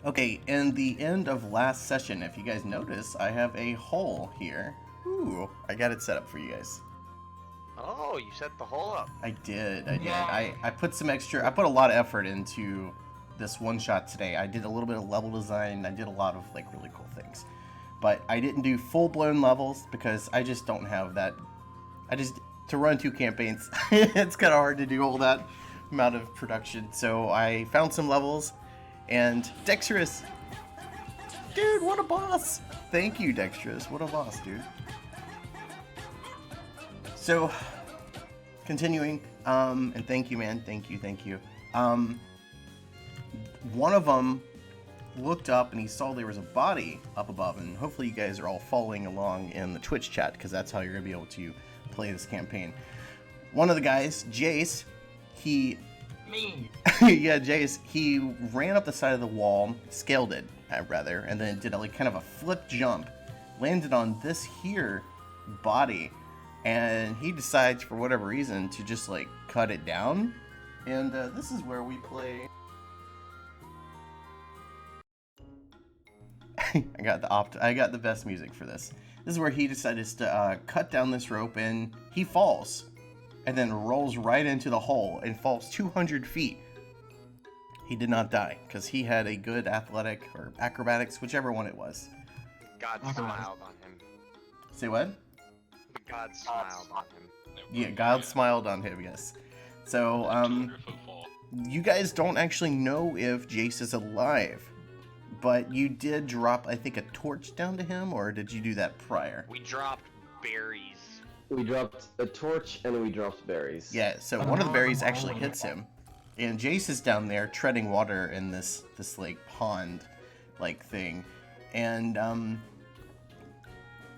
Okay, in the end of last session, if you guys notice, I have a hole here. Ooh, I got it set up for you guys. Oh, you set the hole up. I did. Yay. I put some extra, I put a lot of effort into this one shot today. I did a little bit of level design, I did a lot of like really cool things. But I didn't do full-blown levels because I just don't have that. To run 2 campaigns, it's kind of hard to do all that amount of production. So I found some levels, and Dexterous, dude, what a boss! Thank you, Dexterous, what a boss, dude. So, continuing, and thank you, man, thank you. One of them looked up and he saw there was a body up above, and hopefully you guys are all following along in the Twitch chat because that's how you're gonna be able to play this campaign. One of the guys, Jace, he ran up the side of the wall, scaled it rather, and then did kind of a flip jump, landed on this here body, and he decides for whatever reason to just like cut it down, and this is where we play. I got the best music for this. This is where he decided to cut down this rope, and he falls, and then rolls right into the hole and falls 200 feet. He did not die because he had a good athletic or acrobatics, whichever one it was. God smiled on him. Say what? God smiled on him. Yeah, God smiled on him. Yes. So you guys don't actually know if Jace is alive. But you did drop, I think, a torch down to him, or did you do that prior? We dropped berries. We dropped a torch and we dropped berries. Yeah, so one of the berries actually hits him. And Jace is down there treading water in this like pond-like thing. And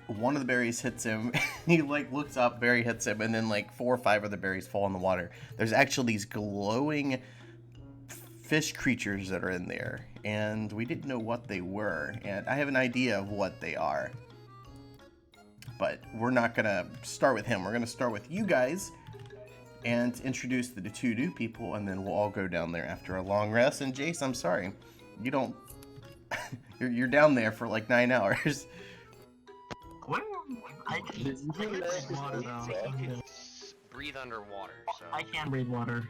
one of the berries hits him. He like looks up, berry hits him, and then like 4 or 5 of the berries fall in the water. There's actually these glowing fish creatures that are in there, and we didn't know what they were, and I have an idea of what they are, but we're not gonna start with him. We're gonna start with you guys and introduce the 2 new people, and then we'll all go down there after a long rest. And Jace, I'm sorry, you don't you're down there for like 9 hours. I can breathe water though. Breathe underwater. So. I can breathe water.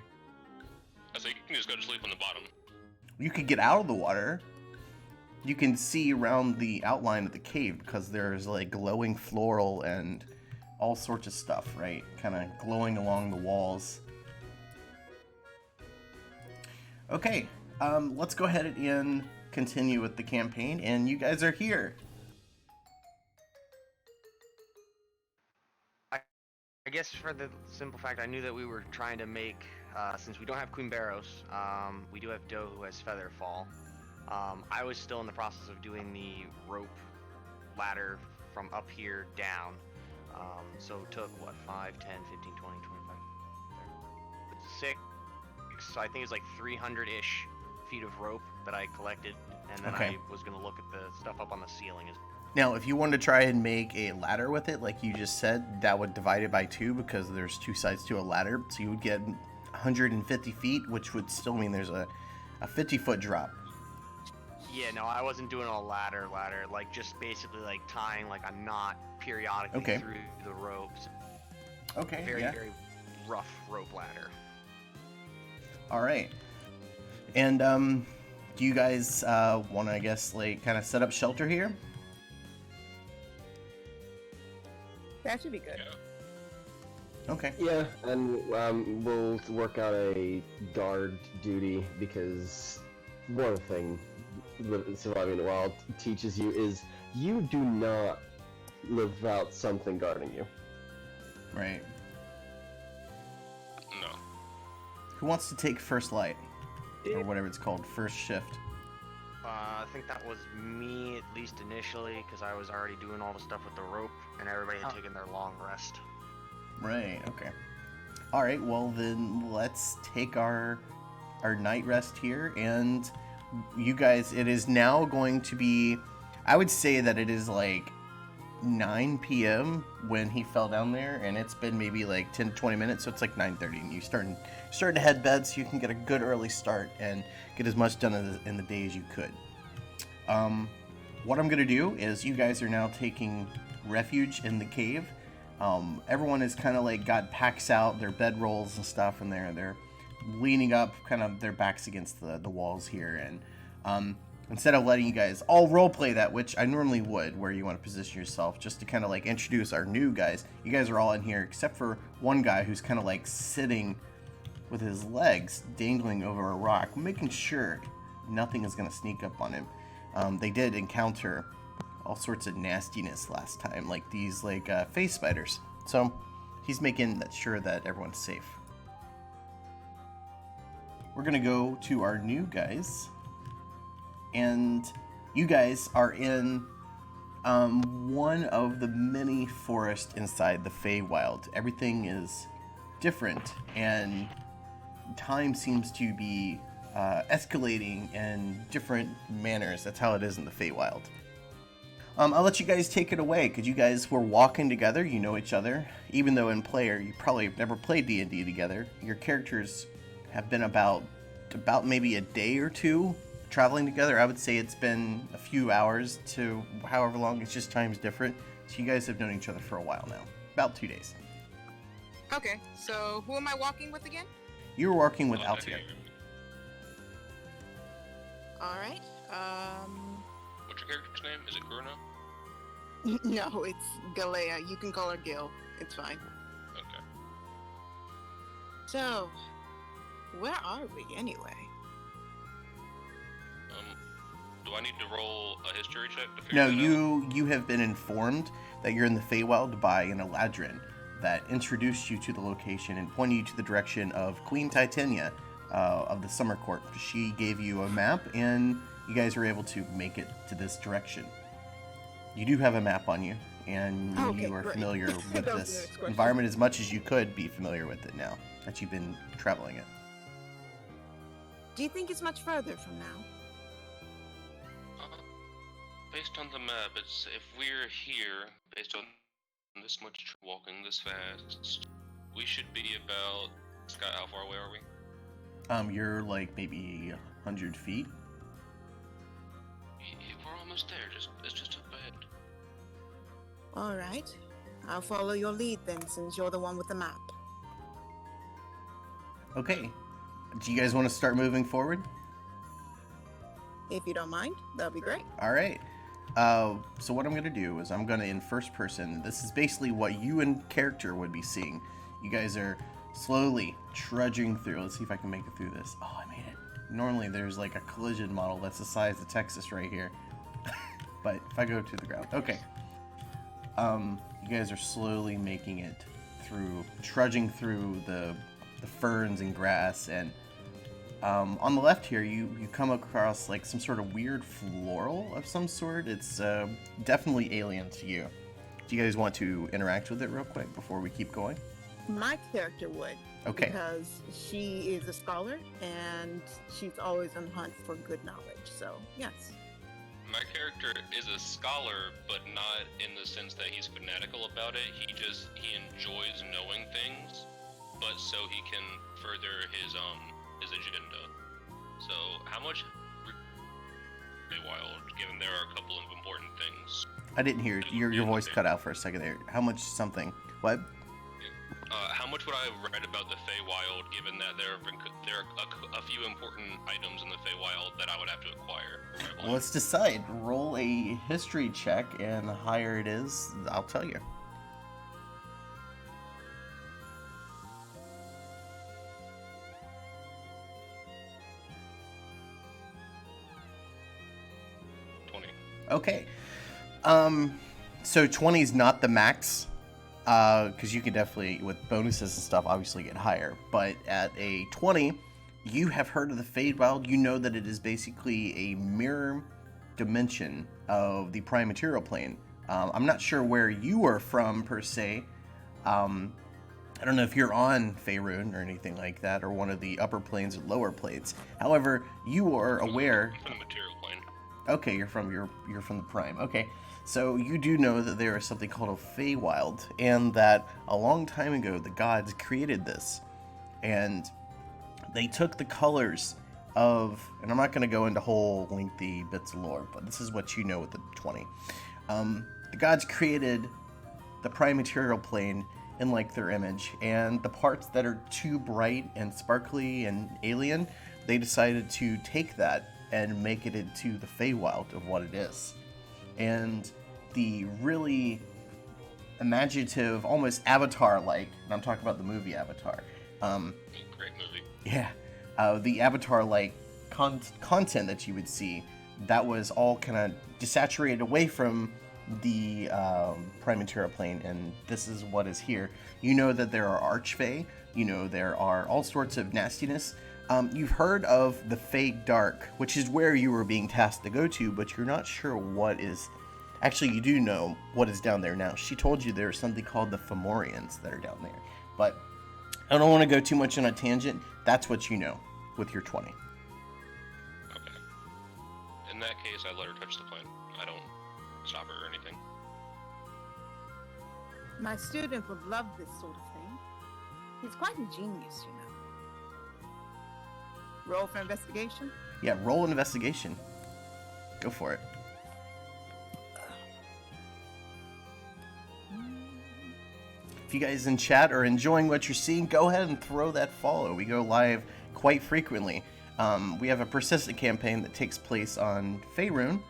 So you can just go to sleep on the bottom. You could get out of the water. You can see around the outline of the cave because there's like glowing floral and all sorts of stuff, right? Kind of glowing along the walls. Okay, let's go ahead and continue with the campaign, and you guys are here. I guess for the simple fact, I knew that we were trying to make, since we don't have Queen Barrows, we do have Doe who has Featherfall. I was still in the process of doing the rope ladder from up here down. So it took, what, 5, 10, 15, 20, 25, 6, so I think it's like 300-ish feet of rope that I collected, and then Okay. I was going to look at the stuff up on the ceiling. Now, if you wanted to try and make a ladder with it, like you just said, that would divide it by 2 because there's 2 sides to a ladder. So you would get 150 feet, which would still mean there's a 50-foot drop. Yeah, no, I wasn't doing a ladder, like just basically like tying like a knot periodically through the ropes. Okay, Very rough rope ladder. All right. And do you guys want to, I guess, like kind of set up shelter here? That should be good. Okay. Yeah, and we'll work out a guard duty because one thing surviving in the wild teaches you is you do not live without something guarding you. Right. No. Who wants to take first light? Or whatever it's called, first shift. I think that was me, at least initially, because I was already doing all the stuff with the rope, and everybody had taken their long rest. Right, okay. Alright, well then let's take our night rest here, and you guys, it is now going to be, I would say that it is like 9 p.m. when he fell down there, and it's been maybe like 10 to 20 minutes, so it's like 9:30, and you starting to head bed so you can get a good early start and get as much done in the day as you could. What I'm gonna do is you guys are now taking refuge in the cave. Everyone is kind of like got packs out, their bedrolls and stuff, and they're leaning up, kind of their backs against the walls here. And instead of letting you guys all roleplay that, which I normally would, where you want to position yourself, just to kind of like introduce our new guys, you guys are all in here except for one guy who's kind of like sitting with his legs dangling over a rock, making sure nothing is going to sneak up on him. They did encounter all sorts of nastiness last time, like these face spiders. So he's making sure that everyone's safe. We're gonna go to our new guys, and you guys are in one of the many forests inside the Feywild. Everything is different, and time seems to be escalating in different manners. That's how it is in the Feywild. I'll let you guys take it away, because you guys were walking together, you know each other. Even though in player, you probably have never played D&D together. Your characters have been about maybe a day or two traveling together. I would say it's been a few hours to however long, it's just time's different. So you guys have known each other for a while now. About 2 days. Okay, so who am I walking with again? You were working with Altair. Alright, What's your character's name? Is it Gruna? no, it's Galea. You can call her Gil. It's fine. Okay. So, where are we anyway? Do I need to roll a history check to figure No, that out? you have been informed that you're in the Feywild by an Eladrin that introduced you to the location and pointed you to the direction of Queen Titania of the Summer Court. She gave you a map, and you guys were able to make it to this direction. You do have a map on you, and Okay, you are great. familiar with That was the this next question. environment as much as you could be familiar with it now that you've been traveling it. Do you think it's much further from now? Based on the map, it's if we're here, based on this much walking this fast, we should be about. Scott, how far away are we? You're like maybe 100 feet. We're almost there. It's just up ahead. Alright, I'll follow your lead then, since you're the one with the map. Okay. Do you guys want to start moving forward? If you don't mind, that'll be great. All right. So what I'm going to do is I'm going to, in first person, this is basically what you in character would be seeing. You guys are slowly trudging through. Let's see if I can make it through this. Oh, I made it. Normally there's like a collision model that's the size of Texas right here. But if I go to the ground. Okay. You guys are slowly making it through, trudging through the ferns and grass, and on the left here, you come across like some sort of weird floral of some sort. It's definitely alien to you. Do you guys want to interact with it real quick before we keep going? My character would. Okay. Because she is a scholar, and she's always on the hunt for good knowledge, so yes. My character is a scholar, but not in the sense that he's fanatical about it. He enjoys knowing things, but so he can further his agenda. So, how much Feywild, given there are a couple of important things. I didn't hear your voice cut out for a second there. How much something? What? How much would I have read about the Feywild, given that there are a few important items in the Feywild that I would have to acquire? Well, let's decide. Roll a history check, and the higher it is, I'll tell you. Okay. So 20 is not the max, because you can definitely, with bonuses and stuff, obviously get higher. But at a 20, you have heard of the Feywild. You know that it is basically a mirror dimension of the prime material plane. I'm not sure where you are from, per se. I don't know if you're on Faerun or anything like that, or one of the upper planes or lower planes. However, you are aware... From the material plane. Okay, you're from the Prime. Okay, so you do know that there is something called a Feywild, and that a long time ago the gods created this, and they took the colors of, and I'm not going to go into whole lengthy bits of lore, but this is what you know with the 20. The gods created the prime material plane in like their image, and the parts that are too bright and sparkly and alien, they decided to take that and make it into the Feywild of what it is. And the really imaginative, almost Avatar-like, and I'm talking about the movie Avatar. Great movie. Yeah, the Avatar-like content that you would see, that was all kind of desaturated away from the prime material plane, and this is what is here. You know that there are archfey, you know there are all sorts of nastiness. You've heard of the Fey Dark, which is where you were being tasked to go to, but you're not sure what is. Actually, you do know what is down there now. She told you there's something called the Fomorians that are down there, but I don't want to go too much on a tangent. That's what you know with your 20. Okay. In that case, I let her touch the plane. I don't stop her or anything. My student would love this sort of thing. He's quite a genius, you know. Roll for investigation? Yeah, roll an investigation. Go for it. If you guys in chat are enjoying what you're seeing, go ahead and throw that follow. We go live quite frequently. We have a persistent campaign that takes place on Faerun,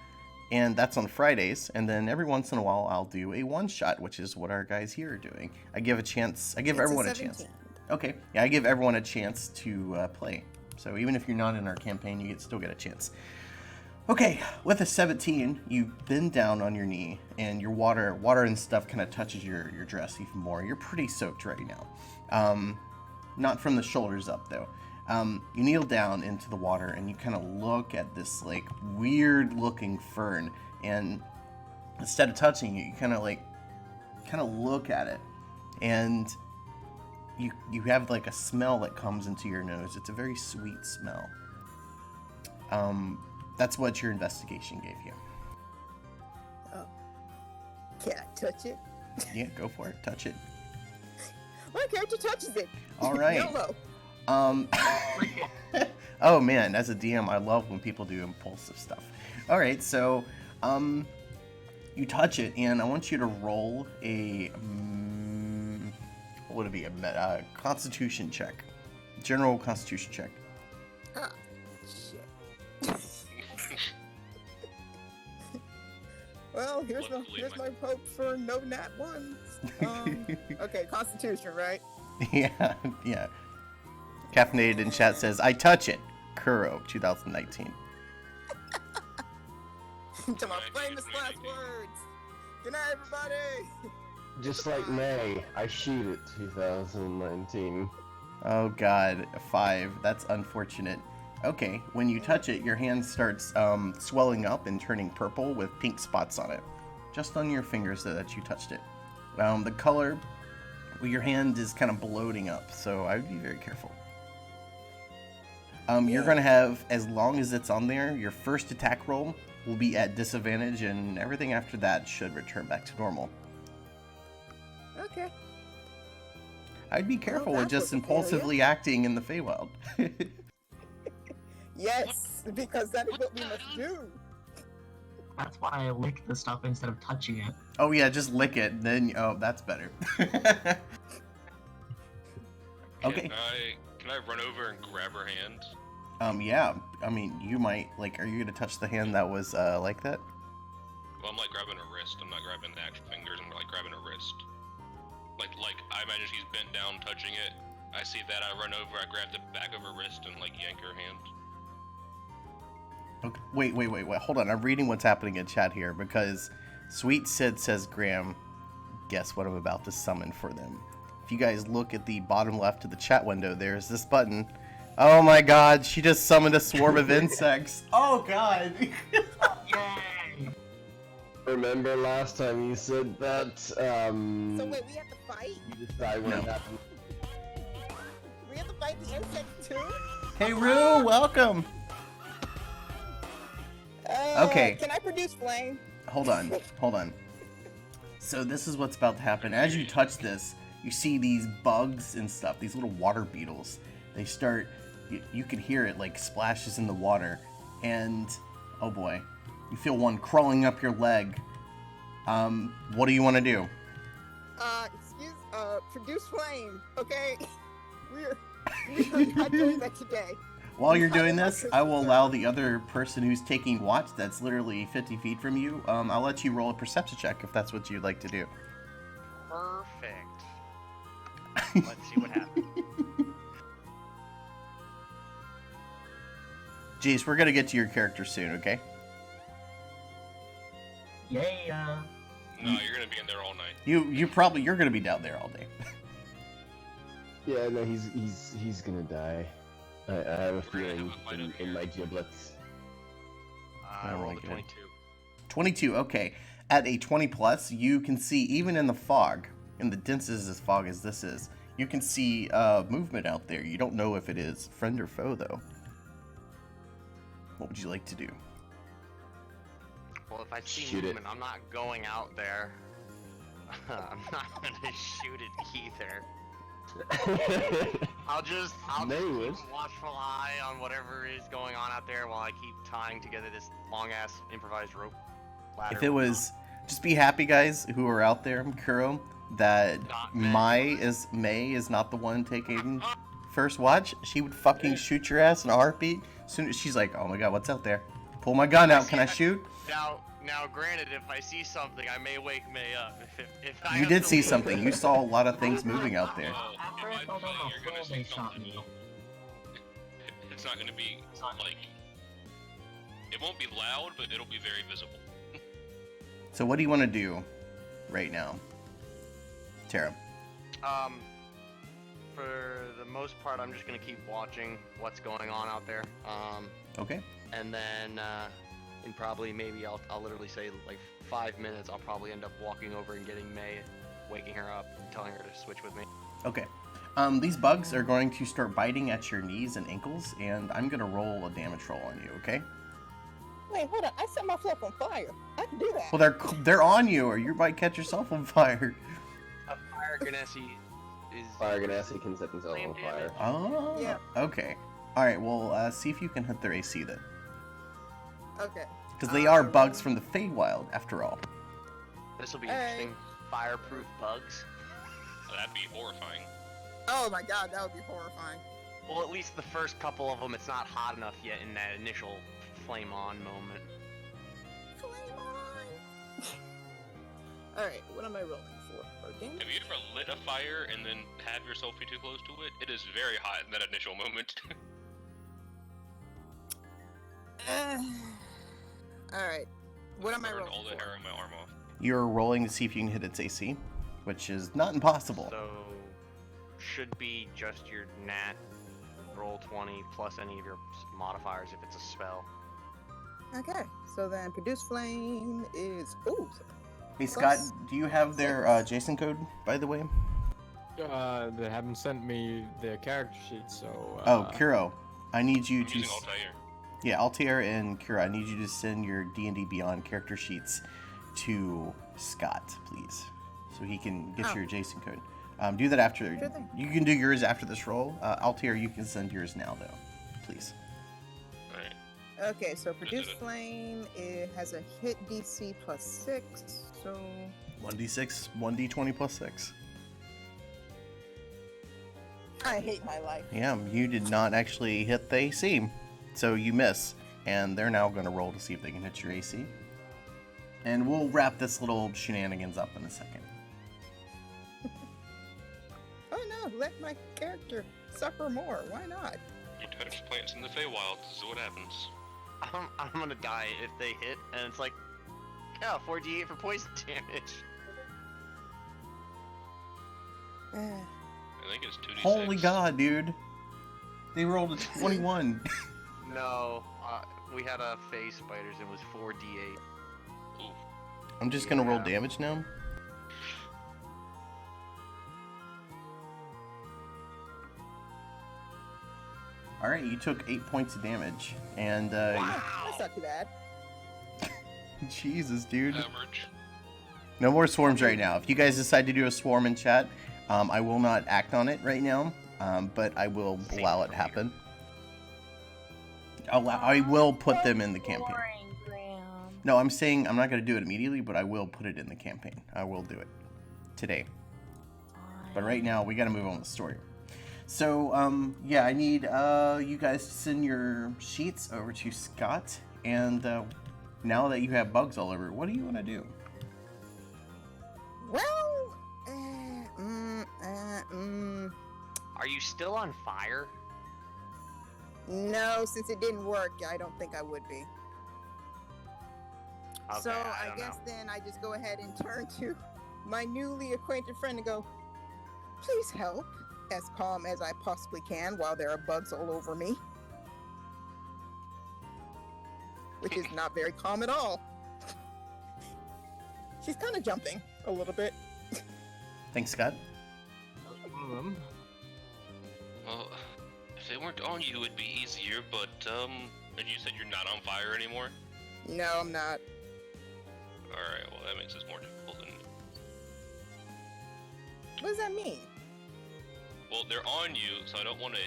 and that's on Fridays. And then every once in a while, I'll do a one-shot, which is what our guys here are doing. I give everyone a chance. Okay, yeah, I give everyone a chance to play. So even if you're not in our campaign, you still get a chance. Okay, with a 17, you bend down on your knee, and your water and stuff kind of touches your dress even more. You're pretty soaked right now. Not from the shoulders up, though. You kneel down into the water, and you kind of look at this, like, weird-looking fern, and instead of touching it, you kind of look at it, and you have, like, a smell that comes into your nose. It's a very sweet smell. That's what your investigation gave you. Oh. Can I touch it? Yeah, go for it. Touch it. My character touches it. All right. YOLO. Oh man, as a DM, I love when people do impulsive stuff. All right, so you touch it, and I want you to roll a what would it be? A Constitution check, general Constitution check. Ah, shit. Well, here's my hope for no nat ones. Okay, Constitution, right? Yeah. Caffeinated in chat says, I touch it. Kuro, 2019. To my famous last words. Good night, everybody. Just like May, I shoot it 2019. Oh god, 5. That's unfortunate. Okay, when you touch it, your hand starts swelling up and turning purple with pink spots on it. Just on your fingers that you touched it. The color, your hand is kind of bloating up, so I would be very careful. You're going to have, as long as it's on there, your first attack roll will be at disadvantage, and everything after that should return back to normal. Okay. I'd be careful with just was impulsively acting in the Feywild. Yes, because that is what we must do. That's why I lick the stuff instead of touching it. Oh yeah, just lick it, then, oh, that's better. Okay. Can I run over and grab her hand? Yeah, I mean, you might, like, are you gonna touch the hand that was, like that? Well, I'm like grabbing her wrist. I'm not grabbing the actual fingers. I'm like grabbing her wrist. Like I imagine she's bent down touching it. I see that. I run over. I grab the back of her wrist and like yank her hand. Okay. Wait. Hold on. I'm reading what's happening in chat here because Sweet Sid says, Graham, guess what I'm about to summon for them. If you guys look at the bottom left of the chat window, there's this button. Oh my god, she just summoned a swarm of insects. Oh god. Yay! Remember last time you said that, So wait, we have to fight? you decide what No. happened. We have to fight the insect too? Hey Rue, welcome. Okay. Can I produce flame? Hold on. So this is what's about to happen. As you touch this, you see these bugs and stuff, these little water beetles. They start you can hear it like splashes in the water, and oh boy, you feel one crawling up your leg. What do you want to do? Produce flame, okay? We're not doing that today. While you're doing this, I will allow the other person who's taking watch, that's literally 50 feet from you, I'll let you roll a perception check if that's what you'd like to do. Perfect. Let's see what happens. Jace, we're gonna get to your character soon, okay? Yay, No, you're gonna be in there all night. You're gonna be down there all day. Yeah, no, he's gonna die. I have a feeling in my giblets. I rolled a good. 22. 22, okay. At a 20 plus, you can see, even in the fog, in the densest as fog as this is, you can see movement out there. You don't know if it is friend or foe, though. What would you like to do? Well, if I see Shoot it. movement, I'm not going out there. I'm not gonna shoot it either. I'll just They keep would. a watchful eye on whatever is going on out there while I keep tying together this long-ass improvised rope ladder. If it was, just be happy, guys, who are out there, Kuro, that Not May. May is not the one taking first watch. She would fucking shoot your ass in a heartbeat. Soon as she's like, oh my god, what's out there? Pull my gun out. Can I shoot? Now, granted, if I see something, I may wake May up. If I You have did to see leave- something. You saw a lot of things moving out there. after I I'd fell down say you're the gonna hole, see they shot something. me. It's not gonna be like. It won't be loud, but it'll be very visible. So what do you want to do right now, Tara? For the most part, I'm just gonna keep watching what's going on out there. Okay. And then in probably maybe I'll literally say like 5 minutes, I'll probably end up walking over and getting May, waking her up, and telling her to switch with me. Okay. These bugs are going to start biting at your knees and ankles, and I'm gonna roll a damage roll on you. Okay? Wait, hold on. I set myself on fire. I can do that. Well, they're on you, or you might catch yourself on fire. A fire ganassi is Fire Ganassi can set themselves on Flame fire. damage. Oh. Yeah. Okay. All right. Well, see if you can hit their AC then, Okay. because they are bugs from the Feywild, after all. This will be Hey. interesting. Fireproof bugs. That'd be horrifying. Oh my god, that would be horrifying. Well, at least the first couple of them, it's not hot enough yet in that initial flame on moment. Flame on! Alright, what am I rolling for? Damage? Have you ever lit a fire and then had yourself be too close to it? It is very hot in that initial moment. Alright, what am I Burned rolling all the for? hair on my arm off. You're rolling to see if you can hit its AC, which is not impossible. So, should be just your nat roll 20 plus any of your modifiers if it's a spell. Okay, so then produce flame is... Ooh, Hey Scott, do you have their Jason code, by the way? They haven't sent me their character sheet, so. Oh, Kuro, I need you I'm to. using Altair. Yeah, Altair and Kuro, I need you to send your D&D Beyond character sheets to Scott, please, so he can get Oh. your Jason code. Do that after. Sure thing. You can do yours after this roll. Altair, you can send yours now, though, please. Alright. okay, so produce it. flame, it has a hit DC plus 6, so... 1d6, 1d20 plus 6. I hate my life. Yeah, you did not actually hit the AC, so you miss. And they're now going to roll to see if they can hit your AC. And we'll wrap this little shenanigans up in a second. Oh no, let my character suffer more. Why not? You touch plants in the Feywild, this is what happens. I'm gonna die if they hit, and it's like, yeah, 4d8 for poison damage. I think it's 2d6. Holy god, dude. They rolled a 21. No, we had a phase spiders, it was 4d8. Ooh. I'm just going to roll Yeah. damage now. Alright, you took 8 points of damage. And, Wow. That's not too bad. Jesus, dude. Average. No more swarms right now. If you guys decide to do a swarm in chat, I will not act on it right now, but I will Same allow it for happen. I will put them in the campaign. Boring, Graham. No, I'm saying I'm not going to do it immediately, but I will put it in the campaign. I will do it today. But right now, we got to move on with the story. So, yeah, I need you guys to send your sheets over to Scott. And now that you have bugs all over, what do you want to do? Well, Are you still on fire? no, since it didn't work, I don't think I would be. Okay, So I don't guess know. then I just go ahead and turn to my newly acquainted friend and go, please help, as calm as I possibly can while there are bugs all over me. Which is not very calm at all. She's kind of jumping a little bit. Thanks, Scott. One of them. Well, if they weren't on you, it'd be easier, but, and you said you're not on fire anymore? No, I'm not. Alright, well, that makes this more difficult than... What does that mean? Well, they're on you, so I don't want to...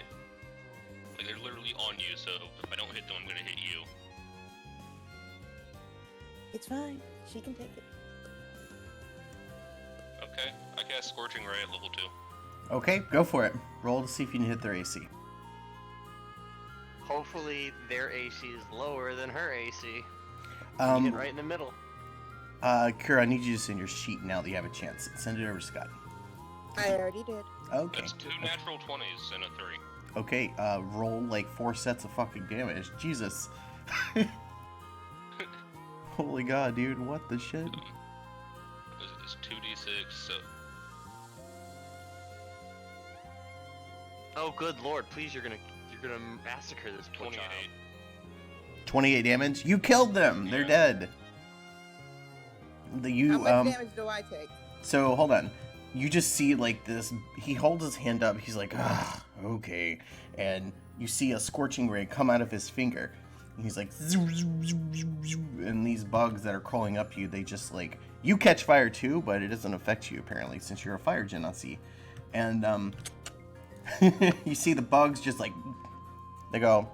Like, they're literally on you, so if I don't hit them, I'm gonna hit you. It's fine. She can take it. Okay, I cast Scorching Ray at level 2. Okay, go for it. Roll to see if you can hit their AC. Hopefully their AC is lower than her AC. You Um, hit right in the middle. Kira, I need you to send your sheet now that you have a chance. Send it over to Scott. I already did. Okay. That's 2 natural 20s and a 3. Okay, roll like 4 sets of fucking damage. Jesus. Holy god, dude, what the shit? It's 2d6, so... Oh, good lord! Please, you're gonna massacre this poor 28. child. 28 damage? You killed them! They're Yeah. dead. How much damage do I take? So, hold on. You just see, like, this... He holds his hand up. He's like, ah, okay. And you see a scorching ray come out of his finger. And he's like... Zoo, zoo, zoo, zoo, zoo. And these bugs that are crawling up you, they just, like... You catch fire, too, but it doesn't affect you, apparently, since you're a fire genasi. And, you see the bugs just, like... They go...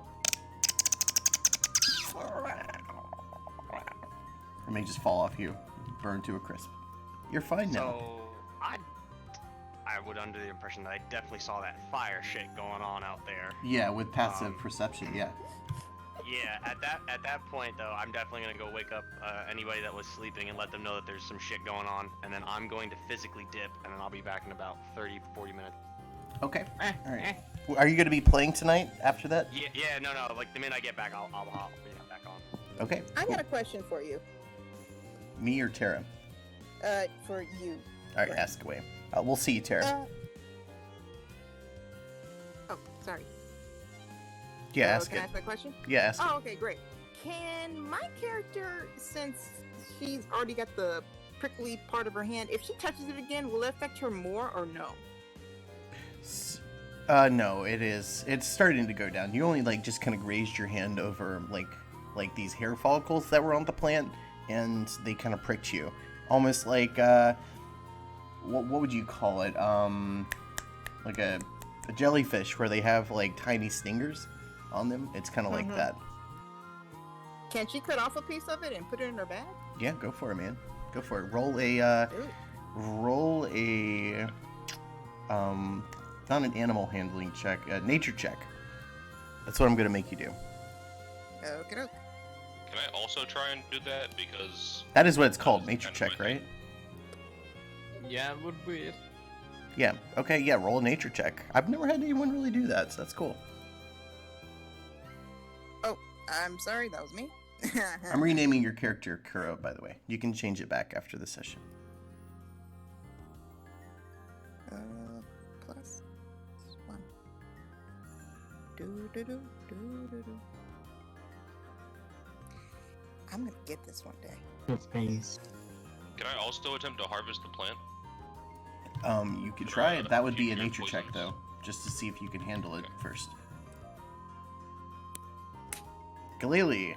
And they just fall off you. Burn to a crisp. You're fine now. So I would under the impression that I definitely saw that fire shit going on out there. Yeah, with passive perception, yeah. Yeah, at that point though, I'm definitely gonna go wake up anybody that was sleeping and let them know that there's some shit going on, and then I'm going to physically dip, and then I'll be back in about 30-40 minutes. Okay. All right. Are you going to be playing tonight after that? Yeah, no, like the minute I get back, I'll be back on. Okay. I cool. got a question for you. Me or Tara? For you. All right, ask away. We'll see you, Tara. Oh, sorry. Yeah, ask can I it. ask my question? Yeah, ask Oh, okay, great. Can my character, since she's already got the prickly part of her hand, if she touches it again, will it affect her more or no? it. No, it is. It's starting to go down. You only like just kind of grazed your hand over like these hair follicles that were on the plant, and they kind of pricked you, almost like what would you call it? Like a jellyfish where they have like tiny stingers on them. It's kind of like that. Can she cut off a piece of it and put it in her bag? Yeah, go for it, man. Go for it. Roll a not an animal handling check, a nature check. That's what I'm gonna make you do. Okay. Can I also try and do that? Because... That is what it's called, was nature kind of check, my right? Yeah, it would be it. Yeah. Okay. Yeah. Roll a nature check. I've never had anyone really do that, so that's cool. Oh, I'm sorry, that was me. I'm renaming your character Kuro, by the way. You can change it back after the session. Plus 1. Do. I'm gonna get this one day. Good space. Can I also attempt to harvest the plant? You could try it. That would be a Future nature check, poisons. though, just to see if you can handle it first. Gilly,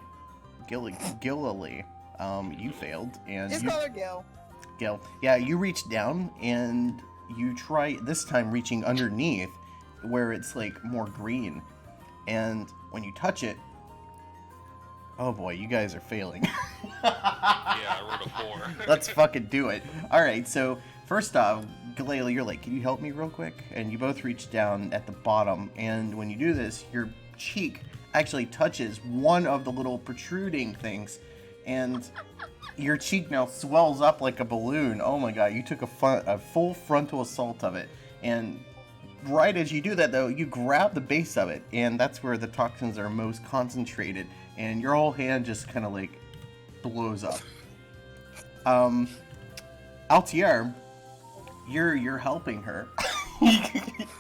you failed, and Just you, call her Gil. Gil, yeah, you reach down and you try this time reaching underneath, where it's like more green, and when you touch it, Oh boy, you guys are failing. Yeah, I rolled a 4. Let's fucking do it. Alright, so first off, Galila, you're like, can you help me real quick? And you both reach down at the bottom, and when you do this, your cheek actually touches one of the little protruding things, and your cheek now swells up like a balloon. Oh my god, you took a full frontal assault of it. And right as you do that, though, you grab the base of it, and that's where the toxins are most concentrated, and your whole hand just kind of like blows up. Altier, you're helping her.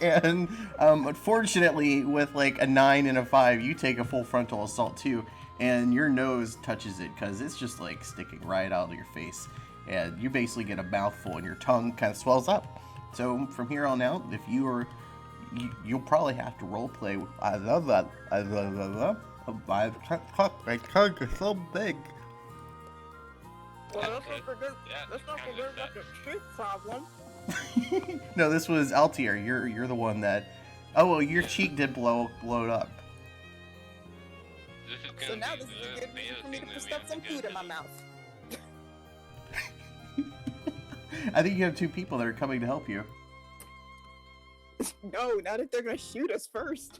And unfortunately, with like a 9 and a 5, you take a full frontal assault too, and your nose touches it because it's just like sticking right out of your face, and you basically get a mouthful, and your tongue kind of swells up. So from here on out, if you'll probably have to roleplay. I love that. My tongue is so big. Well, Okay. let's not forget about the street problem. No, this was Altier. You're the one that. Oh well, your cheek did blow up. This is So gonna now be this is the a good reason for me thing to that we stuff have some to food get in my to. mouth. I think you have 2 people that are coming to help you. No, not if they're gonna shoot us first.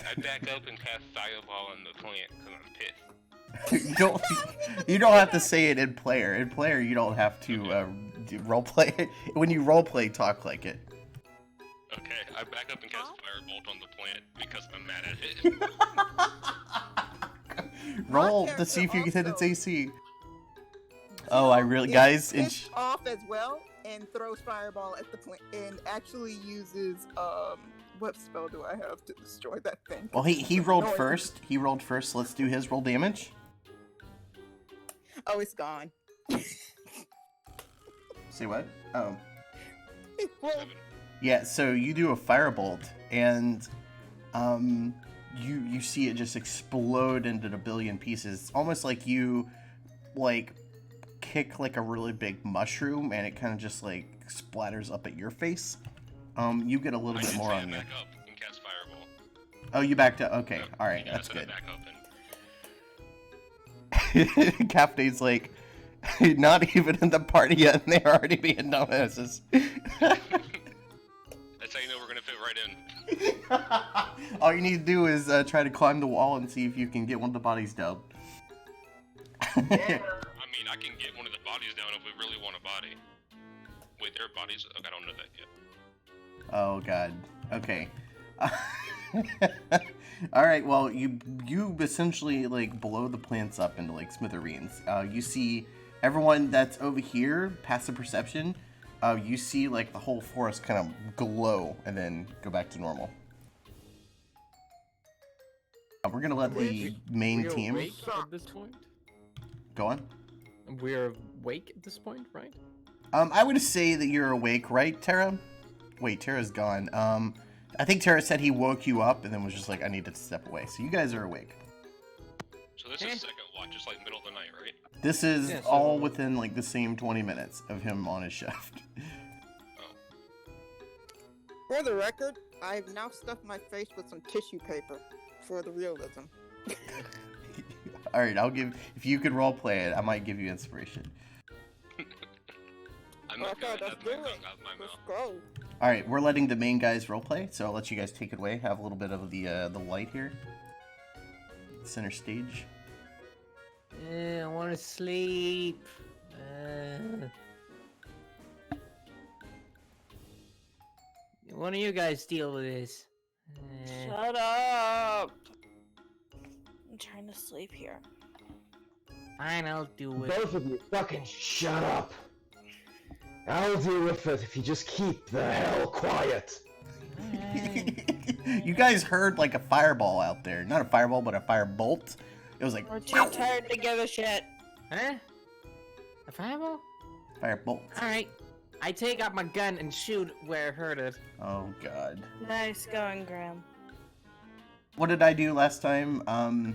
I back up and cast Fireball on the plant because I'm pissed. You don't have to say it in player. In player, you don't have to roleplay it. When you roleplay, talk like it. Okay, I back up and cast Firebolt on the plant because I'm mad at it. Roll My to see if you can hit its character AC. Oh, I really, Is guys. pissed off as well and throws fireball at the plant and actually uses what spell do I have to destroy that thing? Well, he rolled No, first. He rolled first. So let's do his roll damage. Oh, it's gone. Say what? Oh. Well, 7. Yeah, so you do a firebolt, and you see it just explode into a billion pieces. It's almost like you like kick like a really big mushroom, and it kind of just like splatters up at your face. You get a little I bit did more say on I you. back up and cast Fireball. Oh, you backed up. Okay, Yeah, all right, yeah, that's I said I good. back up and Captain's like, not even in the party yet, and they're already being dumbasses. that's how you know we're gonna fit right in. All you need to do is try to climb the wall and see if you can get one of the bodies down. I mean, I can get one of the bodies down if we really want a body. Wait, there are bodies? Okay, I don't know that yet. Oh god. Okay. All right. Well, you essentially like blow the plants up into like smithereens. You see everyone that's over here, passive perception. You see like the whole forest kind of glow and then go back to normal. We're gonna let the main We're team awake at this point? go on. We're awake at this point, right? I would say that you're awake, right, Tara? Wait, Tara's gone. I think Tara said he woke you up and then was just like, I need to step away. So you guys are awake. So this is second watch, just like middle of the night, right? This is Yeah, so- all within like the same 20 minutes of him on his shift. for the record, I've now stuffed my face with some tissue paper for the realism. All right, I'll give. If you could roleplay it, I might give you inspiration. I'm not Okay, gonna let's have my do tongue it. out my Let's mouth. go. All right, we're letting the main guys roleplay, so I'll let you guys take it away. Have a little bit of the light here. Center stage. I want to sleep. One of you guys deal with this. Shut up! I'm trying to sleep here. Fine, I'll do it. Both of you fucking shut up. I'll deal with it if you just keep the hell quiet. You guys heard like a fireball out there. Not a fireball, but a firebolt. It was like We're too tired to give a shit. Huh? A fireball? firebolt. Alright. I take out my gun and shoot where it hurted. Oh god. Nice going, Graham. What did I do last time? I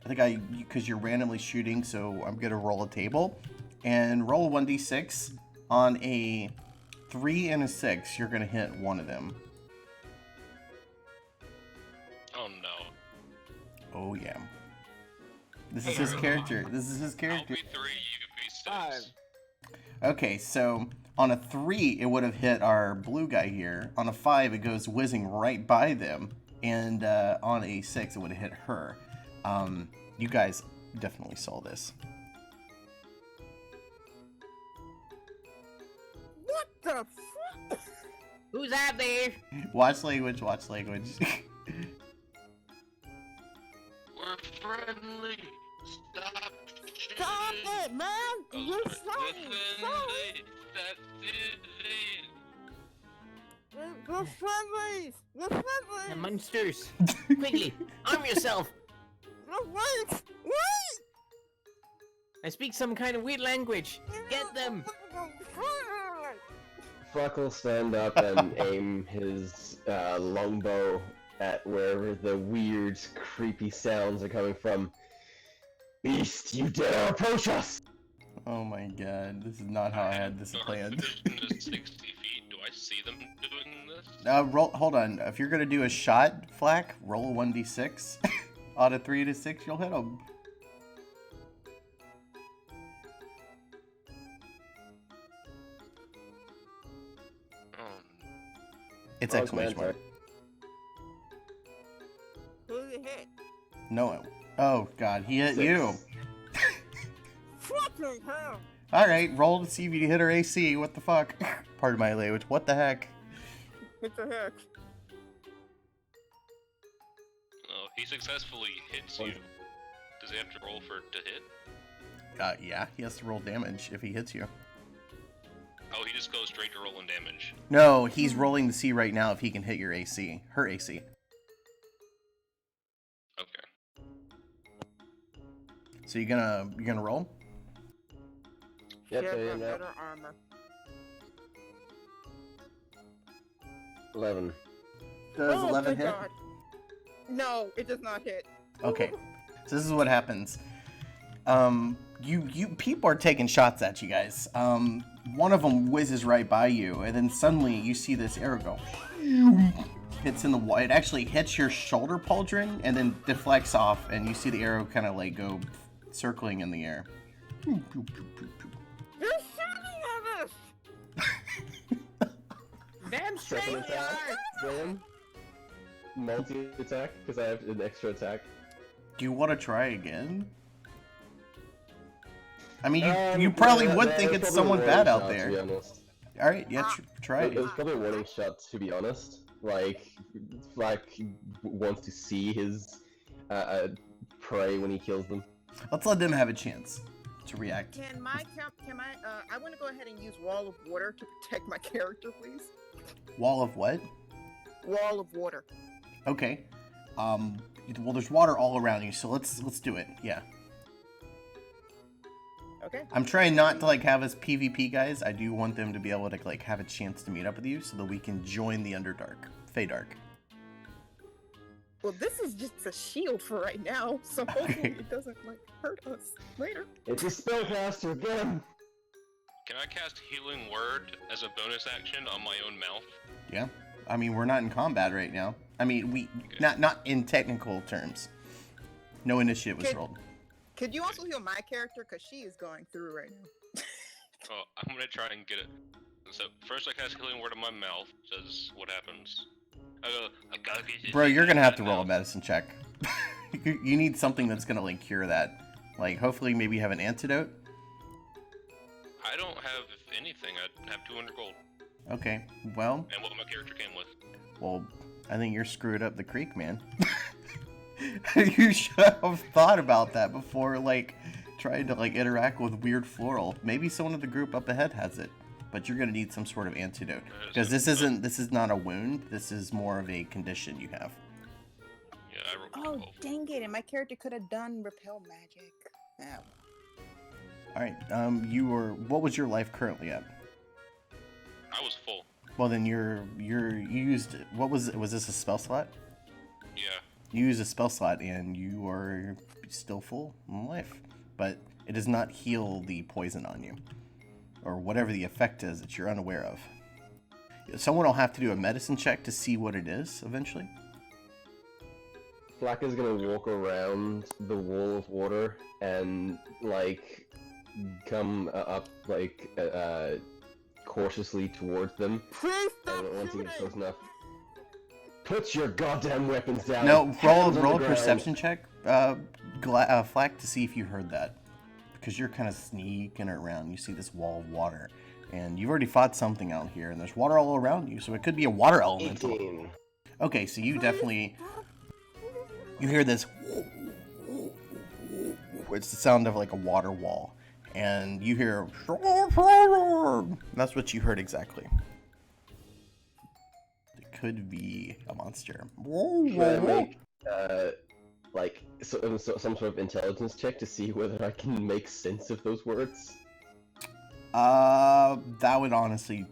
think because you're randomly shooting, so I'm gonna roll a table and roll a 1d6. On a 3 and a 6, you're gonna hit one of them. Oh no. Oh yeah. This is his character. This is his I'll character. be 3, you be 6. 5. Okay, so on a 3, it would have hit our blue guy here. On a 5, it goes whizzing right by them. And on a 6, it would have hit her. You guys definitely saw this. What the fuck? Who's out there? Watch language, watch language. We're friendly. Stop. Stop it, man! You're That's friendly! We're friendly! We're The friendly! monsters. Quickly, arm yourself. No, wait! Wait! I speak some kind of weird language. Get them. Fuck will stand up and aim his longbow at wherever the weird, creepy sounds are coming from. Beast, you dare approach us! Oh my god, this is not how I had this planned. Vision is 60 feet. Do I see them doing this? Roll. Hold on. If you're gonna do a shot, Flack, roll a 1d6. Out of 3 to 6, you'll hit him. It's Oh, exclamation mark. Who you hit? No. Oh god, he hit 6. you. Fucking hell! Alright, roll to see if you hit her AC. What the fuck? Pardon my language. What the heck? What the heck? Oh, he successfully hits you. Does he have to roll for to hit? Yeah, he has to roll damage if he hits you. Oh, he just goes straight to rolling damage. No, he's rolling to see right now if he can hit your AC. Her AC. Okay. So you're gonna roll? Yep, Give I her am now. better armor. 11. Does Oh, 11 good hit? God. No, it does not hit. Okay. So this is what happens. You people are taking shots at you guys. One of them whizzes right by you, and then suddenly you see this arrow go. Hits in the wall. It actually hits your shoulder pauldron and then deflects off, and you see the arrow kind of like go circling in the air. You're shooting at us! Damn straight Second we attack. are. Bam. Multi-attack, because I have an extra attack. Do you want to try again? I mean, you Yeah, probably would that think was it's probably someone a bad warning out shot, to be there. honest. All right, yeah, try It it. was probably a warning shot, to be honest. Like wants to see his prey when he kills them. Let's let them have a chance to react. Can I want to go ahead and use Wall of Water to protect my character, please? Wall of what? Wall of Water. Okay. Well, there's water all around you, so let's do it. Yeah. Okay. I'm trying not to like have us PvP guys. I do want them to be able to like have a chance to meet up with you so that we can join the Underdark, Feydark. Well, this is just a shield for right now, so hopefully it doesn't like hurt us later. It's a spellcaster again. Can I cast Healing Word as a bonus action on my own mouth? Yeah. I mean, we're not in combat right now. I mean, we not in technical terms. No initiative was rolled. Could you also heal my character, because she is going through right now? Oh, I'm gonna try and get it. So first I cast Healing Word on my mouth. Says what happens. I gotta get Bro, you're gonna have to roll a mouth. medicine check. You need something that's gonna like cure that. Like, hopefully, maybe you have an antidote. I don't have anything. I have 200 gold. Okay. Well, And what my character came with. well, I think you're screwed up the creek, man. You should have thought about that before, like, trying to like interact with weird floral. Maybe someone in the group up ahead has it, but you're gonna need some sort of antidote because this is not a wound. This is more of a condition you have. Yeah, I rolled Oh, 12. dang it, and my character could have done Repel Magic. Oh. All right. You were. What was your life currently at? I was full. Well, then you used. What was this a spell slot? Yeah. You use a spell slot and you are still full in life, but it does not heal the poison on you or whatever the effect is that you're unaware of. Someone will have to do a medicine check to see what it is eventually. Flack is gonna walk around the wall of water and like come up like cautiously towards them. Please stop And once he shooting! gets close enough, put your goddamn weapons down. No, roll Hands on roll a the ground. perception check, Flack, to see if you heard that, because you're kind of sneaking around. You see this wall of water, and you've already fought something out here, and there's water all around you, so it could be a water elemental. 18. Okay, so you definitely you hear this. It's the sound of like a water wall, and you hear. That's what you heard exactly. It could be a monster. Should I make like some sort of intelligence check to see whether I can make sense of those words? That would honestly.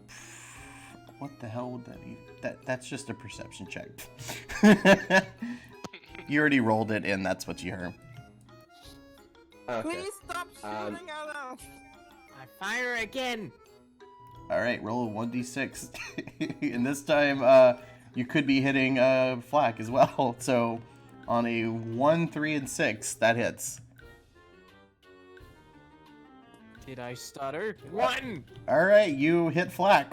What the hell would that be? That's just a perception check. You already rolled it, and that's what you heard. Okay. Please stop shooting at us! I fire again. All right, roll a 1d6, and this time you could be hitting Flack as well. So on a 1, 3, and 6, that hits. Did I stutter? 1! All right, you hit Flack.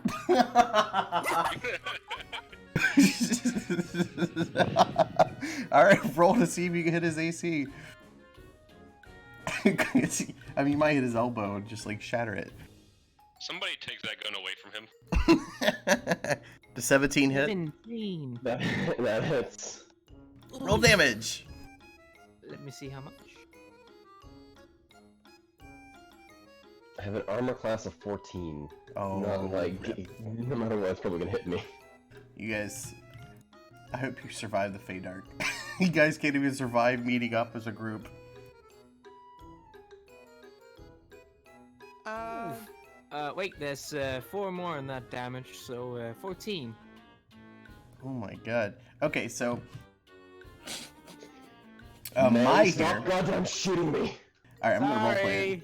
All right, roll to see if you can hit his AC. I mean, you might hit his elbow and just like shatter it. Somebody takes that gun away from him. The 17 hit. 17. That hits. Roll damage. Let me see how much. I have an armor class of 14. Oh, Not like, rip. no matter what, it's probably gonna hit me. You guys, I hope you survive the Fey Dark. You guys can't even survive meeting up as a group. Wait, there's 4 more on that damage, so 14. Oh my god. Okay, so Man, Mai stop here. goddamn shooting me! Alright, I'm gonna roleplay it.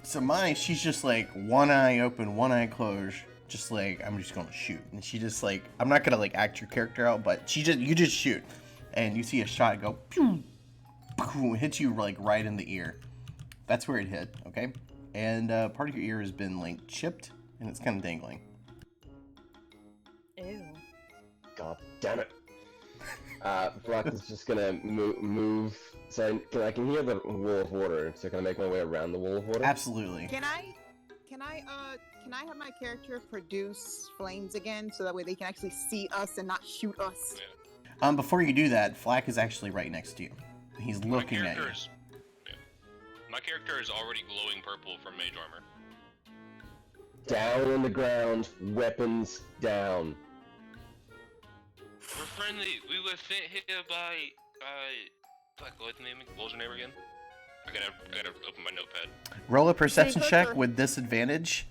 So Mai, she's just like one eye open, one eye closed, just like I'm just gonna shoot. And she just like I'm not gonna like act your character out, but you just shoot. And you see a shot go pew, pew, hit you like right in the ear. That's where it hit, okay? And part of your ear has been like chipped and it's kind of dangling. Ew. God damn it. Black is just gonna move. So I can hear the wall of water. So can I make my way around the wall of water? Absolutely. Can I have my character produce flames again so that way they can actually see us and not shoot us? Before you do that, Flack is actually right next to you. He's looking at you. My character is already glowing purple from mage armor. Down on the ground, weapons down. We're friendly. We were sent here by fuck, what's the name? What was her name again? I gotta open my notepad. Roll a perception Hey, check Clicker. with disadvantage,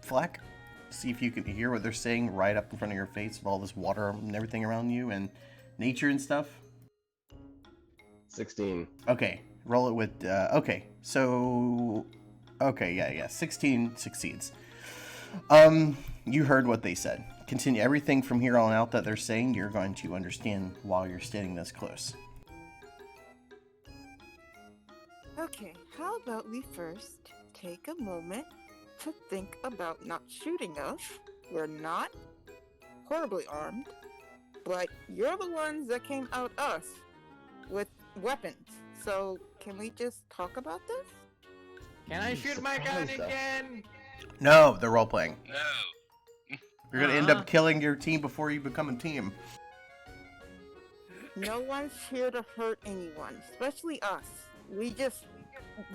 Flack. See if you can hear what they're saying right up in front of your face with all this water and everything around you and nature and stuff. 16. Okay, roll it with, okay, so, okay, yeah, 16 succeeds. You heard what they said. Continue everything from here on out that they're saying, you're going to understand while you're standing this close. Okay, how about we first take a moment to think about not shooting us? We're not horribly armed, but you're the ones that came out us with weapons. So can we just talk about this? Can I shoot my gun Surprised us. again? No, they're role-playing. No. You're gonna end up killing your team before you become a team. No one's here to hurt anyone, especially us. We just...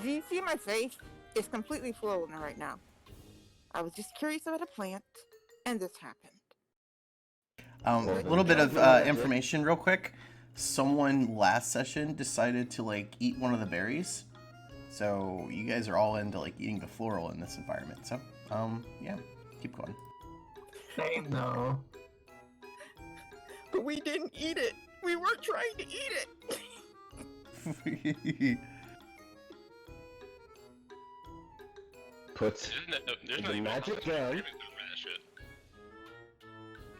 Do you see my face? It's completely flowing right now. I was just curious about a plant, and this happened. A little bit of information real quick. Someone last session decided to like eat one of the berries. So you guys are all into like eating the floral in this environment. So, yeah, keep going. Same though. But we didn't eat it. We were trying to eat it. Put There's the magic down.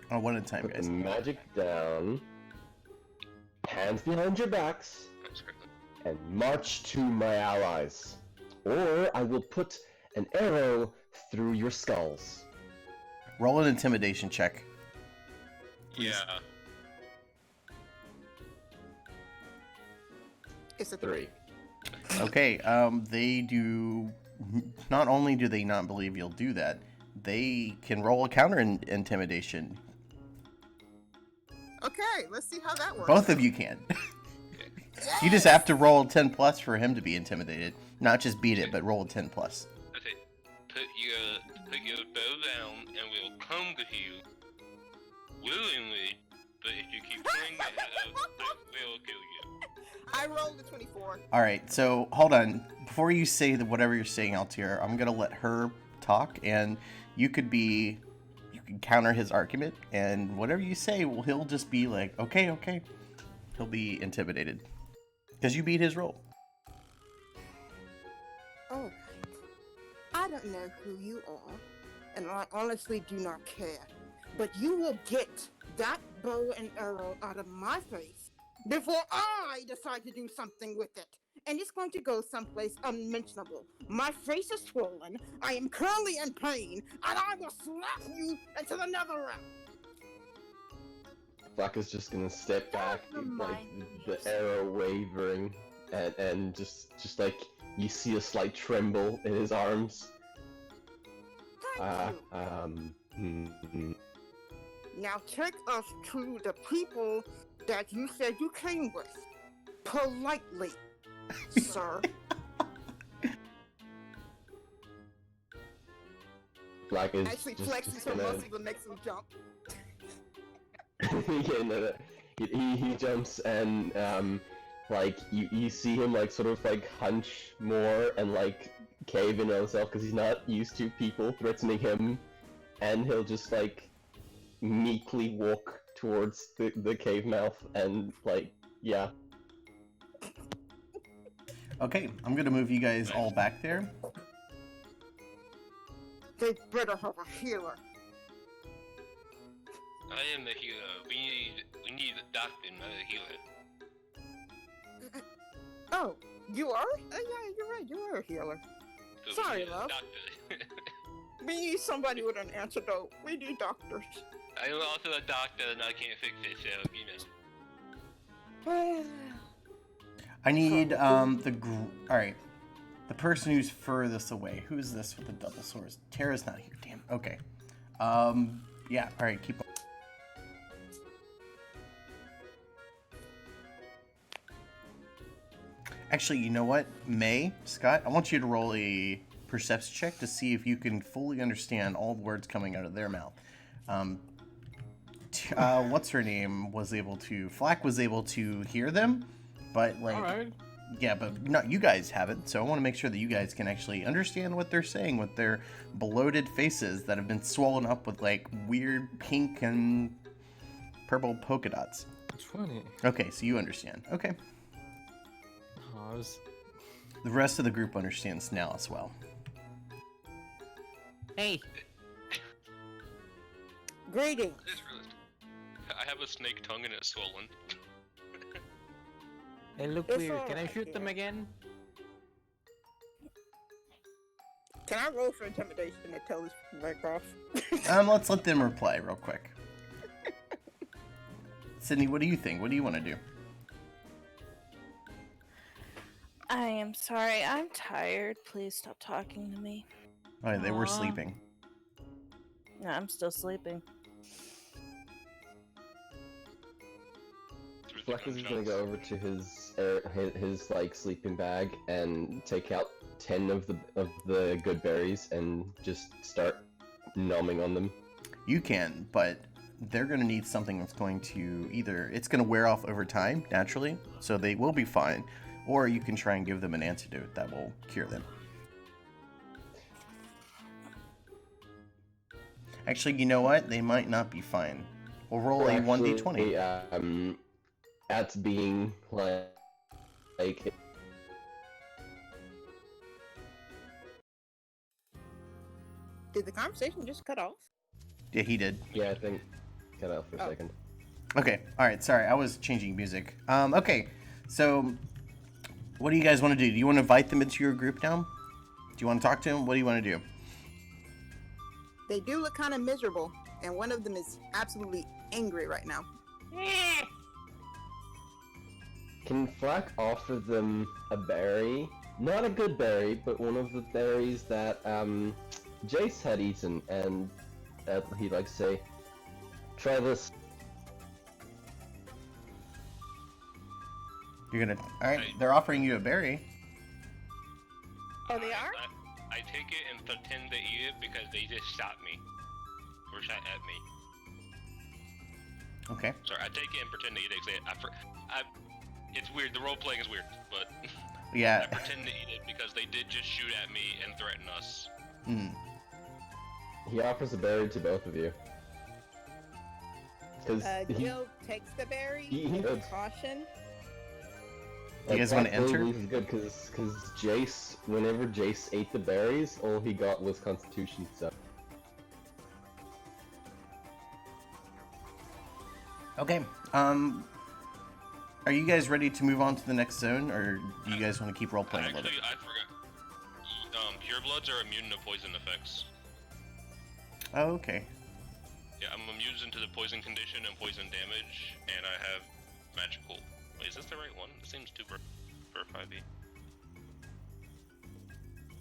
Oh, one at a time, Put guys. the magic down. hands behind your backs, and march to my allies. Or I will put an arrow through your skulls. Roll an intimidation check. Yeah. It's a 3. Okay, they do. Not only do they not believe you'll do that, they can roll a counter intimidation. Okay, let's see how that works. Both of you can. You just have to roll 10 plus for him to be intimidated. Not just beat it, but roll a 10 plus. Okay. Put your bow down, and we'll come to you willingly. But if you keep playing it, we'll kill you. I rolled a 24. All right, so hold on. Before you say whatever you're saying, Altair, I'm gonna let her talk, and you can counter his argument, and whatever you say, he'll just be like, okay. He'll be intimidated because you beat his roll. All right. I don't know who you are, and I honestly do not care. But you will get that bow and arrow out of my face before I decide to do something with it. And it's going to go someplace unmentionable. My face is swollen, I am currently in pain, and I will slap you into the nether realm. Black is just gonna step back, like the arrow wavering, and just like you see a slight tremble in his arms. Thank you. Now take us to the people that you said you came with. Politely, sir. Black is Actually just flexes her gonna... muscles and makes him jump. Yeah, no. He jumps and like you see him like sort of like hunch more and like cave in on himself because he's not used to people threatening him, and he'll just like meekly walk towards the cave mouth and like yeah. Okay, I'm gonna move you guys all back there. They better have a healer. I am the healer. We need a doctor, not a healer. Oh, you are? Yeah, you're right. You are a healer. So Sorry, we need love. a doctor. We need somebody with an antidote. We need doctors. I'm also a doctor and I can't fix it, so, you know. I need alright. The person who's furthest away. Who's this with the double swords? Tara's not here, damn. Okay. Yeah, alright, keep on. Actually, you know what? May, Scott, I want you to roll a perception check to see if you can fully understand all the words coming out of their mouth. What's her name Flack was able to hear them, but like, Alright. yeah, but not you guys haven't. So I want to make sure that you guys can actually understand what they're saying with their bloated faces that have been swollen up with like weird pink and purple polka dots. 20. Okay, so you understand. Okay. Oh, I was... The rest of the group understands now as well. Hey, Greetings. I just realized I have a snake tongue and it's swollen. they look It's weird. Can I alright, shoot them yeah. again? Can I roll for intimidation to tell this back off? Let's let them reply real quick. Sydney, what do you think? What do you want to do? I am sorry. I'm tired. Please stop talking to me. Oh, they were Aw. sleeping. No, I'm still sleeping. Black is gonna go over to his like sleeping bag and take out 10 of the good berries and just start nomming on them. You can, but they're going to need something that's going to it's going to wear off over time, naturally, so they will be fine, or you can try and give them an antidote that will cure them. Actually, you know what? They might not be fine. We'll roll a 1d20. At being like Did the conversation just cut off? Yeah, he did. yeah, I think cut out for a Oh. second. Okay, alright, sorry, I was changing music. Okay, so what do you guys want to do? Do you want to invite them into your group now? Do you want to talk to them? What do you want to do? They do look kind of miserable, and one of them is absolutely angry right now. Can Flack offer them a berry? Not a good berry, but one of the berries that Jace had eaten, and he'd like to say, try this. You're gonna... Alright, they're offering you a berry. Oh, they are? I take it and pretend to eat it because they just shot me. Or shot at me. Okay. Sorry, I take it and pretend to eat it. It's weird, the role playing is weird, but Yeah. I pretend to eat it because they did just shoot at me and threaten us. He offers a berry to both of you. Jill takes the berry with caution. You guys want to enter? This is good because Jace, whenever Jace ate the berries, all he got was Constitution stuff. Okay. Are you guys ready to move on to the next zone, or do you guys want to keep role playing a little Actually, bit? I forgot. Purebloods are immune to poison effects. Oh, okay. Yeah, I'm immune to the poison condition and poison damage, and I have magical. Wait, is this the right one? It seems too for 5e.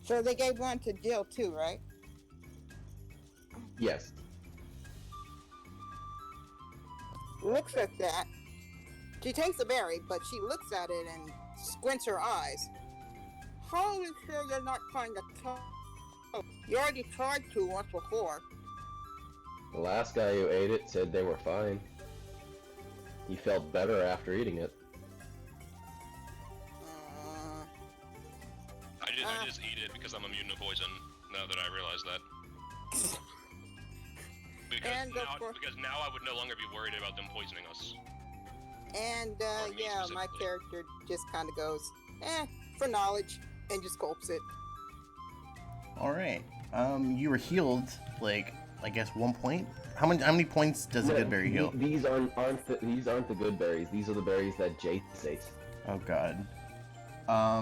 So they gave one to Jill too, right? Yes. Looks at that. She takes the berry, but she looks at it and squints her eyes. How are you sure you're not trying to kill? You already tried to once before. The last guy who ate it said they were fine. He felt better after eating it. I just eat it because I'm immune to poison, now that I realize that. Because now I would no longer be worried about them poisoning us. And Or me yeah, my specifically. character just kind of goes, for knowledge, and just gulps it. Alright. You were healed, like, I guess 1 point? How many points does a good berry heal? These aren't the good berries. These are the berries that Jace ate. Oh god.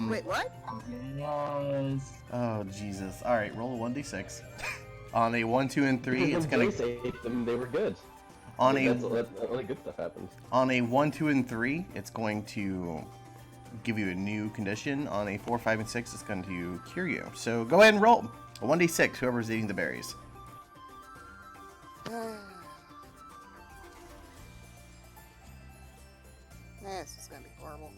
Wait, what? Yes. Oh Jesus. Alright, roll a 1d6. On a 1, 2, and 3, it's gonna... Jace ate them, they were good. On a... That's only good stuff happens. On a 1, 2, and 3, it's going to give you a new condition. On a 4, 5, and 6, it's going to cure you. So go ahead and roll. A 1d6, whoever's eating the berries. This is gonna be horrible.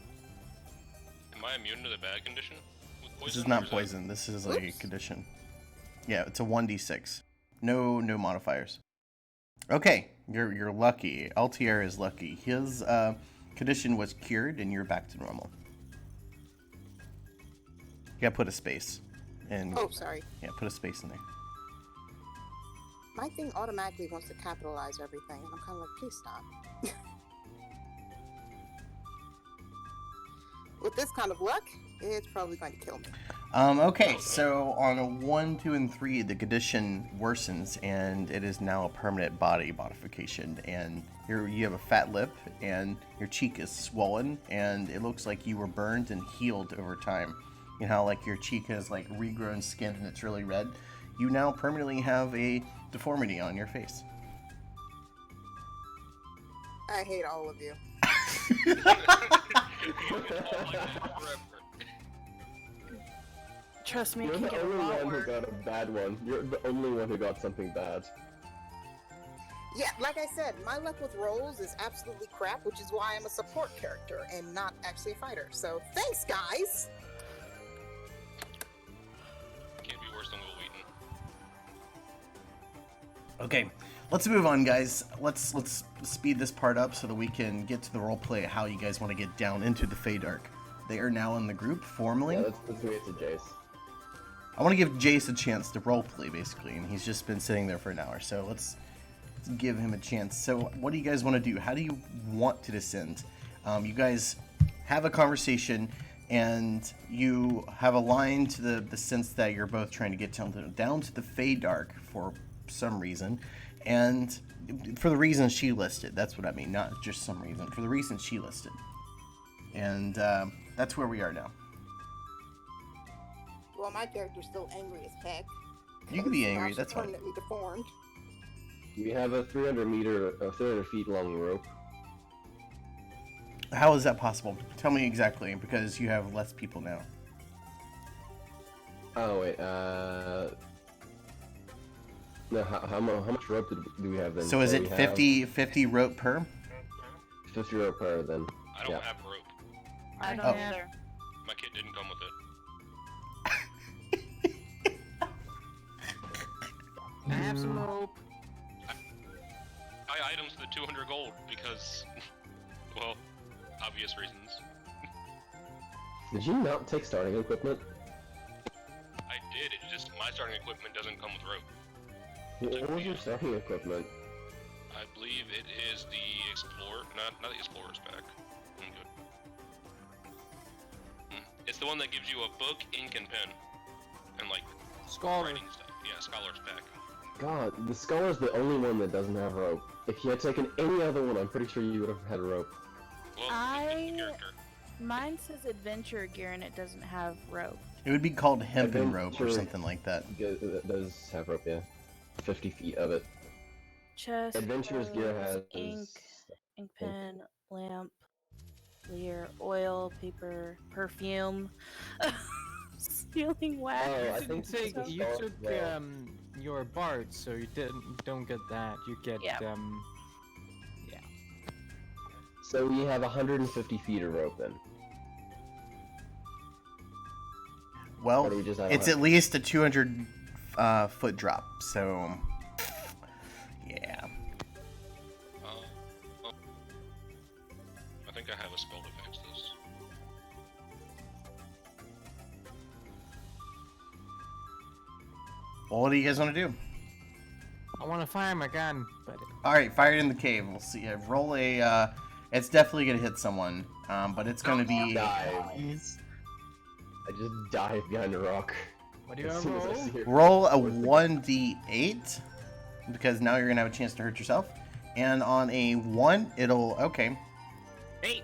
Am I immune to the bad condition? With poison, This is or not that- poison. This is a Oops. condition. Yeah, it's a 1d6. No modifiers. Okay, you're lucky. Altier is lucky. His condition was cured, and you're back to normal. You gotta put a space. And Oh, sorry. yeah, put a space in there. My thing automatically wants to capitalize everything, and I'm kind of like, please stop. With this kind of luck, it's probably going to kill me. Okay, so on a 1, 2, and 3, the condition worsens, and it is now a permanent body modification. And you have a fat lip, and your cheek is swollen, and it looks like you were burned and healed over time. You know how like your cheek has like regrown skin and it's really red? You now permanently have a deformity on your face. I hate all of you. Trust me, it You're can the get a only lot one who worse. got a bad one. You're the only one who got something bad. Yeah, like I said, my luck with rolls is absolutely crap, which is why I'm a support character and not actually a fighter. So thanks, guys. Can't be worse than Will Wheaton. Okay, let's move on, guys. Let's speed this part up so that we can get to the roleplay how you guys want to get down into the Feydark. They are now in the group formally. Yeah, let's give it to Jace. I want to give Jace a chance to roleplay, basically, and he's just been sitting there for an hour, so let's give him a chance. So what do you guys want to do? How do you want to descend? You guys have a conversation, and you have aligned to the sense that you're both trying to get down to the Feydark for some reason, And for the reasons she listed, that's what I mean, not just some reason, for the reasons she listed. And that's where we are now. Well, my character's still angry as heck. You can be 'cause angry, Josh that's fine. permanently deformed. We have a 300 feet long rope. How is that possible? Tell me exactly, because you have less people now. Oh wait, no, how much rope do we have then? So is it we have 50 rope per? 50 rope per then? I don't Yeah. have rope. I don't Oh. either. My kit didn't come with it. I have some rope. I items for the 200 gold because, well, obvious reasons. Did you not take starting equipment? I did. It just my starting equipment doesn't come with rope. What was your starting equipment? I believe it is the Explorer, not the Explorer's pack. I'm good. It's the one that gives you a book, ink, and pen, and like Scholar. writing stuff. Yeah, Scholar's pack. God, the Scholar's the only one that doesn't have rope. If you had taken any other one, I'm pretty sure you would have had rope. Well, it's the character. Mine says adventure gear and it doesn't have rope. It would be called hempen rope or Adventure- something like that. It does have rope, yeah. 50 feet of it. Chest, Adventurer's gear has ink pen, lamp, clear, oil, paper, perfume, sealing wax. Oh, I You think take, it's you all- took yeah. your bard, so you don't get that. You get Yeah. So we have 150 feet of rope then. Well, Or do we just have it's 100? at least a 200 foot drop, so yeah. Oh. I think I have a spell to fix this. Well, what do you guys want to do? I want to fire my gun, but All right, fire it in the cave. We'll see. Roll a. It's definitely gonna hit someone, but it's gonna be. Dive. I just dive behind a rock. what do you as have soon as I roll? see it. Roll a 1d8 because now you're gonna have a chance to hurt yourself. And on a 1, it'll okay. 8.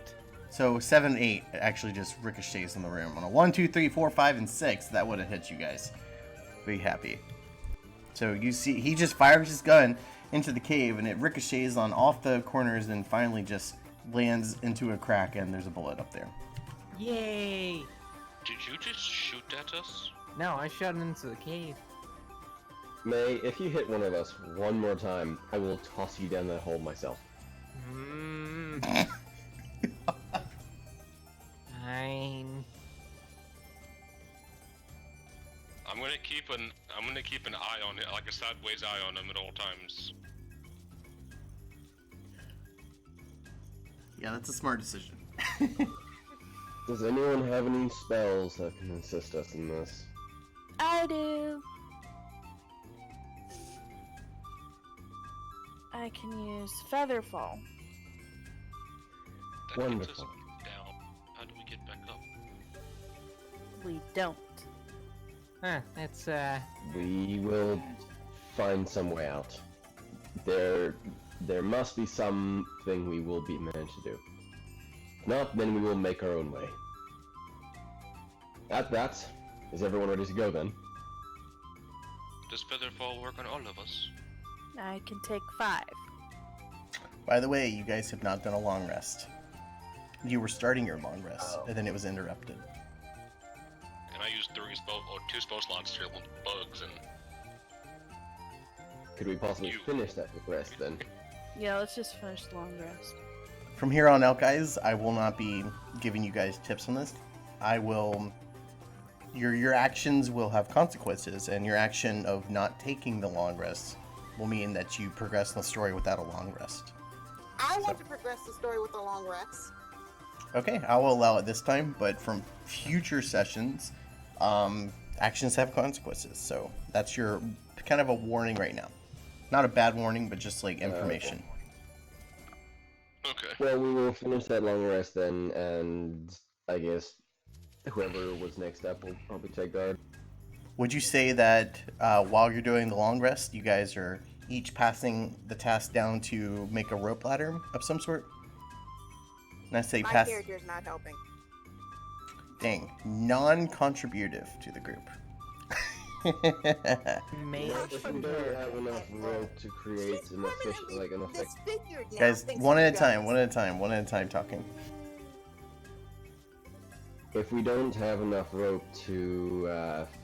So 7, 8 actually just ricochets in the room. On a 1, 2, 3, 4, 5, and 6, that would have hit you guys. Be happy. So you see, he just fires his gun into the cave, and it ricochets on off the corners, and finally just lands into a crack, and there's a bullet up there. Yay! Did you just shoot at us? No, I shot into the cave. May, if you hit one of us one more time, I will toss you down that hole myself. Fine. I'm gonna keep an eye on it, like a sideways eye on him at all times. Yeah, that's a smart decision. Does anyone have any spells that can assist us in this? I do. I can use Featherfall. That gets us Wonderful. down. How do we get back up? We don't. Huh, it's We will find some way out. There must be something we will be managed to do. If not, then we will make our own way. At that, is everyone ready to go then? Does Featherfall work on all of us? I can take 5. By the way, you guys have not done a long rest. You were starting your long rest, and then it was interrupted. And I used 2 spell slots to kill bugs, and Could we possibly You- finish that rest then? Yeah, let's just finish the long rest. From here on out, guys, I will not be giving you guys tips on this. I will. Your actions will have consequences, and your action of not taking the long rest will mean that you progress in the story without a long rest. I want to progress the story with a long rest. Okay, I will allow it this time, but from future sessions, actions have consequences. So that's your kind of a warning right now. Not a bad warning, but just like information. okay. Well, we will finish that long rest then, and I guess whoever was next up will probably take guard. Would you say that while you're doing the long rest, you guys are each passing the task down to make a rope ladder of some sort. And I say My pass. character's not helping. Dang, non-contributive to the group. May I If we don't have enough rope to create She's an efficient, permanently like an effect. disfigured now. Guys, thanks one to at a you time, guys. one at a time talking. If we don't have enough rope to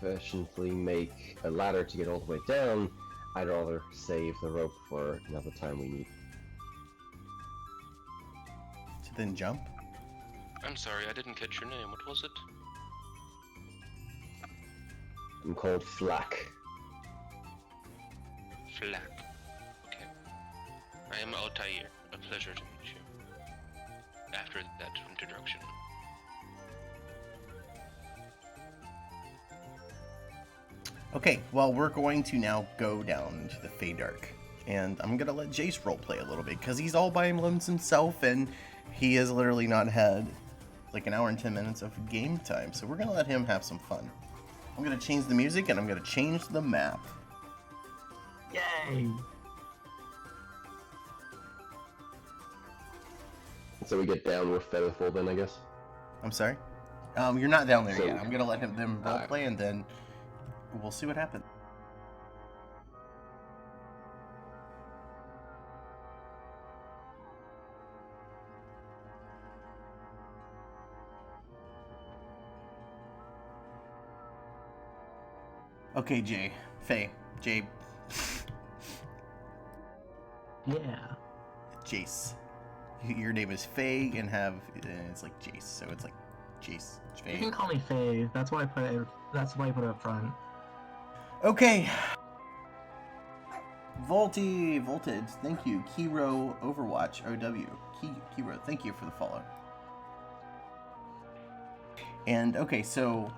efficiently make a ladder to get all the way down, I'd rather save the rope for another time we need. So then jump. I'm sorry, I didn't catch your name. What was it? I'm called Flack. Flack. Okay. I am Altair. A pleasure to meet you. After that introduction. Okay, well, we're going to now go down into the Feydark. And I'm going to let Jace roleplay a little bit, because he's all by himself, and he has literally not had like an hour and 10 minutes of game time. So we're going to let him have some fun. I'm going to change the music, and I'm going to change the map. Yay! So we get down with Featherfall then, I guess? I'm sorry? You're not down there So- yet. I'm going to let them Alright. roleplay, and then we'll see what happens. Okay, Jay. Yeah. Jace. Your name is Faye, and it's like Jace, so it's like Jace. You Faye. can call me Faye. That's why I put it. That's why I put it up front. Okay. Voltage, thank you. Kiro Overwatch, OW. Kiro, thank you for the follow. And okay, so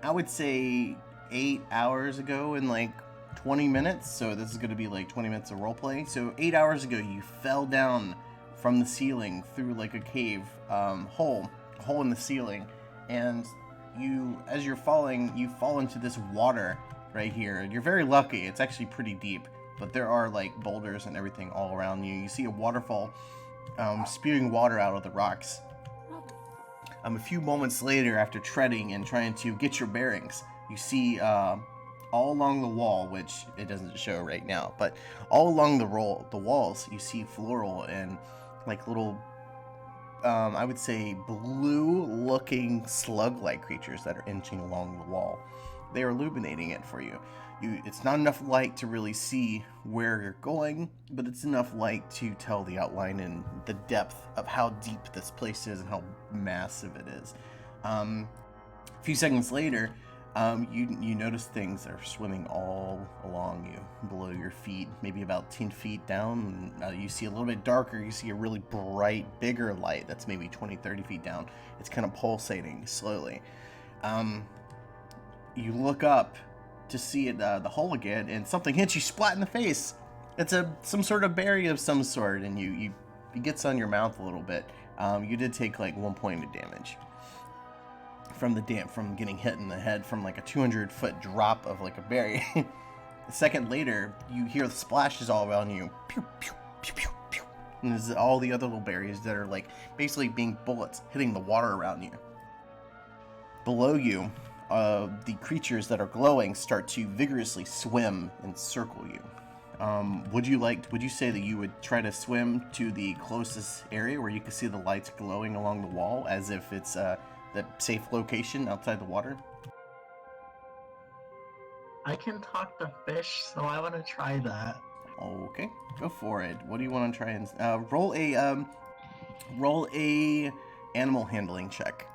I would say 8 hours ago in like 20 minutes, so this is going to be like 20 minutes of roleplay. So 8 hours ago, you fell down from the ceiling through like a cave hole in the ceiling, and as you're falling, you fall into this water right here. And you're very lucky. It's actually pretty deep, but there are like boulders and everything all around you. You see a waterfall spewing water out of the rocks. A few moments later, after treading and trying to get your bearings, you see all along the wall, which it doesn't show right now, but all along the walls, you see floral and like little, I would say blue-looking slug-like creatures that are inching along the wall. They are illuminating it for you. It's not enough light to really see where you're going, but it's enough light to tell the outline and the depth of how deep this place is and how massive it is. A few seconds later, you notice things that are swimming all along you, below your feet, maybe about 10 feet down. You see a little bit darker, you see a really bright, bigger light that's maybe 20, 30 feet down. It's kind of pulsating slowly. You look up to see it, the hole again, and something hits you splat in the face. It's some sort of berry of some sort, and it gets on your mouth a little bit. You did take like 1 point of damage from getting hit in the head from like a 200-foot drop of like a berry. A second later, you hear the splashes all around you. Pew, pew, pew, pew, pew. And there's all the other little berries that are like basically being bullets hitting the water around you. Below you, the creatures that are glowing start to vigorously swim and circle you. Would you say that you would try to swim to the closest area where you can see the lights glowing along the wall as if it's the safe location outside the water? I can talk to fish, so I want to try that. Okay, go for it. What do you want to try and roll a animal handling check.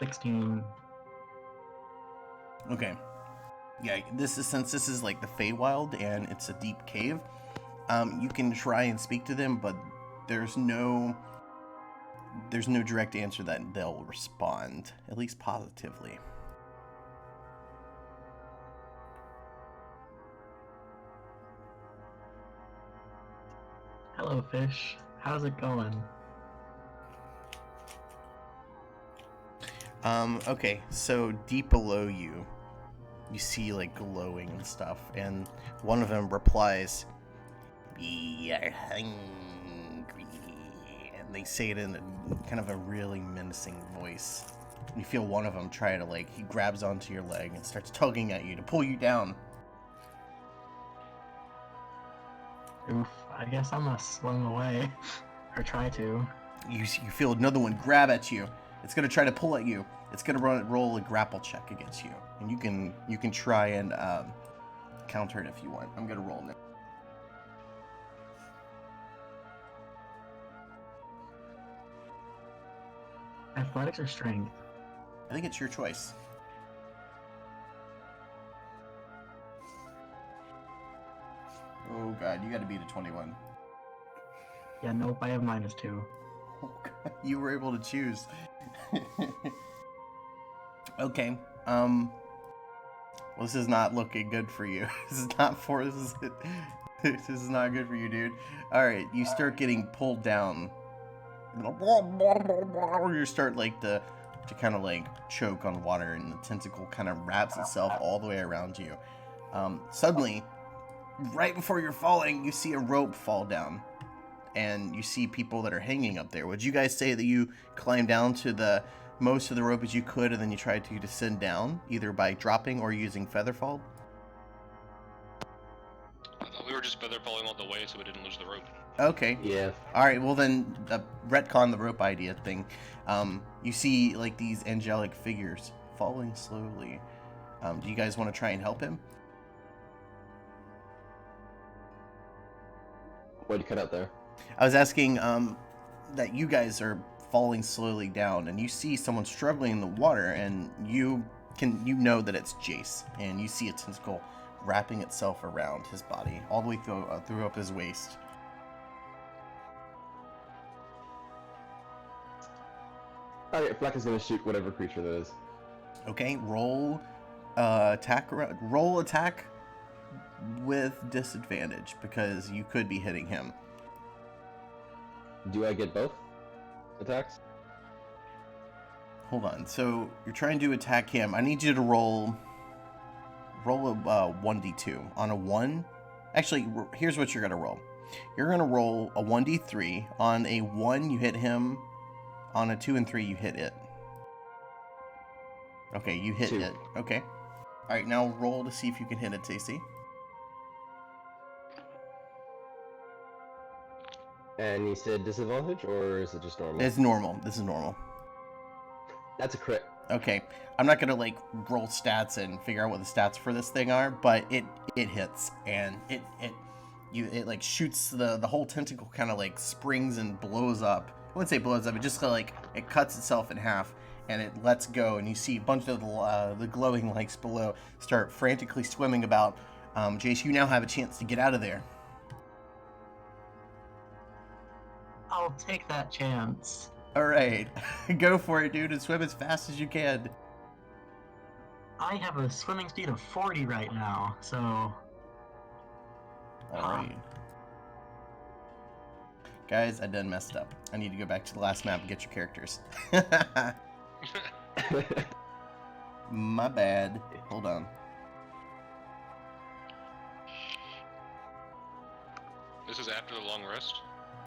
$16. Okay. Yeah, since this is like the Feywild and it's a deep cave, you can try and speak to them, but there's no direct answer that they'll respond, at least positively. Hello, fish. How's it going? Okay, so deep below you, you see like glowing and stuff, and one of them replies, "We are hungry," and they say it in kind of a really menacing voice. You feel one of them try to he grabs onto your leg and starts tugging at you to pull you down. Oof, I guess I'm gonna swim away. Or try to. You feel another one grab at you. It's gonna try to pull at you. It's gonna roll a grapple check against you, and you can try and counter it if you want. I'm gonna roll now. Athletics or strength? I think it's your choice. Oh god, you gotta beat a 21. Yeah, nope, I have -2. Oh god, you were able to choose. Okay, well, this is not looking good for you. This is not good for you, dude. Alright, you start getting pulled down. You start to kind of choke on water, and the tentacle kind of wraps itself all the way around you. Suddenly, right before you're falling, you see a rope fall down, and you see people that are hanging up there. Would you guys say that you climbed down to the most of the rope as you could, and then you tried to descend down, either by dropping or using featherfall? I thought we were just feather falling all the way so we didn't lose the rope. Okay. Yeah. Alright, well then, retcon the rope idea thing. You see, these angelic figures falling slowly. Do you guys want to try and help him? What'd you cut out there? I was asking, that you guys are falling slowly down, and you see someone struggling in the water, and you know that it's Jace, and you see a tentacle wrapping itself around his body, all the way through up his waist. Okay, Fleck is gonna shoot whatever creature that is. Okay, roll attack with disadvantage, because you could be hitting him. Do I get both attacks? Hold on. So you're trying to attack him. I need you to roll a 1d2 on a 1. Actually, here's what you're gonna roll. You're gonna roll a 1d3. On a 1, you hit him. On a 2 and 3, you hit it. Okay, you hit 2. it. Okay. All right, now roll to see if you can hit it, Stacy. And you said disadvantage, or is it just normal? It's normal. This is normal. That's a crit. Okay, I'm not gonna roll stats and figure out what the stats for this thing are, but it hits, and it shoots the whole tentacle, kind of springs and blows up. I wouldn't say blows up, it just it cuts itself in half, and it lets go, and you see a bunch of the glowing lights below start frantically swimming about. Jace, you now have a chance to get out of there. I'll take that chance. Alright, go for it, dude, and swim as fast as you can. I have a swimming speed of 40 right now, so... Alright. Guys, I done messed up. I need to go back to the last map and get your characters. My bad. Hold on. This is after the long rest?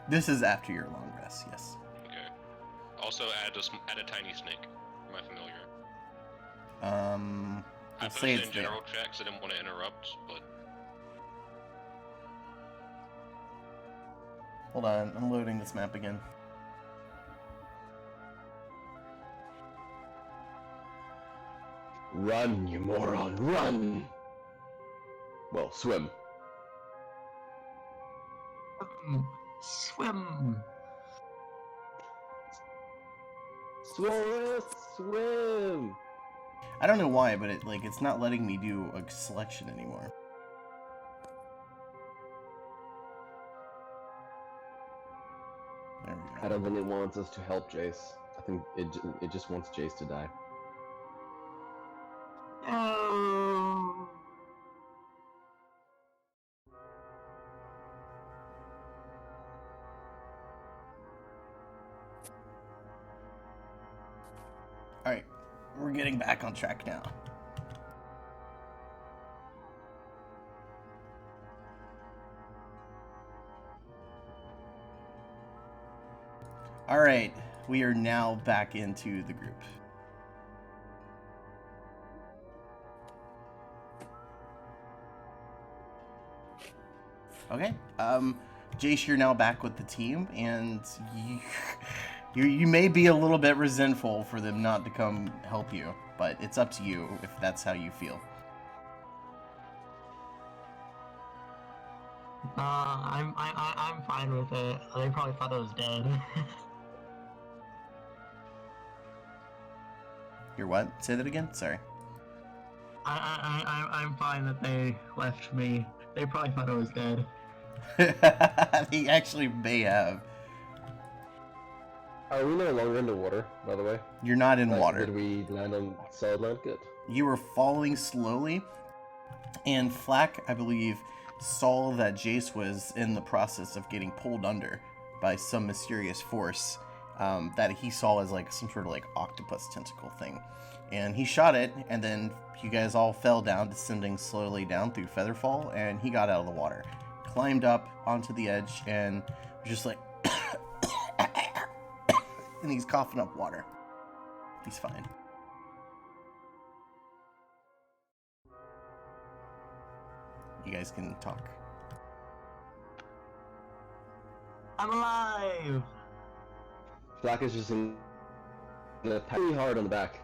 This is after your long rest, yes. Okay. Also add a tiny snake. Am I familiar? I'll I put say it it's in there. general checks. I didn't want to interrupt, but Hold on, I'm loading this map again. Run, you moron, run! Well, swim. Swim! Swim! Swim! I don't know why, but it's not letting me do a selection anymore. There we go. I don't think it wants us to help Jace. I think it just wants Jace to die. Oh. Alright, we're getting back on track now. All right, we are now back into the group. Okay, Jace, you're now back with the team, and you may be a little bit resentful for them not to come help you, but it's up to you if that's how you feel. I'm fine with it. They probably thought I was dead. You're what? Say that again? Sorry. I'm fine that they left me. They probably thought I was dead. He actually may have. Are we no longer in the water, by the way? You're not in Like, water. Did we land on solid land? Good. You were falling slowly, and Flack, I believe, saw that Jace was in the process of getting pulled under by some mysterious force that he saw as like some sort of like octopus tentacle thing. And he shot it, and then you guys all fell down, descending slowly down through Featherfall, and he got out of the water, climbed up onto the edge, and was just like, and he's coughing up water. He's fine. You guys can talk. I'm alive! Black is just in the pretty hard on the back.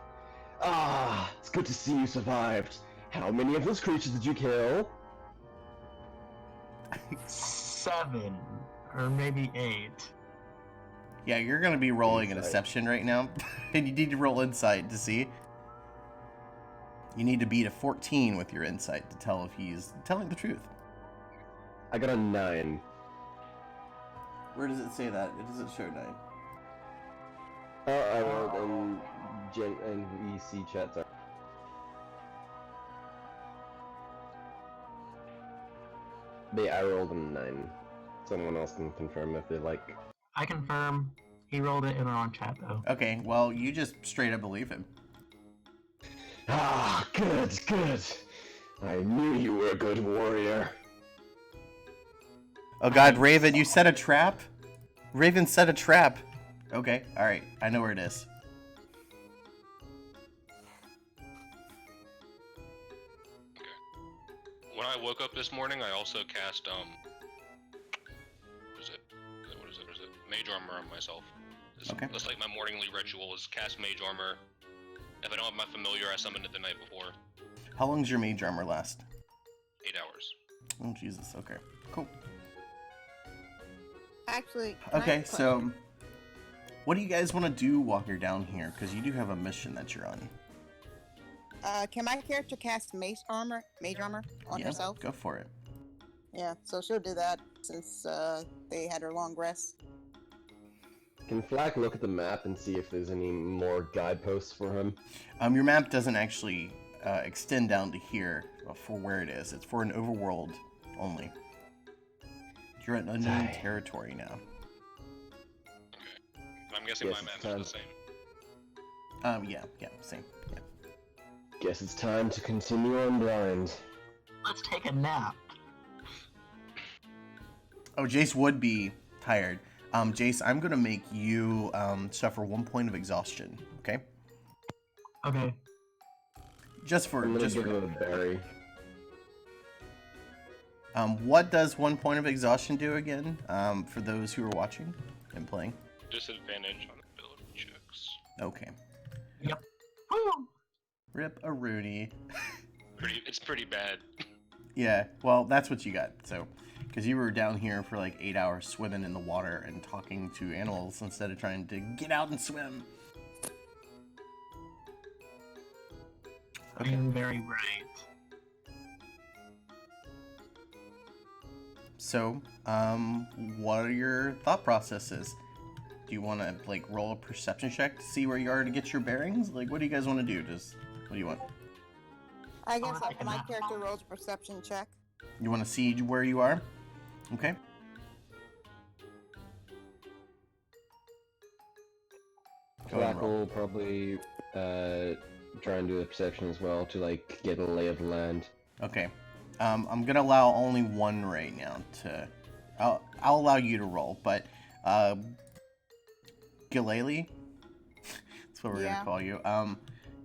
Ah, it's good to see you survived. How many of those creatures did you kill? 7. Or maybe 8. Yeah, you're gonna be rolling a Insight. deception right now, and you need to roll insight to see. You need to beat a 14 with your insight to tell if he's telling the truth. I got a 9. Where does it say that? It doesn't show 9. Oh, I rolled in Gen and EC chat. Sorry. But yeah, I rolled a 9. Someone else can confirm if they like. I confirm. He rolled it in the wrong chat, though. Okay, well, you just straight up believe him. Ah, good, good. I knew you were a good warrior. Oh god, Raven, you set a trap? Raven set a trap. Okay, alright, I know where it is. When I woke up this morning, I also cast what is it? Mage armor on myself. Okay. That's like my morningly ritual is cast mage armor. If I don't have my familiar, I summon it the night before. How long does your mage armor last? 8 hours. Oh, Jesus, okay. Cool. Actually, can I Okay, ask a so question? what do you guys want to do while you're down here? Because you do have a mission that you're on. Can my character cast mage armor on Yeah, herself? go for it. Yeah, so she'll do that since they had her long rest. Can Flack look at the map and see if there's any more guideposts for him? Your map doesn't actually extend down to here for where it is. It's for an overworld only. You're in unknown territory now. I'm guessing Yes, my it's map is the time. same. Yeah, same. Yeah. Guess it's time to continue on blind. Let's take a nap. Oh, Jace would be tired. Jace, I'm gonna make you suffer 1 point of exhaustion. Okay. Okay. Just for I'm gonna just give for. him a berry. What does 1 point of exhaustion do again? For those who are watching and playing. Disadvantage on ability checks. Okay. Yep. Woo! Rip a Rooney. It's pretty bad. Yeah. Well, that's what you got. So, because you were down here for like 8 hours swimming in the water and talking to animals instead of trying to get out and swim. Okay. I'm very right. So, what are your thought processes? Do you want to like roll a perception check to see where you are to get your bearings? Like, what do you guys want to do? What do you want? I guess wanna take a my nap. character rolls a perception check. You want to see where you are? Okay. Go ahead and Flack roll. will probably try and do the perception as well to like get a lay of the land. Okay. I'm gonna allow only one right now to. I'll allow you to roll, but Galele, that's what we're gonna call you.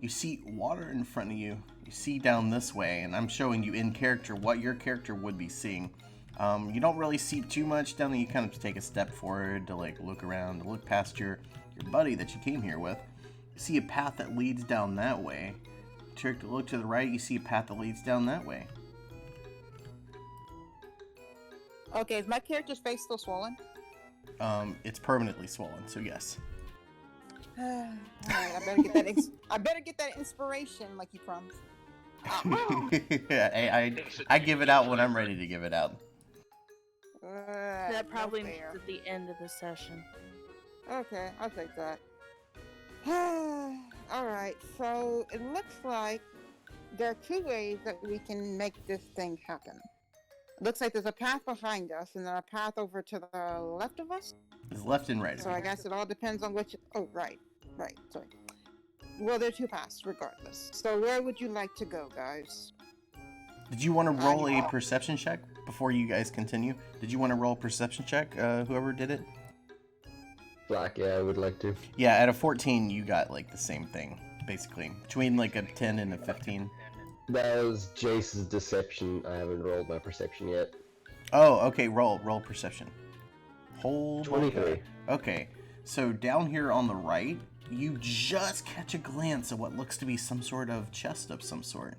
You see water in front of you. You see down this way, and I'm showing you in character what your character would be seeing. You don't really see too much down there. You kind of take a step forward to like look around, to look past your buddy that you came here with. You see a path that leads down that way. Look to the right. You see a path that leads down that way. Okay, is my character's face still swollen? It's permanently swollen, so yes. Alright, I better get that inspiration like you promised. I give it out when I'm ready to give it out. That probably no means fair. at the end of the session. Okay, I'll take that. Alright, so it looks like there are two ways that we can make this thing happen. It looks like there's a path behind us and then a path over to the left of us. It's left and right. So I guess it all depends on which. Oh, right, sorry. Well, there are two paths regardless. So where would you like to go, guys? Did you want to roll a perception check before you guys continue? Did you want to roll a perception check, whoever did it? Black, yeah, I would like to. Yeah, at a 14, you got like the same thing, basically. Between like a 10 and a 15. That was Jace's deception. I haven't rolled my perception yet. Oh, okay, roll perception. Hold 23. Okay, so down here on the right, you just catch a glance at what looks to be some sort of chest of some sort.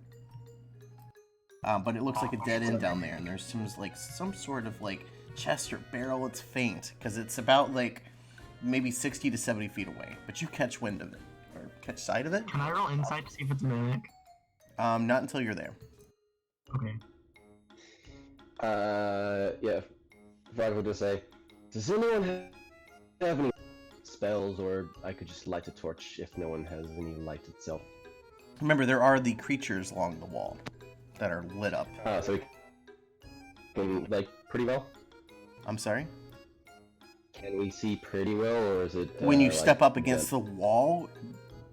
But it looks like a dead end down there, and there's some sort of like chest or barrel. It's faint because it's about like maybe 60 to 70 feet away. But you catch wind of it or catch sight of it. Can I roll insight to see if it's a mimic? Not until you're there. Okay. Yeah. Vlad would just say, does anyone have any spells, or I could just light a torch if no one has any light itself? Remember, there are the creatures along the wall that are lit up. So we can, like, pretty well? I'm sorry? Can we see pretty well, or is it... When you like, step up against the wall,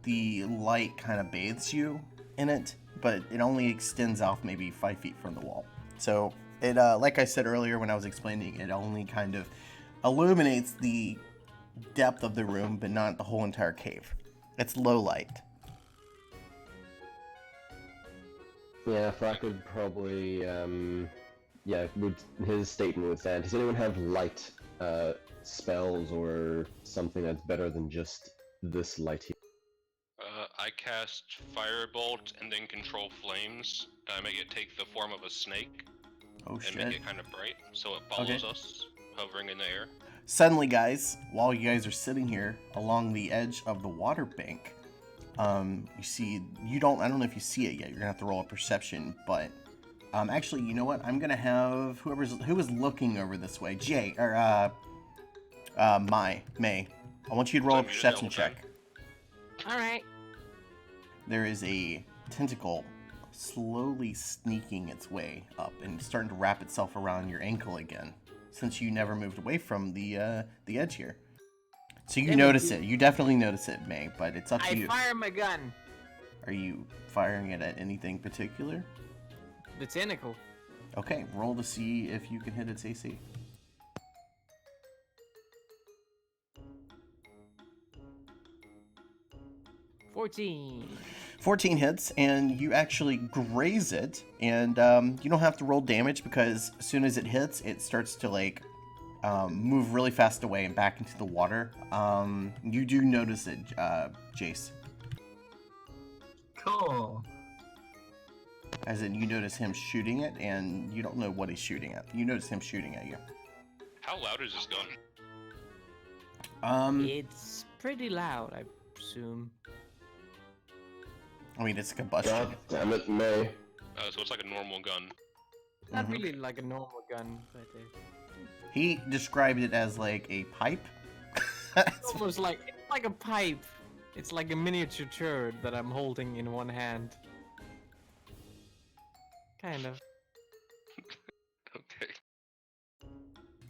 the light kind of bathes you in it, but it only extends off maybe 5 feet from the wall. So, it, like I said earlier when I was explaining, it only kind of illuminates the depth of the room, but not the whole entire cave. It's low light. Yeah, Flak would probably, his statement would stand. Does anyone have light spells or something that's better than just this light here? I cast Firebolt and then Control Flames. I make it take the form of a snake. Oh, and shit. make it kind of bright, so it follows us, hovering in the air. Suddenly, guys, while you guys are sitting here along the edge of the water bank, you see, I don't know if you see it yet, you're gonna have to roll a perception, but, actually, you know what, I'm gonna have, who is looking over this way, May, I want you to roll a perception check. Alright. There is a tentacle slowly sneaking its way up and starting to wrap itself around your ankle again, since you never moved away from the edge here. So you notice it. You definitely notice it, May, but it's up to you. I fire my gun. Are you firing it at anything particular? The tentacle. Okay, roll to see if you can hit its AC. $14. 14 hits, and you actually graze it, and you don't have to roll damage because as soon as it hits, it starts to like move really fast away and back into the water. You do notice it, Jace. Cool. As in, you notice him shooting it, and you don't know what he's shooting at. You notice him shooting at you. How loud is this gun? It's pretty loud, I presume. I mean, it's a combustion. God damn it, May. So it's like a normal gun. Not really like a normal gun, but He described it as like a pipe. it's almost like a pipe. It's like a miniature turd that I'm holding in one hand. Kind of. Okay.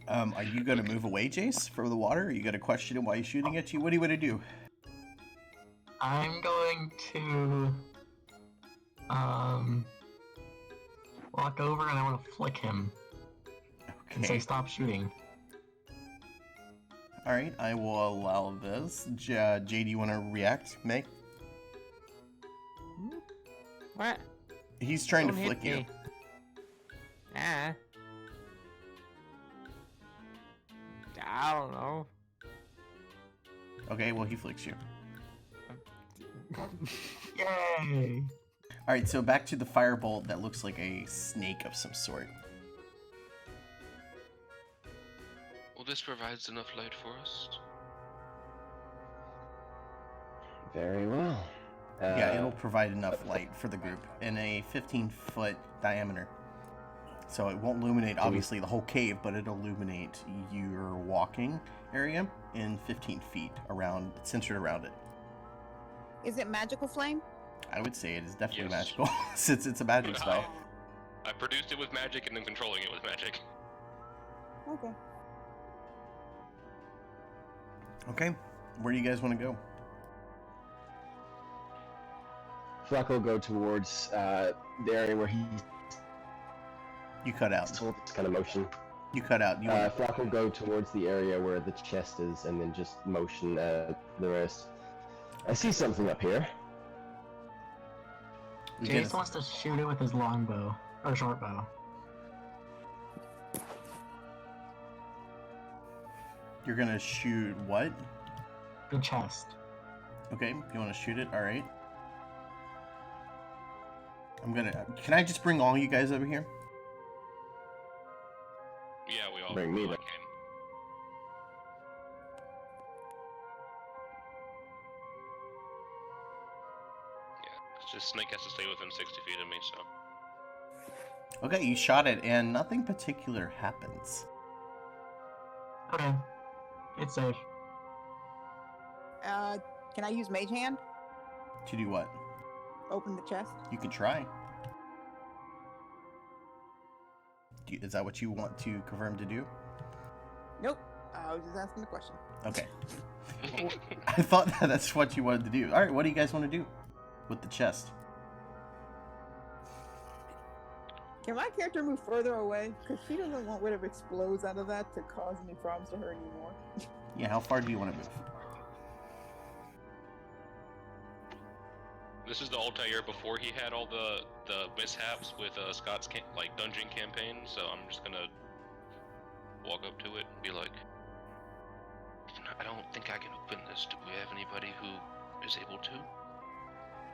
Are you gonna move away, Jace, from the water? Are you gonna question him why he's shooting at you? What do you want to do? I'm going to walk over and I want to flick him and say Okay. stop shooting. All right, I will allow this. Jay, do you want to react? May? What? He's trying Don't to hit flick you. me. Ah. I don't know. Okay, well he flicks you. Yay! All right, so back to the firebolt that looks like a snake of some sort. Well, this provides enough light for us. Very well. Yeah, it'll provide enough light for the group in a 15-foot diameter. So it won't illuminate, obviously, the whole cave, but it'll illuminate your walking area in 15 feet around, centered around it. Is it magical flame? I would say it is definitely Yes. magical, since it's a magic spell. I produced it with magic and then controlling it with magic. Okay. Okay, where do you guys want to go? Flack will go towards the area where he's You cut out. told this kind of motion. You cut out. You want Flack will go towards the area where the chest is and then just motion the rest. I see something up here. we get Jace a- wants to shoot it with his longbow or short bow. You're gonna shoot what? The chest. Okay, you want to shoot it? All right. I'm gonna. Can I just bring all you guys over here? Yeah, we all Bring me all then. came. Yeah, it's just Snake has to stay within 60 feet of me, so. Okay, you shot it, and nothing particular happens. Okay. It's safe. Can I use Mage Hand? To do what? Open the chest? You can try. Is that what you want to confirm to do? Nope. I was just asking the question. Okay. I thought that's what you wanted to do. All right, what do you guys want to do with the chest? Can my character move further away? Because she doesn't want whatever explodes out of that to cause any problems to her anymore. Yeah, how far do you want to move? This is the Altair before he had all the mishaps with Scott's dungeon campaign, so I'm just gonna walk up to it and be like, I don't think I can open this. Do we have anybody who is able to?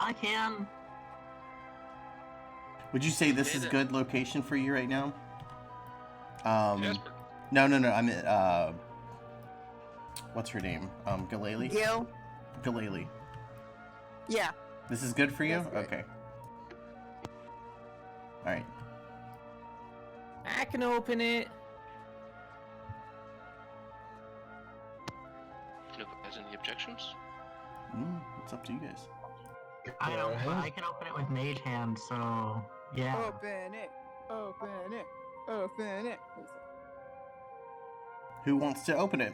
I can. Would you say this is a good location for you right now? Jasper. No. I'm what's her name? Galele? Gil? Galele. Yeah. This is good for you? That's good. Okay. Alright. I can open it. Nobody has any objections? It's up to you guys. I can open it with Mage Hand, so yeah. Open it. Open it. Open it. Who wants to open it?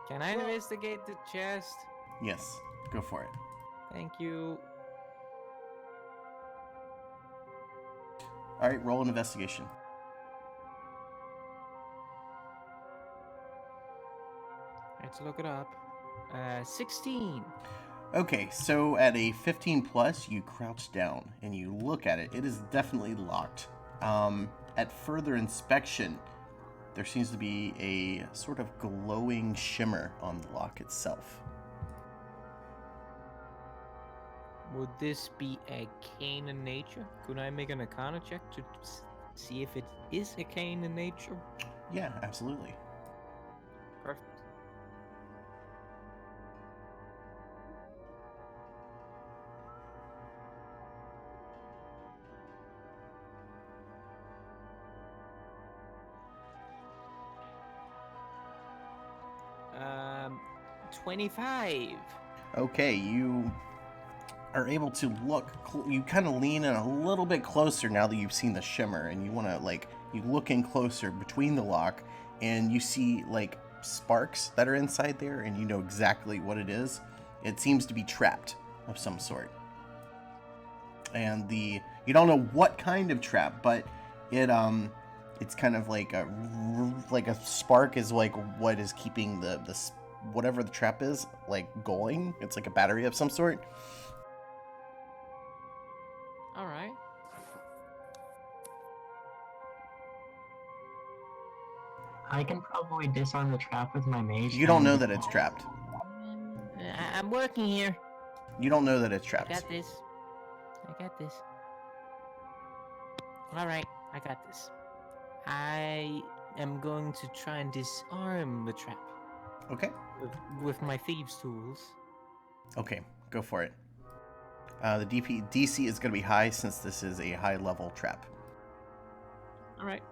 Can I investigate the chest? Yes, go for it. Thank you. Alright, roll an investigation. Let's look it up. 16. Okay, so at a 15 plus, you crouch down and you look at it. It is definitely locked. At further inspection, there seems to be a sort of glowing shimmer on the lock itself. Would this be arcane in nature? Could I make an arcana check to see if it is arcane in nature? Yeah, absolutely. Perfect. Um, 25. Okay, you are able to look, you kind of lean in a little bit closer now that you've seen the shimmer, and you want to, you look in closer between the lock, and you see, sparks that are inside there, and you know exactly what it is. It seems to be trapped of some sort. And you don't know what kind of trap, but it's kind of like a spark is like what is keeping the whatever the trap is like going. It's like a battery of some sort. All right. I can probably disarm the trap with my mage. You don't hand. know that it's trapped. I'm working here. You don't know that it's I trapped. got this. I got this. All right, I got this. I am going to try and disarm the trap Okay. with my thieves' tools. Okay, go for it. The DC is going to be high since this is a high level trap. All right.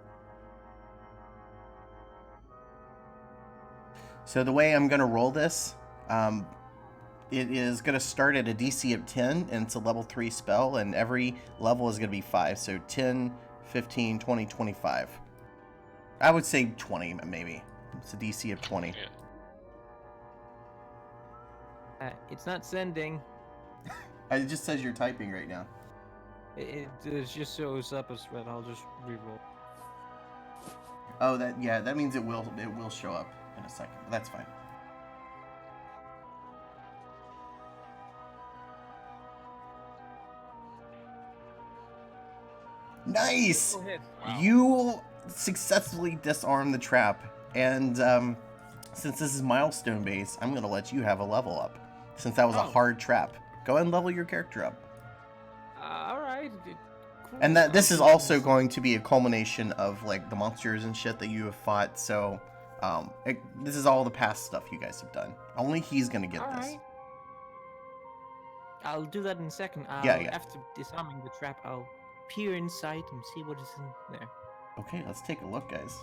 So the way I'm going to roll this, it is going to start at a DC of 10, and it's a level 3 spell, and every level is going to be 5. So 10, 15, 20, 25. I would say 20, maybe. It's a DC of 20. Yeah. It's not sending. It just says you're typing right now. It just shows up as red. I'll just reroll. Oh, that means it will show up in a second. That's fine. Nice! Go ahead. Wow. You successfully disarm the trap, and since this is milestone based, I'm gonna let you have a level up, since that was a hard trap. Go ahead and level your character up. All right. Cool. And this is also going to be a culmination of like the monsters and shit that you have fought. So, this is all the past stuff you guys have done. Only he's gonna get All this. right. I'll do that in a second. Yeah. After disarming the trap, I'll peer inside and see what is in there. Okay, let's take a look, guys.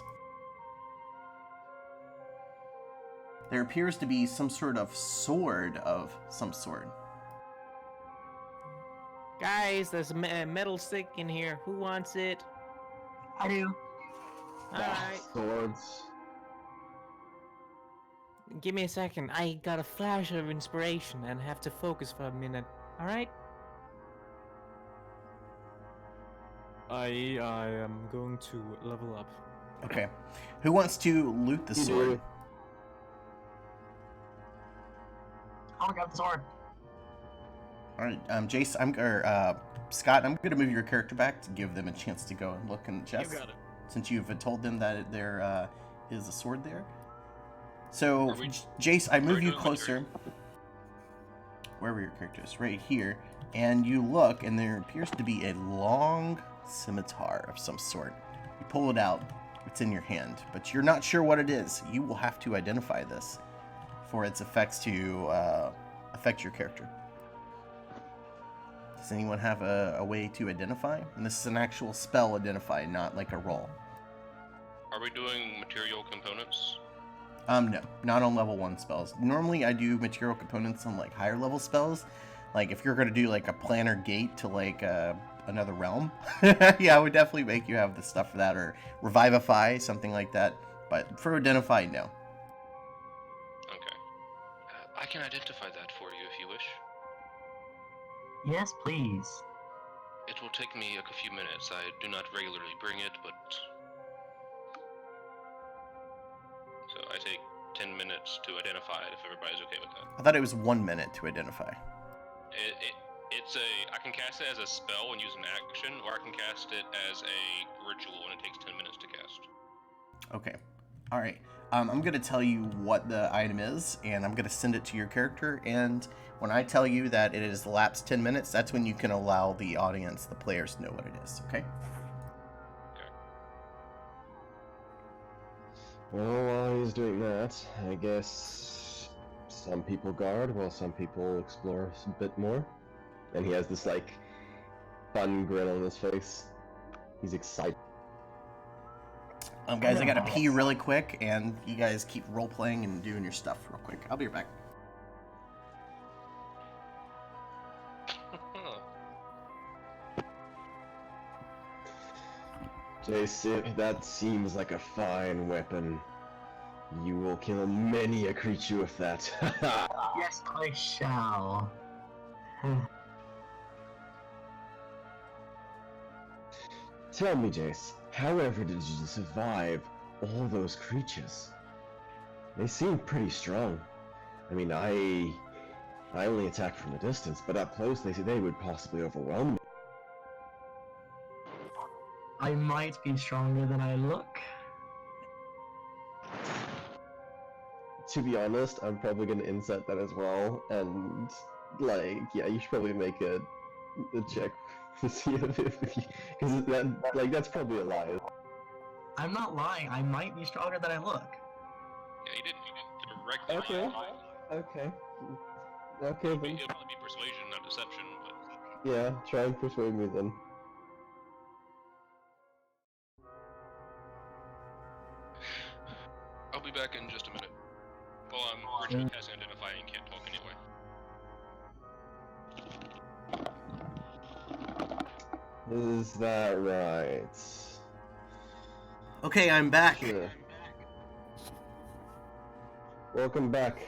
There appears to be some sort of sword of some sort. Guys, there's a metal stick in here. Who wants it? I do. Alright. Swords. Give me a second. I got a flash of inspiration and have to focus for a minute. Alright? I am going to level up. Okay. Who wants to loot the You sword? do. I'll grab the sword. All right, Scott, I'm gonna move your character back to give them a chance to go and look in the chest. You got it. Since you've told them that there is a sword there. So, Are we- Jace, I move we you doing closer. Wherever your character is, right here, and you look, and there appears to be a long scimitar of some sort. You pull it out; it's in your hand, but you're not sure what it is. You will have to identify this for its effects to affect your character. Does anyone have a way to identify? And this is an actual spell identify, not like a roll. Are we doing material components? No, not on level 1 spells. Normally I do material components on like higher level spells. Like if you're gonna do like a planar gate to like another realm, yeah, I would definitely make you have the stuff for that, or revivify, something like that. But for identify, no. Okay. I can identify that for you if you wish. Yes, please. It will take me a few minutes. I do not regularly bring it, but... So I take 10 minutes to identify it if everybody's okay with that. I thought it was 1 minute to identify. I can cast it as a spell and use an action, or I can cast it as a ritual and it takes 10 minutes to cast. Okay. All right. I'm going to tell you what the item is, and I'm going to send it to your character. And when I tell you that it is elapsed 10 minutes, that's when you can allow the audience, the players, to know what it is. Okay? Well, while he's doing that, I guess some people guard while some people explore a bit more. And he has this, like, fun grin on his face. He's excited. Guys, I got to pee really quick, and you guys keep role-playing and doing your stuff real quick. I'll be right back. Jace, that seems like a fine weapon. You will kill many a creature with that. Yes, I shall. Tell me, Jace, however did you survive all those creatures? They seem pretty strong. I mean, I only attack from a distance, but up close they would possibly overwhelm me. I might be stronger than I look. To be honest, I'm probably gonna insert that as well, and like, yeah, you should probably make a check to see if because that's probably a lie. I'm not lying. I might be stronger than I look. Yeah, he didn't directly. Okay. Okay, It'll then. probably be persuasion, not deception, but. Yeah, try and persuade me then. I'll be back in just a minute. Well, I'm virtually casting Identify and can't talk anyway. Is that right? Okay, I'm back. Sure. Welcome back.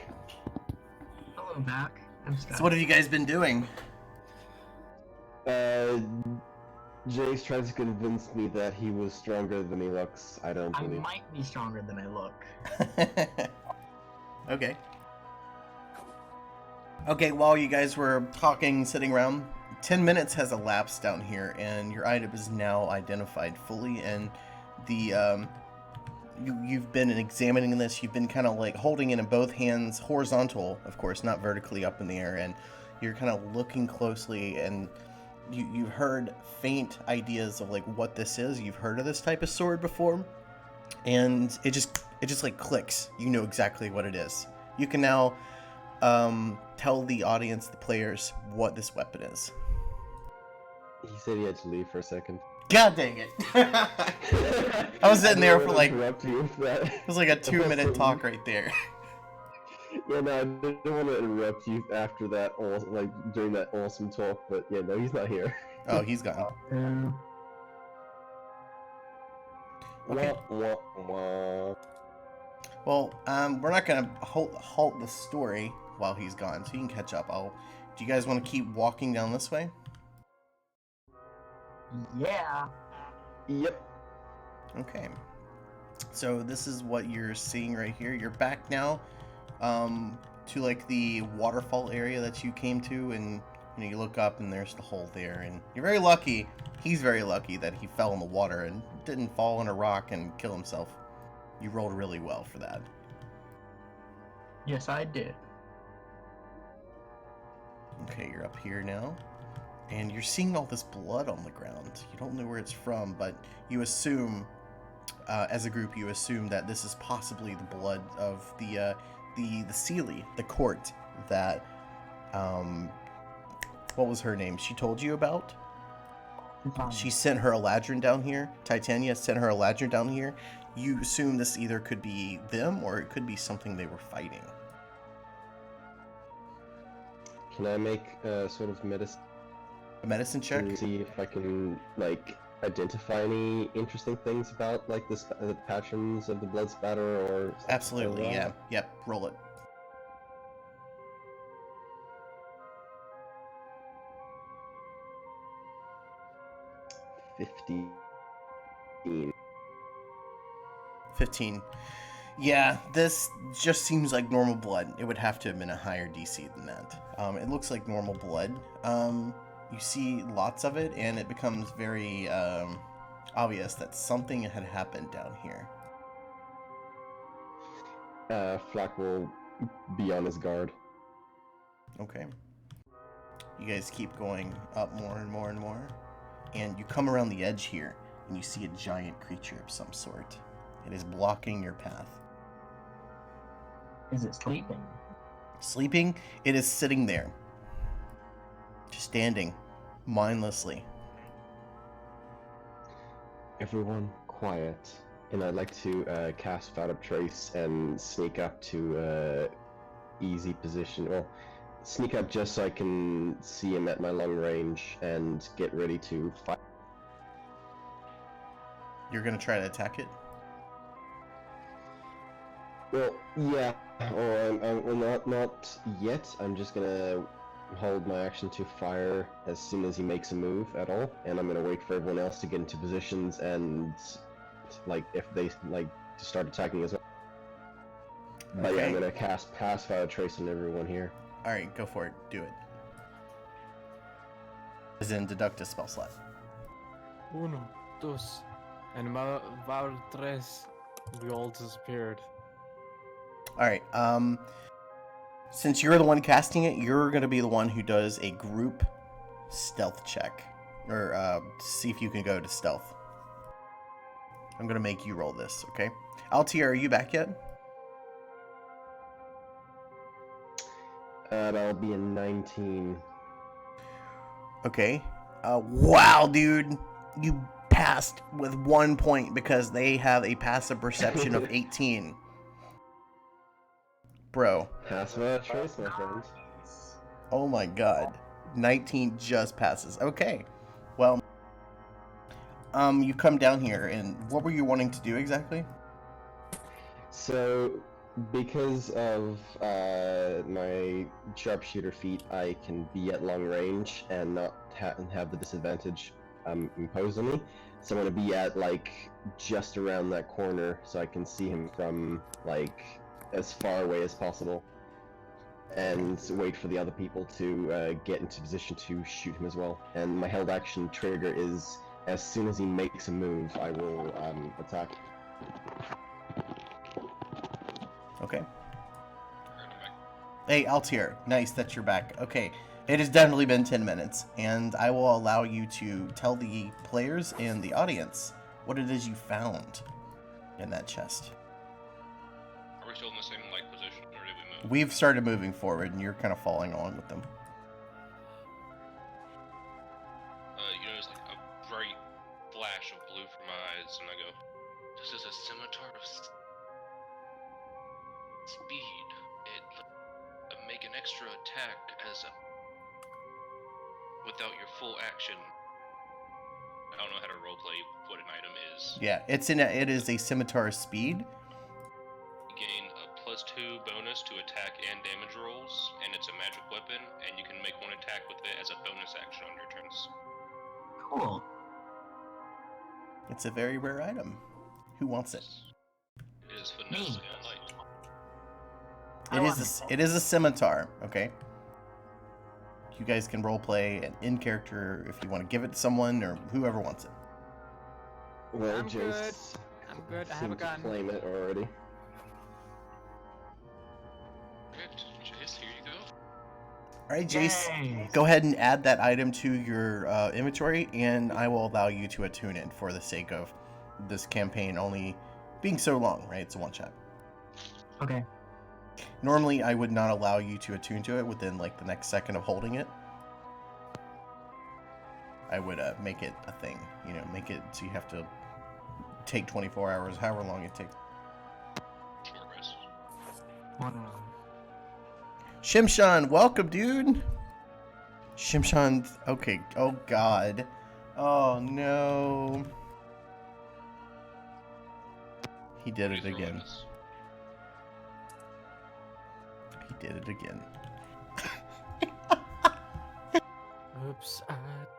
Hello, back. I'm Scott. So what have you guys been doing? Jace tries to convince me that he was stronger than he looks. I don't I believe. might be stronger than I look. Okay. Okay, while you guys were talking, sitting around, 10 minutes has elapsed down here, and your item is now identified fully, and the, you've been examining this, you've been kind of like holding it in both hands, horizontal, of course, not vertically up in the air, and you're kind of looking closely, and you've heard faint ideas of like what this is. You've heard of this type of sword before, and it just like clicks. You know exactly what it is. You can now tell the audience, the players, what this weapon is. He said he had to leave for a second. God dang it! I was sitting there for like interrupt you with that. it was like a 2-minute talk right there. Yeah, no, I didn't want to interrupt you after that, during that awesome talk, but yeah, no, he's not here. Oh, he's gone. Okay. Wah, wah, wah. Well, we're not gonna halt the story while he's gone, so you can catch up. Do you guys want to keep walking down this way? Yeah. Yep. Okay. So this is what you're seeing right here. You're back now, to like the waterfall area that you came to, and you look up and there's the hole there, and you're very lucky. He's very lucky that he fell in the water and didn't fall on a rock and kill himself. You rolled really well for that. Yes, I did. Okay, you're up here now, and you're seeing all this blood on the ground. You don't know where it's from, but you assume, as a group, you assume that this is possibly the blood of the Seelie, the court that, what was her name? She told you about? She sent her Eladrin down here. Titania sent her Eladrin down here. You assume this either could be them or it could be something they were fighting. Can I make a sort of medicine? A medicine check? To see if I can, like, identify any interesting things about, like, the patterns of the blood spatter or something. Absolutely, like yeah. that? Yep, roll it. $15. 15. Yeah, this just seems like normal blood. It would have to have been a higher DC than that. It looks like normal blood. You see lots of it, and it becomes very obvious that something had happened down here. Flack will be on his guard. Okay. You guys keep going up more and more and more, and you come around the edge here, and you see a giant creature of some sort. It is blocking your path. Is it sleeping? Sleeping? It is sitting there. Just standing. Mindlessly. Everyone quiet. And I'd like to cast Without a Trace and sneak up to easy position. Well, sneak up just so I can see him at my long range and get ready to fight. You're gonna try to attack it? Well, yeah. Well, not yet. I'm just gonna hold my action to fire as soon as he makes a move at all, and I'm gonna wait for everyone else to get into positions and, like, if they like to start attacking as well. But yeah, I'm gonna cast Pass Fire Trace on everyone here. All right, go for it. Do it. As in, deduct a spell slot. Uno, dos, and Val tres. We all disappeared. All right. Since you're the one casting it, you're gonna be the one who does a group stealth check, or see if you can go to stealth. I'm gonna make you roll this, okay? Altair, are you back yet? That'll be a 19. Okay. Wow, dude. You passed with 1 point because they have a passive perception of 18. Bro. Pass Fire Trace, my friend. Oh my god. 19 just passes. Okay. Well, you come down here, and what were you wanting to do exactly? So, because of my sharpshooter feat, I can be at long range and not have the disadvantage imposed on me. So I'm gonna be at, like, just around that corner so I can see him from, like, as far away as possible. And wait for the other people to get into position to shoot him as well. And my held action trigger is, as soon as he makes a move, I will attack. Okay. Hey, Altair. Nice that you're back. Okay. It has definitely been 10 minutes, and I will allow you to tell the players and the audience what it is you found in that chest. Are we still in the same like position, or did we move? We've started moving forward, and you're kind of following along with them. You notice like a bright flash of blue from my eyes, and I go, "This is a scimitar of speed. It make an extra attack as a without your full action." I don't know how to roleplay what an item is. Yeah, it is a scimitar speed. You gain a +2 bonus to attack and damage rolls, and it's a magic weapon, and you can make one attack with it as a bonus action on your turns. Cool. It's a very rare item. Who wants it? It is finesse and light. It is a scimitar, okay? You guys can roleplay an in-character if you want to give it to someone or whoever wants it. Well, I'm good. Jace I'm good. I have a seemed to gun. claim it already. Great, Jace, here you go. All right, Jace, Yay. go ahead and add that item to your inventory, and I will allow you to attune it for the sake of this campaign only being so long, right? It's a one-shot. Okay. Normally, I would not allow you to attune to it within, like, the next second of holding it. I would make it a thing, you know, make it so you have to take 24 hours, however long it takes. Short rest. Whatever. Shimshan, welcome, dude. Shimshan, okay. Oh God. Oh no. He did it again. He did it again. Oops, I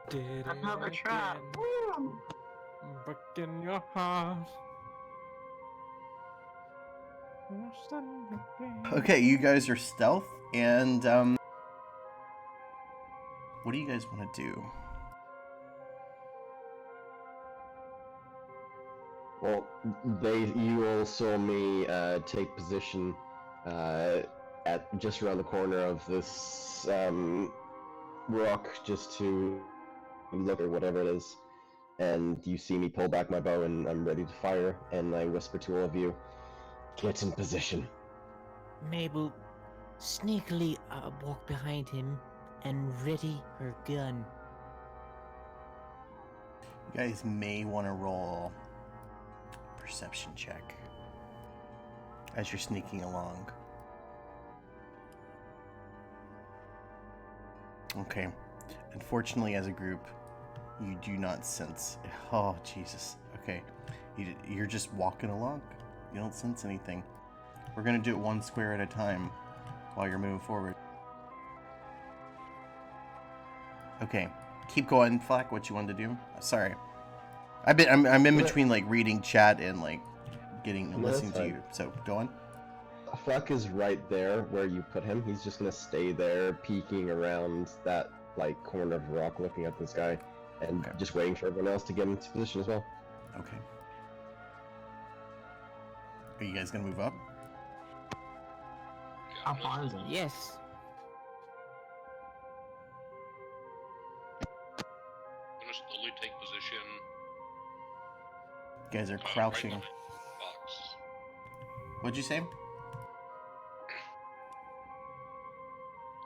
did it Another trap. again. Woo! Back in your heart. Okay, you guys are stealth, and what do you guys want to do? Well, you all saw me take position at just around the corner of this rock, just to look at whatever it is, and you see me pull back my bow, and I'm ready to fire. And I whisper to all of you, "Get in position." Mabel sneakily walked behind him and ready her gun. You guys may want to roll a perception check as you're sneaking along. Okay. Unfortunately, as a group, you do not sense. Oh, Jesus. Okay. You're just walking along. You don't sense anything. We're gonna do it one square at a time while you're moving forward. Okay, keep going, Flack. What you wanted to do? Sorry, I'm in between like reading chat and like listening to you. So go on. Fleck is right there where you put him. He's just gonna stay there, peeking around that like corner of rock, looking at this guy, and just waiting for everyone else to get into position as well. Okay. Are you guys gonna move up? How far is it? Yes. I'm gonna slowly take position. You guys are Right crouching. behind the box. What'd you say?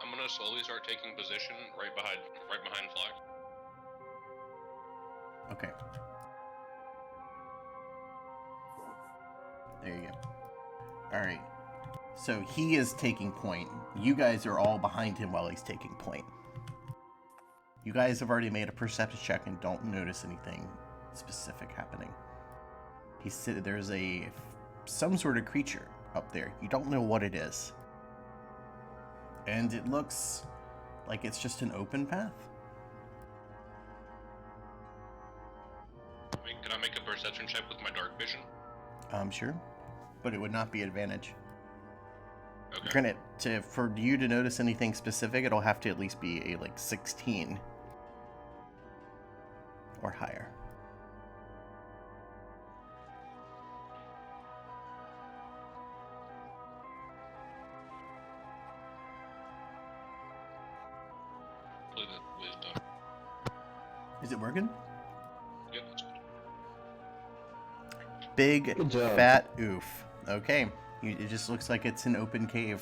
I'm gonna slowly start taking position right behind Flag. Okay. There you go. All right. So he is taking point. You guys are all behind him while he's taking point. You guys have already made a perception check and don't notice anything specific happening. There's some sort of creature up there. You don't know what it is. And it looks like it's just an open path. Can I make a perception check with my dark vision? Sure. But it would not be advantage. Okay. For you to notice anything specific, it'll have to at least be a 16 or higher. Wisdom. Is it working? Yeah, that's good. Big Good job. fat oof. Okay. It just looks like it's an open cave.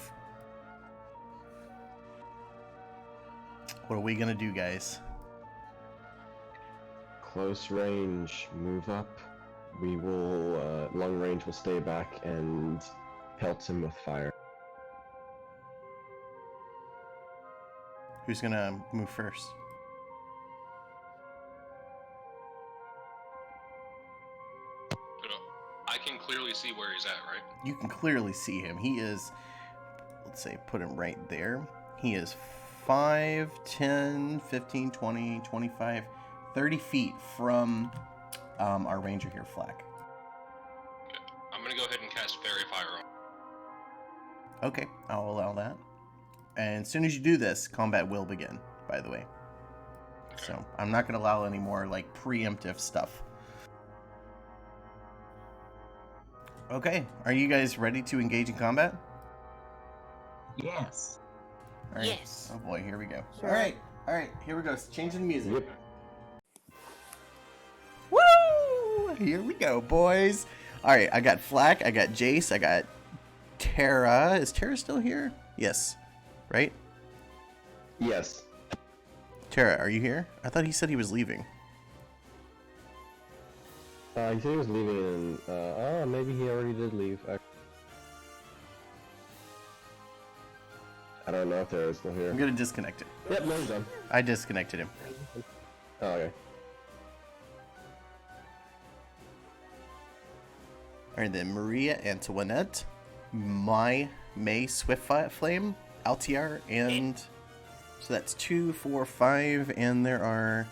What are we gonna do, guys? Close range, move up. We will, long range will stay back and pelt him with fire. Who's gonna move first? I can clearly see where he's at, right? You can clearly see him. He is, let's say, put him right there. He is 5, 10, 15, 20, 25, 30 feet from our ranger here, Flack. Okay. I'm gonna go ahead and cast Fairy Fire on. Okay, I'll allow that. And as soon as you do this, combat will begin, by the way. Okay. So I'm not going to allow any more preemptive stuff. Okay, are you guys ready to engage in combat? Yes. All right. Yes. Oh boy, here we go. Sure. All right, here we go. Changing the music. Yep. Woo! Here we go, boys. All right, I got Flack, I got Jace, I got Tara. Is Tara still here? Yes. Right? Yes. Tara, are you here? I thought he said he was leaving. He said he was leaving and, maybe he already did leave. I don't know if Tara's still here. I'm going to disconnect him. Yep, no, he's done. I disconnected him. Oh, okay. Alright, then Maria Antoinette, May Swiftflame, Altiar, and so that's 2, 4, 5, and there are.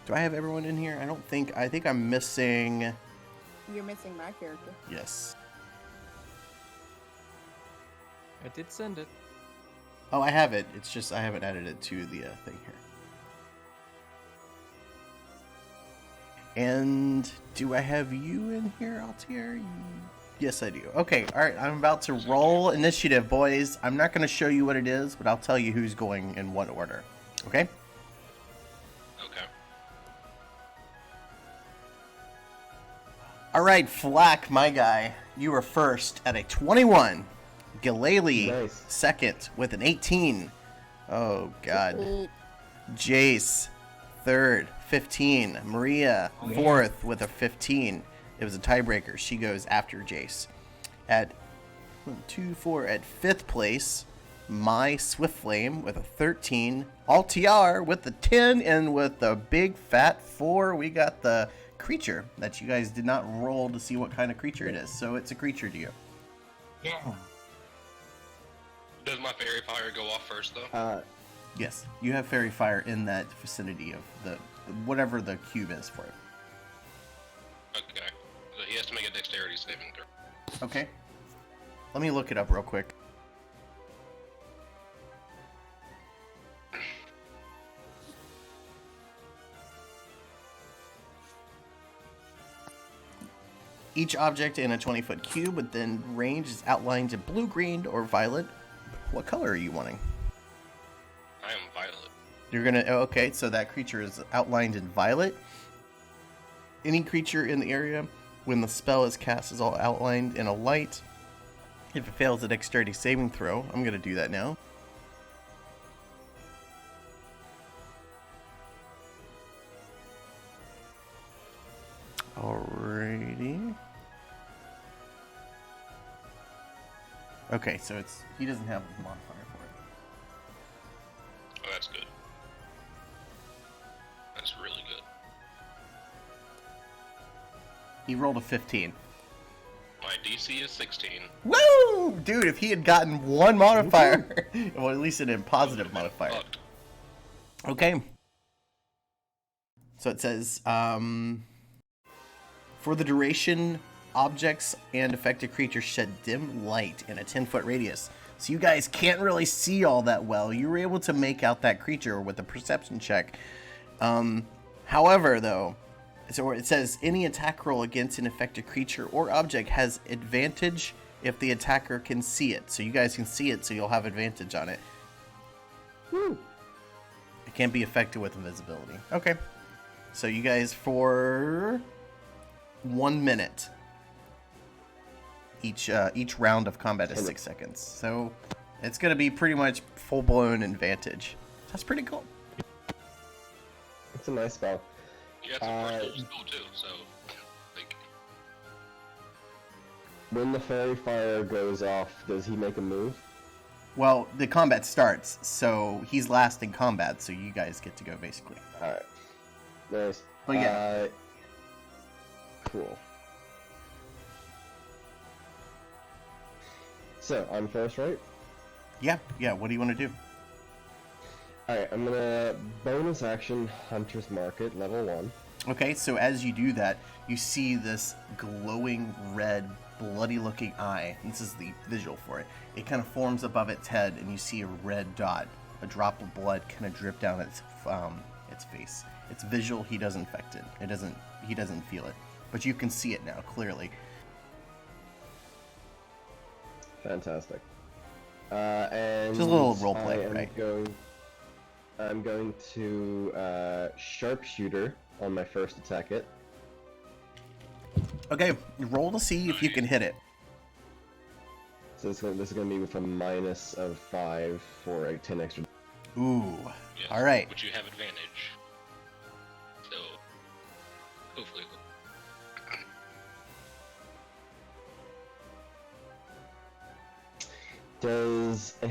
Do I have everyone in here? I think I'm missing. You're missing my character. Yes. I did send it. Oh, I have it. It's just I haven't added it to the thing here. And do I have you in here, Altier? Yes, I do. Okay, alright, I'm about to roll initiative, boys. I'm not going to show you what it is, but I'll tell you who's going in what order. Okay? Okay. Alright, Flack, my guy. You are first at a 21. Galele, Nice. second with an 18. Oh, God. Eight. Jace, third, 15. Maria, fourth with a 15. It was a tiebreaker. She goes after Jace. At 1, 2, 4, at fifth place, My Swiftflame with a 13. Altiar with the 10, and with the big fat 4, we got the creature that you guys did not roll to see what kind of creature it is. So it's a creature to you. Yeah. Does my fairy fire go off first though? Yes, you have fairy fire in that vicinity of the whatever the cube is for it. Okay. So he has to make a dexterity saving throw. Okay. Let me look it up real quick. Each object in a 20-foot cube within range is outlined in blue, green, or violet. What color are you wanting? I am violet. You're gonna, okay, so that creature is outlined in violet. Any creature in the area, when the spell is cast, is all outlined in a light. If it fails a dexterity saving throw, I'm gonna do that now. Alrighty. Okay, so he doesn't have a modifier for it. Oh, that's good. That's really good. He rolled a 15. My DC is 16. Woo! Dude, if he had gotten one modifier, well, at least an positive modifier. Fucked. Okay. So it says, for the duration, objects and affected creatures shed dim light in a 10-foot radius. So you guys can't really see all that well. You were able to make out that creature with a perception check. However, though, so it says any attack roll against an affected creature or object has advantage if the attacker can see it. So you guys can see it, so you'll have advantage on it. Woo. It can't be affected with invisibility. Okay. So you guys, for 1 minute, each round of combat is 6 seconds. So it's going to be pretty much full-blown advantage. That's pretty cool. It's a nice spell. Yeah, it's a martial spell too, so like When the fairy fire goes off, does he make a move? Well, the combat starts, so he's last in combat, so you guys get to go, basically. Alright. Nice. But yeah. Cool. So, I'm first, right? Yeah, what do you want to do? Alright, I'm gonna bonus action Hunter's Market, level 1. Okay, so as you do that, you see this glowing red, bloody-looking eye. This is the visual for it. It kind of forms above its head, and you see a red dot, a drop of blood, kind of drip down its face. It's visual. He doesn't affect it. He doesn't feel it, but you can see it now clearly. Fantastic. And just a little roleplay, right? I'm going to sharpshooter on my first attack hit. Okay, roll to see if you can hit it. So this is going to be with a minus of 5 for a 10 extra. Ooh, yes, all right. Which you have advantage. So hopefully. Does a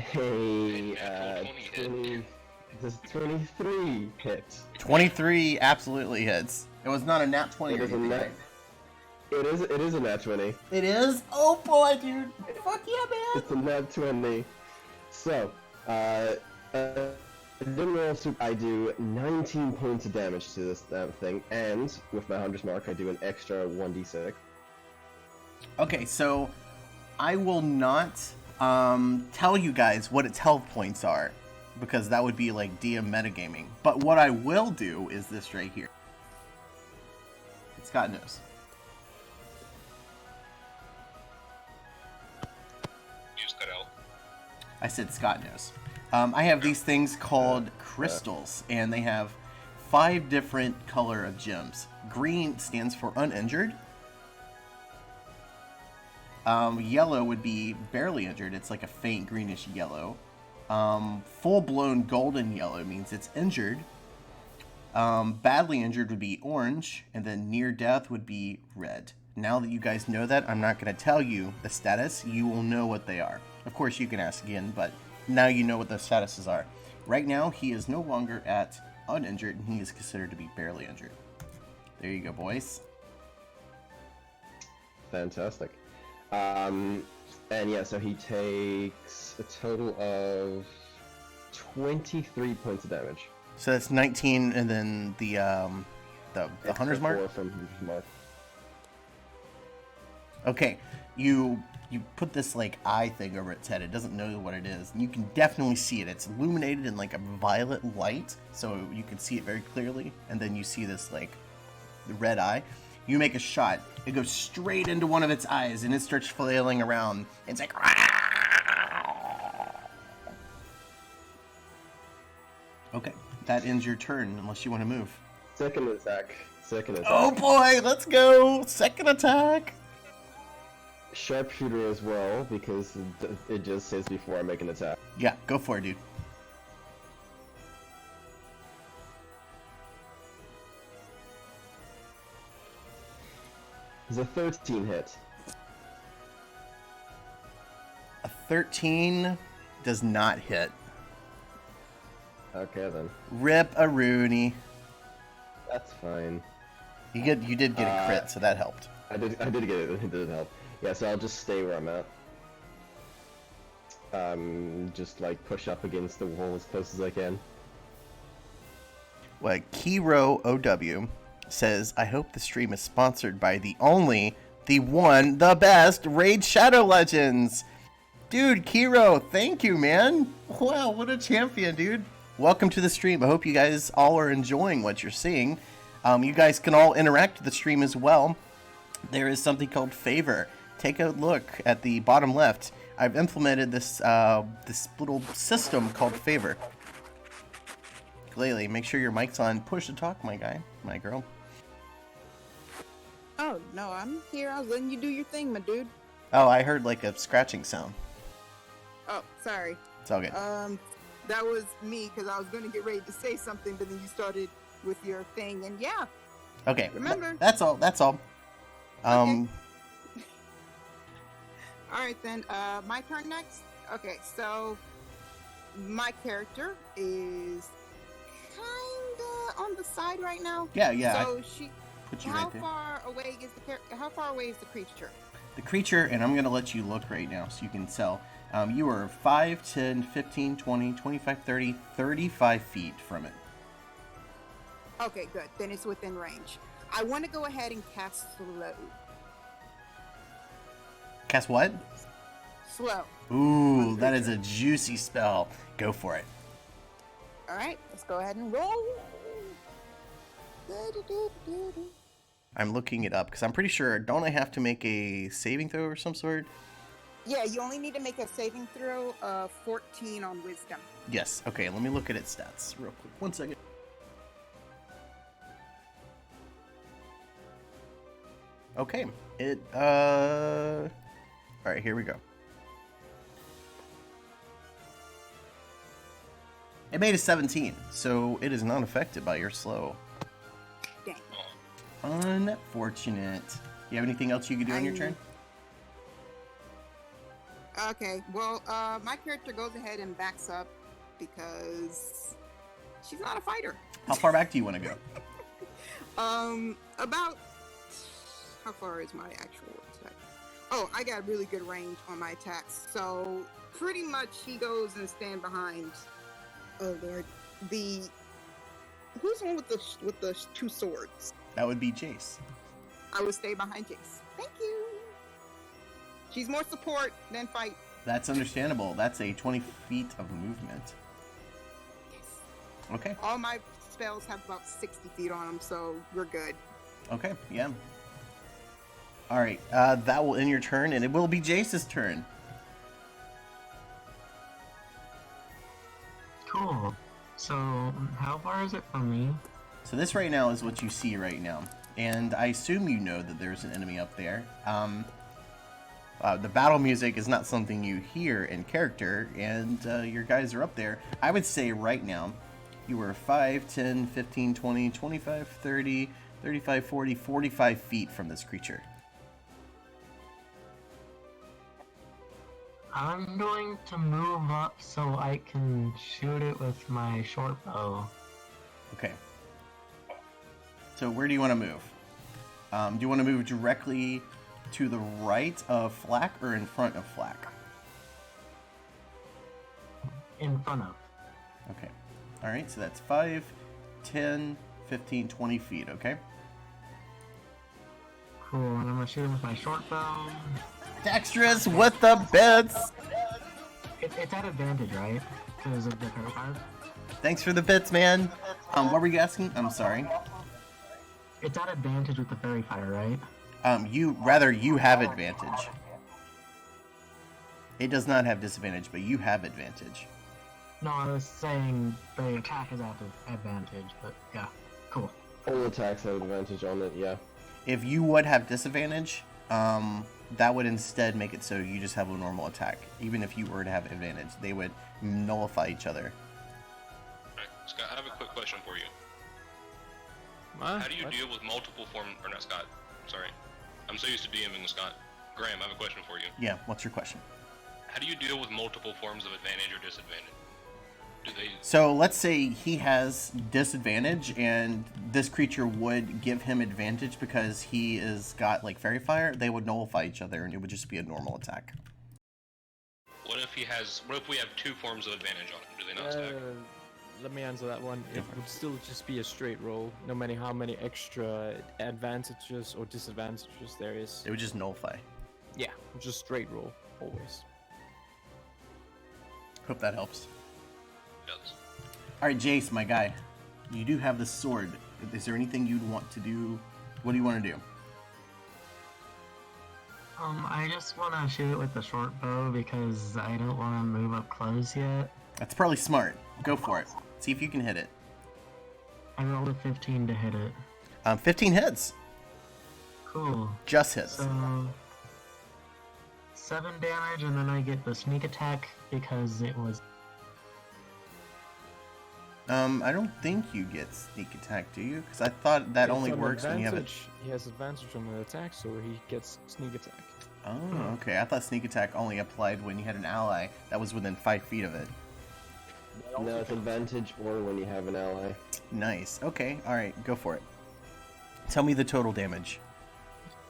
23 hit? 23 absolutely hits. It was not a nat 20 or anything, right? It is a nat 20. It is? Oh boy, dude. Fuck yeah, man. It's a nat 20. So, I do 19 points of damage to this thing, and with my Hunter's Mark, I do an extra 1d6. Okay, so I will not tell you guys what its health points are, because that would be like DM metagaming. But what I will do is this right here. Scott knows. Cut out. I said Scott knows. I have these things called crystals, and they have 5 different color of gems. Green stands for uninjured. Yellow would be barely injured. It's like a faint greenish yellow. Full-blown golden yellow means it's injured. Badly injured would be orange, and then near death would be red. Now that you guys know that, I'm not going to tell you the status. You will know what they are. Of course, you can ask again, but now you know what the statuses are. Right now, he is no longer at uninjured, and he is considered to be barely injured. There you go, boys. Fantastic. And yeah, so he takes a total of 23 points of damage. So that's 19, and then the hunter's mark. 4 from Hunter's Mark. Okay, you put this like eye thing over its head. It doesn't know what it is, and you can definitely see it. It's illuminated in like a violet light, so you can see it very clearly. And then you see this like the red eye. You make a shot. It goes straight into one of its eyes, and it starts flailing around. It's like. Okay, that ends your turn, unless you want to move. Second attack. Oh boy, let's go! Second attack! Sharpshooter as well, because it just says before I make an attack. Yeah, go for it, dude. It's a 13 hit. A 13 does not hit. Okay then. Rip a Rooney. That's fine. You did get a crit, so that helped. I did get it. It did help. Yeah, so I'll just stay where I'm at. Just like push up against the wall as close as I can. Well, Kiro OW says, I hope the stream is sponsored by the only, the one, the best Raid Shadow Legends. Dude, Kiro, thank you, man. Wow, what a champion, dude. Welcome to the stream. I hope you guys all are enjoying what you're seeing. You guys can all interact with the stream as well. There is something called Favor. Take a look at the bottom left. I've implemented this this little system called Favor. Glalie, make sure your mic's on. Push to talk, my guy, my girl. Oh, no, I'm here. I was letting you do your thing, my dude. Oh, I heard like a scratching sound. Oh, sorry. It's all good. That was me, because I was going to get ready to say something, but then you started with your thing, and yeah. Okay. Remember. That's all. That's all. Okay. Alright then, my turn next? Okay, so my character is kinda on the side right now. Yeah. So she Put you how right there. far away is the creature? The creature, and I'm going to let you look right now so you can tell. You are 5, 10, 15, 20, 25, 30, 35 feet from it. Okay, good. Then it's within range. I want to go ahead and cast slow. Cast what? Slow. Ooh, that is a juicy spell. Go for it. Alright, let's go ahead and roll. I'm looking it up because I'm pretty sure, don't I have to make a saving throw or some sort? Yeah, you only need to make a saving throw of 14 on wisdom. Yes. Okay, let me look at its stats real quick. 1 second. Okay. Alright, here we go. It made a 17, so it is not affected by your slow. Dang. Unfortunate. You have anything else you could do on your turn? Okay, well, my character goes ahead and backs up because she's not a fighter. How far back do you want to go? About how far is my actual attack? Oh, I got really good range on my attacks, so pretty much he goes and stand behind. Oh Lord, who's the one with the two swords? That would be Jace. I would stay behind Jace. Thank you. She's more support than fight. That's understandable. That's a 20 feet of movement. Yes. Okay. All my spells have about 60 feet on them, so we're good. Okay, yeah. Alright, that will end your turn, and it will be Jace's turn. Cool. So, how far is it from me? So this right now is what you see right now. And I assume you know that there's an enemy up there. The battle music is not something you hear in character, and your guys are up there. I would say right now, you are 5, 10, 15, 20, 25, 30, 35, 40, 45 feet from this creature. I'm going to move up so I can shoot it with my short bow. Okay. So where do you want to move? Do you want to move directly to the right of Flack or in front of Flack? In front of. Okay. Alright, so that's 5, 10, 15, 20 feet, okay? Cool, and I'm gonna shoot him with my short bow. Dexterous with the bits! It's at advantage, right? Because of the paralyzed? Thanks for the bits, man. What were you asking? I'm sorry. It's at advantage with the fairy fire, right? You have advantage. It does not have disadvantage, but you have advantage. No, I was saying the attack is at advantage, but yeah, cool. All attacks have advantage on it, yeah. If you would have disadvantage, that would instead make it so you just have a normal attack. Even if you were to have advantage, they would nullify each other. Alright, Scott, I have a quick question for you. What? How do you deal with multiple forms, or not Scott, sorry. I'm so used to DMing with Scott. Graham, I have a question for you. Yeah, what's your question? How do you deal with multiple forms of advantage or disadvantage? Do they... So let's say he has disadvantage and this creature would give him advantage because he is got like fairy fire, they would nullify each other and it would just be a normal attack. What if we have two forms of advantage on him? Do they not stack? Let me answer that one. It would still just be a straight roll, no matter how many extra advantages or disadvantages there is. It would just nullify. Yeah, just straight roll, always. Hope that helps. It does. Alright, Jace, my guy. You do have the sword. Is there anything you'd want to do? What do you want to do? I just want to shoot it with the short bow because I don't want to move up close yet. That's probably smart. Go for it. See if you can hit it. I rolled a 15 to hit it. 15 hits. Cool. Just hits. So 7 damage, and then I get the sneak attack because it was. I don't think you get sneak attack, do you? Because I thought that It's only an works when you have it. advantage. He has advantage on the attack, so he gets sneak attack. Oh, okay. I thought sneak attack only applied when you had an ally that was within 5 feet of it. No, it's advantage or when you have an ally. Nice. Okay. All right. Go for it. Tell me the total damage.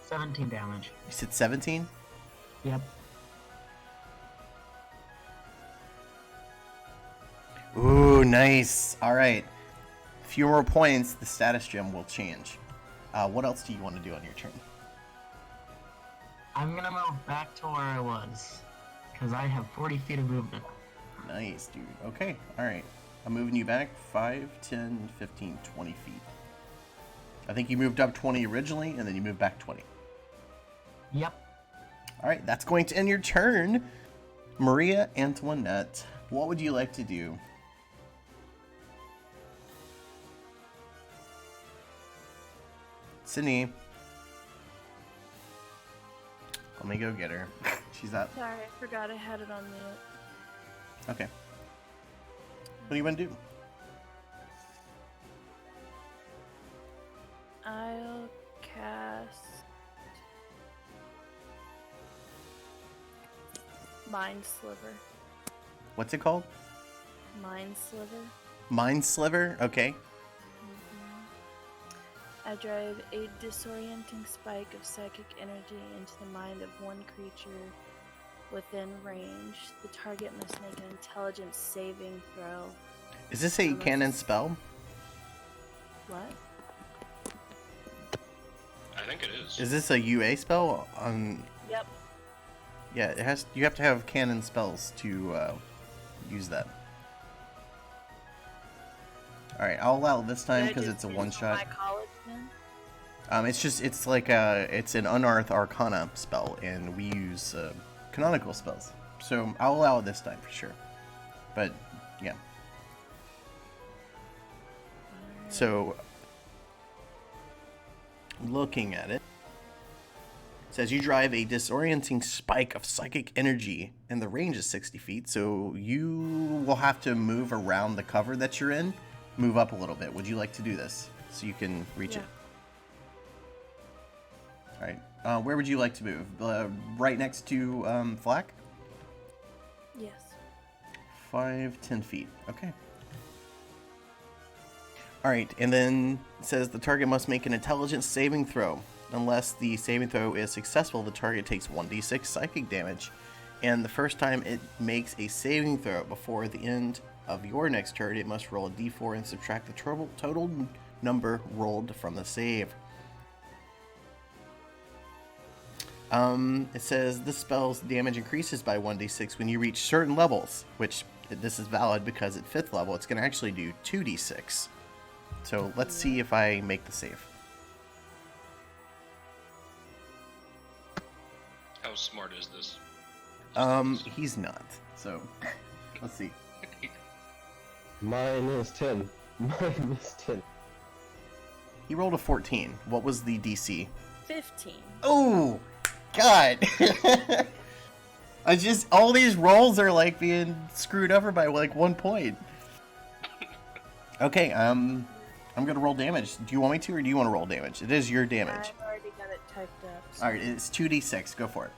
17 damage. You said 17? Yep. Ooh, nice. All right. Few more points, the status gem will change. What else do you want to do on your turn? I'm gonna move back to where I was because I have 40 feet of movement. Nice, dude. Okay. All right. I'm moving you back 5, 10, 15, 20 feet. I think you moved up 20 originally, and then you moved back 20. Yep. All right. That's going to end your turn. Maria Antoinette, what would you like to do? Sydney. Let me go get her. She's up. Sorry, I forgot I had it on mute. Okay. What do you want to do? I'll cast Mind Sliver. What's it called? Mind Sliver. Mind Sliver? Okay. I drive a disorienting spike of psychic energy into the mind of one creature within range. The target must make an intelligence saving throw. Is this a canon spell? What? I think it is. Is this a UA spell? Yep. Yeah, it has. You have to have canon spells to use that. All right, I'll allow it this time because it's a one shot. My college then? It's like it's an unearthed arcana spell, and we use canonical spells. So I'll allow it this time for sure. But yeah. So looking at it, says you drive a disorienting spike of psychic energy, and the range is 60 feet. So you will have to move around the cover that you're in. Move up a little bit. Would you like to do this so you can reach it? All right. Where would you like to move? Right next to Flack? Yes. 5, 10 feet. Okay. All right. And then it says the target must make an intelligence saving throw. Unless the saving throw is successful, the target takes 1d6 psychic damage. And the first time it makes a saving throw before the end of your next turn, it must roll a d4 and subtract the total number rolled from the save. It says this spell's damage increases by 1d6 when you reach certain levels, which this is valid because at 5th level it's going to actually do 2d6. So let's see if I make the save. How smart is this? He's not. So let's see. Mine is 10. Mine is 10. He rolled a 14. What was the DC? 15. Oh, God. All these rolls are like being screwed over by like 1 point. Okay, I'm gonna roll damage. Do you want me to, or do you want to roll damage? It is your damage. I've already got it typed up. So. Alright, it's 2d6. Go for it.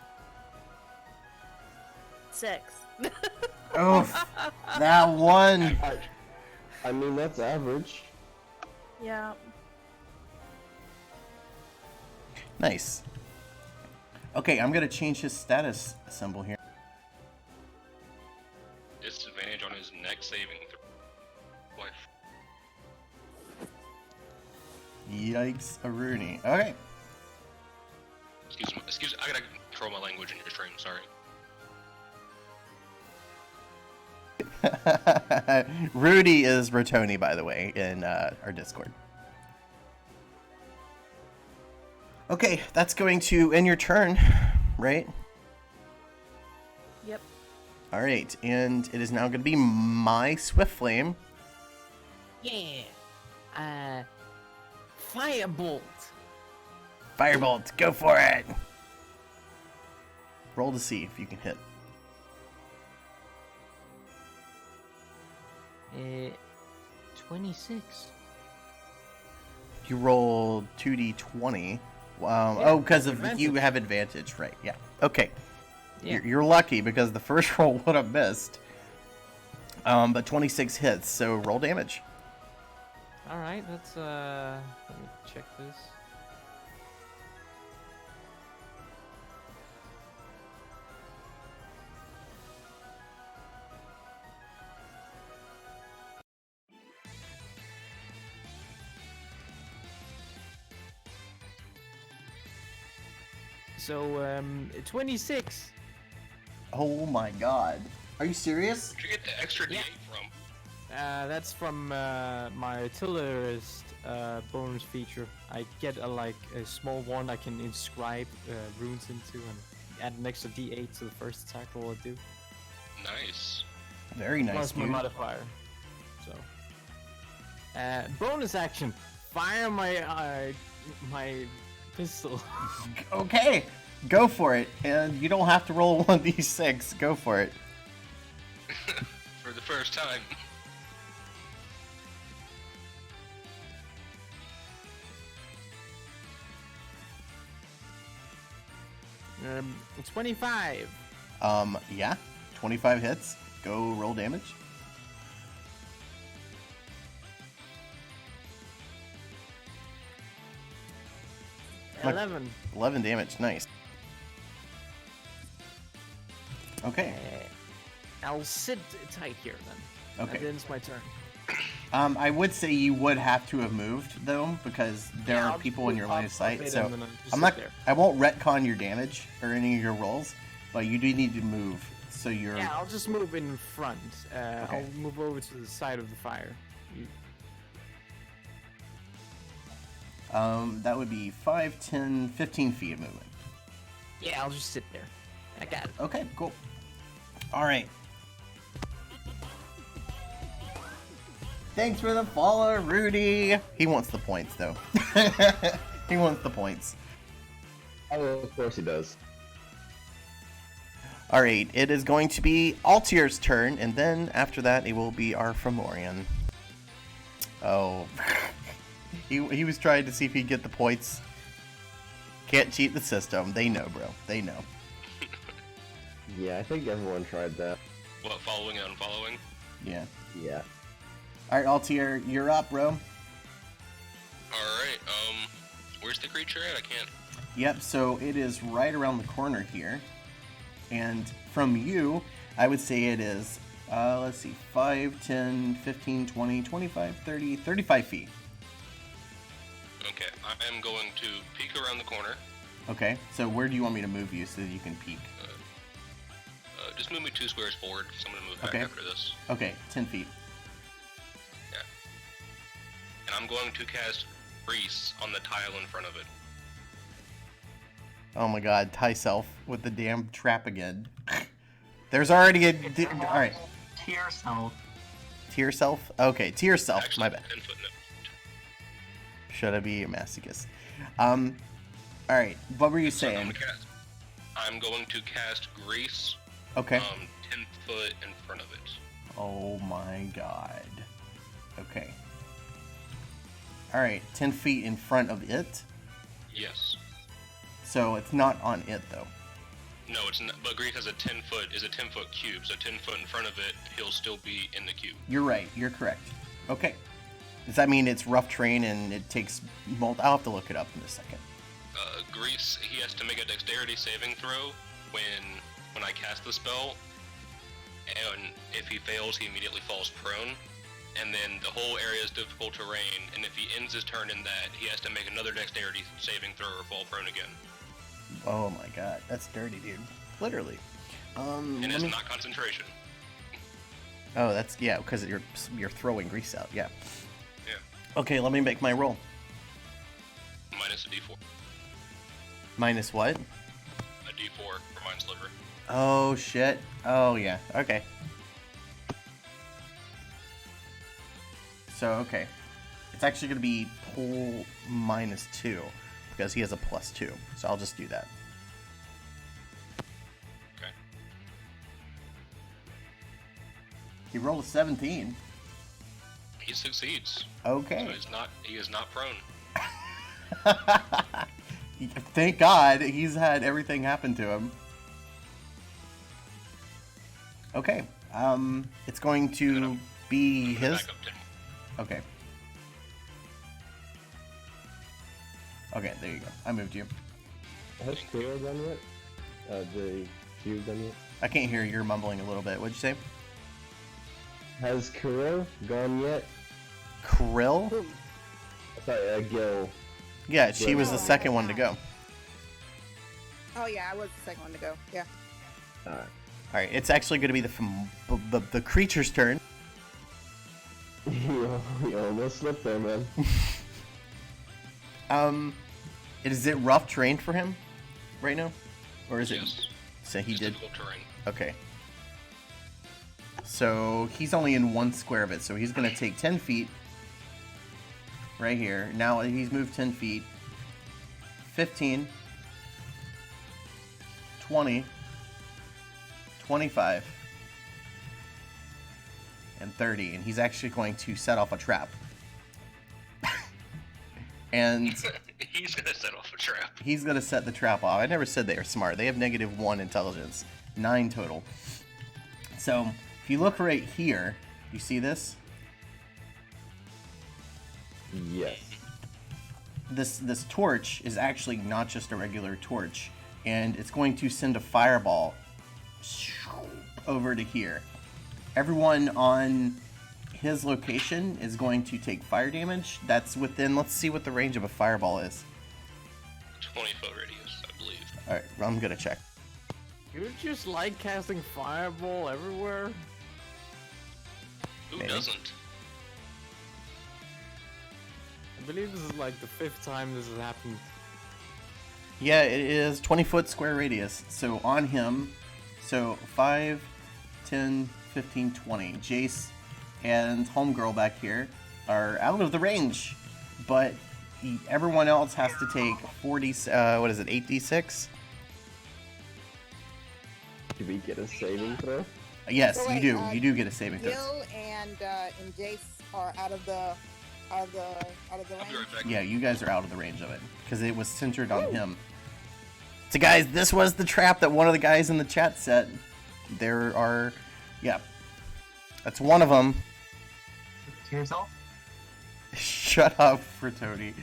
6. Oof. That one. I mean, that's average. Yeah. Nice. Okay, I'm gonna change his status symbol here. Disadvantage on his next saving throw. What? Yikes, a Rooney. Okay. Excuse me, I gotta control my language in your stream, sorry. Rudy is Rotoni, by the way, in our Discord. Okay, that's going to end your turn, right? Yep. Alright, and it is now going to be my Swift Flame. Yeah. Firebolt. Firebolt, go for it! Roll to see if you can hit. 26. You roll 2d20. Oh, because of you have advantage, right? Yeah. Okay. Yeah. You're lucky because the first roll would have missed. But 26 hits, so roll damage. All right, let's let me check this. So 26. Oh my god. Are you serious? Where'd you get the extra D8 from? That's from my artillerist bonus feature. I get a small one I can inscribe runes into and add an extra D8 to the first attack roll I do. Nice. Very nice, Plus my dude. modifier. So bonus action. Fire my my pistol. Okay, go for it. And you don't have to roll 1d6. Go for it. For the first time. 25. Yeah. 25 hits. Go roll damage. Look. 11. 11 damage. Nice. Okay. I'll sit tight here then. Okay. That ends my turn. I would say you would have to have moved though, because there Yeah, are I'll people just in your move line up of sight. a bit So and then I'll just I'm sit not. there. I won't retcon your damage or any of your rolls, but you do need to move. So you're. Yeah, I'll just move in front. Okay. I'll move over to the side of the fire. That would be 5, 10, 15 feet of movement. Yeah, I'll just sit there. I got it. Okay, cool. All right. Thanks for the follow, Rudy. He wants the points, though. He wants the points. Oh, of course he does. All right, it is going to be Altier's turn, and then after that, it will be our Fomorian. Oh, he was trying to see if he'd get the points. Can't cheat the system. They know, bro. They know. Yeah, I think everyone tried that. What, following and unfollowing? Yeah. Yeah. All right, Altier, you're up, bro. Alright, where's the creature at? I can't Yep, so it is right around the corner here. And from you, I would say it is, let's see, 5, 10, 15, 20, 25, 30, 35 feet. Okay, I am going to peek around the corner. Okay, so where do you want me to move you so that you can peek? Just move me 2 squares forward, because I'm going to move back Okay. after this. Okay, 10 feet. Yeah. And I'm going to cast Grease on the tile in front of it. Oh my god, Ty Self with the damn trap again. There's already a... Alright, To yourself. to yourself? Okay, to yourself, Actually, my bad. 10 foot no. Should I be a masochist? Alright, what were you So saying? I'm going to cast Grease, Okay. 10 foot in front of it. Oh my god. Okay. Alright, 10 feet in front of it. Yes. So it's not on it though. No, it's not. But Grease has a 10 foot cube, so 10 foot in front of it, he'll still be in the cube. You're right, you're correct. Okay. Does that mean it's rough terrain and it takes I'll have to look it up in a second. Grease, he has to make a dexterity saving throw when I cast the spell, and if he fails, he immediately falls prone, and then the whole area is difficult terrain, and if he ends his turn in that, he has to make another dexterity saving throw or fall prone again. Oh my god, that's dirty, dude. Literally. And let it's me- not concentration. Oh, that's, yeah, because you're throwing grease out, yeah. Yeah. Okay, let me make my roll. Minus a d4. Minus what? A d4 for Mind Sliver. Oh, shit. Oh, yeah, okay. So, okay. It's actually going to be pull -2, because he has a +2. So I'll just do that. Okay. He rolled a 17. He succeeds. Okay. So he is not prone. Thank God he's had everything happen to him. Okay. It's going to be his. Back up 10. Okay. Okay, there you go. I moved you. Has Kuro done yet? The cube done yet? I can't hear you. You're mumbling a little bit. What'd you say? Has Kuro gone yet? Krill? Sorry, Gil. Yeah, she was the second one to go. Oh yeah, I was the second one to go. Yeah. Alright. All right, it's actually going to be the creature's turn. You almost slipped there, man. Is it rough terrain for him right now, or is it? Yes. So he It's did. difficult terrain. Okay. So he's only in one square of it, so he's going to take 10 feet right here. Now he's moved 10 feet. 15. 20. 25. And 30. And he's actually going to set off a trap. And He's gonna set off a trap. he's going to set the trap off. I never said they were smart. They have -1 intelligence. 9 total. So, if you look right here, you see this? Yes. This torch is actually not just a regular torch, and it's going to send a fireball over to here. Everyone on his location is going to take fire damage. That's within, let's see what the range of a fireball is. 20-foot radius, I believe. Alright, I'm gonna check. You just like casting fireball everywhere? Who Maybe. doesn't? I believe this is like the 5th time this has happened. Yeah, it is 20-foot square radius. So on him, so 5, 10, 15, 20. Jace and Homegirl back here are out of the range, but everyone else has to take 40, what is it, 8d6? Did we get a saving throw? Yes, So you wait, do. You do get a saving throw. Gil and Jace are out of the I'll be range. right back. Yeah, you guys are out of the range of it because it was centered on him. So guys, this was the trap that one of the guys in the chat set. There are, yeah, that's one of them. To yourself. Shut up, Fritoni.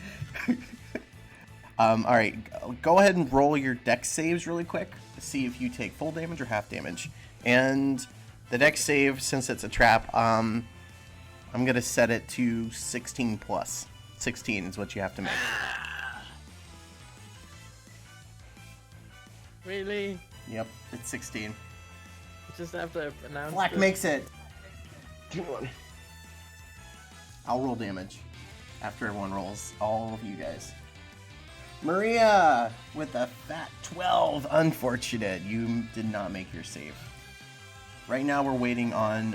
All right, go ahead and roll your dex saves really quick to see if you take full damage or half damage. And the dex save, since it's a trap, I'm gonna set it to 16 plus. 16 is what you have to make. Really? Yep, it's 16. Just have to announce. Black this. makes it. Come on. I'll roll damage after everyone rolls. All of you guys. Maria with a fat 12. Unfortunate, you did not make your save. Right now we're waiting on.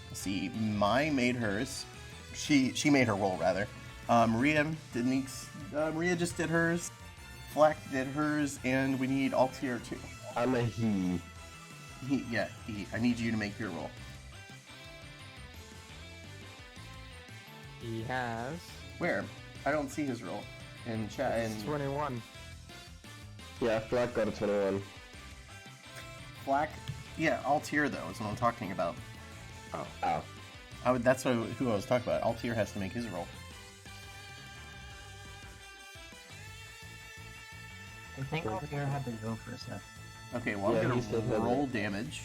Let's see, Mai made hers. She made her roll rather. Maria just did hers. Flack did hers, and we need Altier too. I'm a he. He. I need you to make your roll. He has. Where? I don't see his roll in chat. It's 21. Yeah, Flack got a 21. Flack. Yeah, Altier though is what I'm talking about. Ow. That's who I was talking about. Altier has to make his roll. I think Altier had to go for a sec. Okay, well, Yeah, I'm he's still gonna having roll it. damage.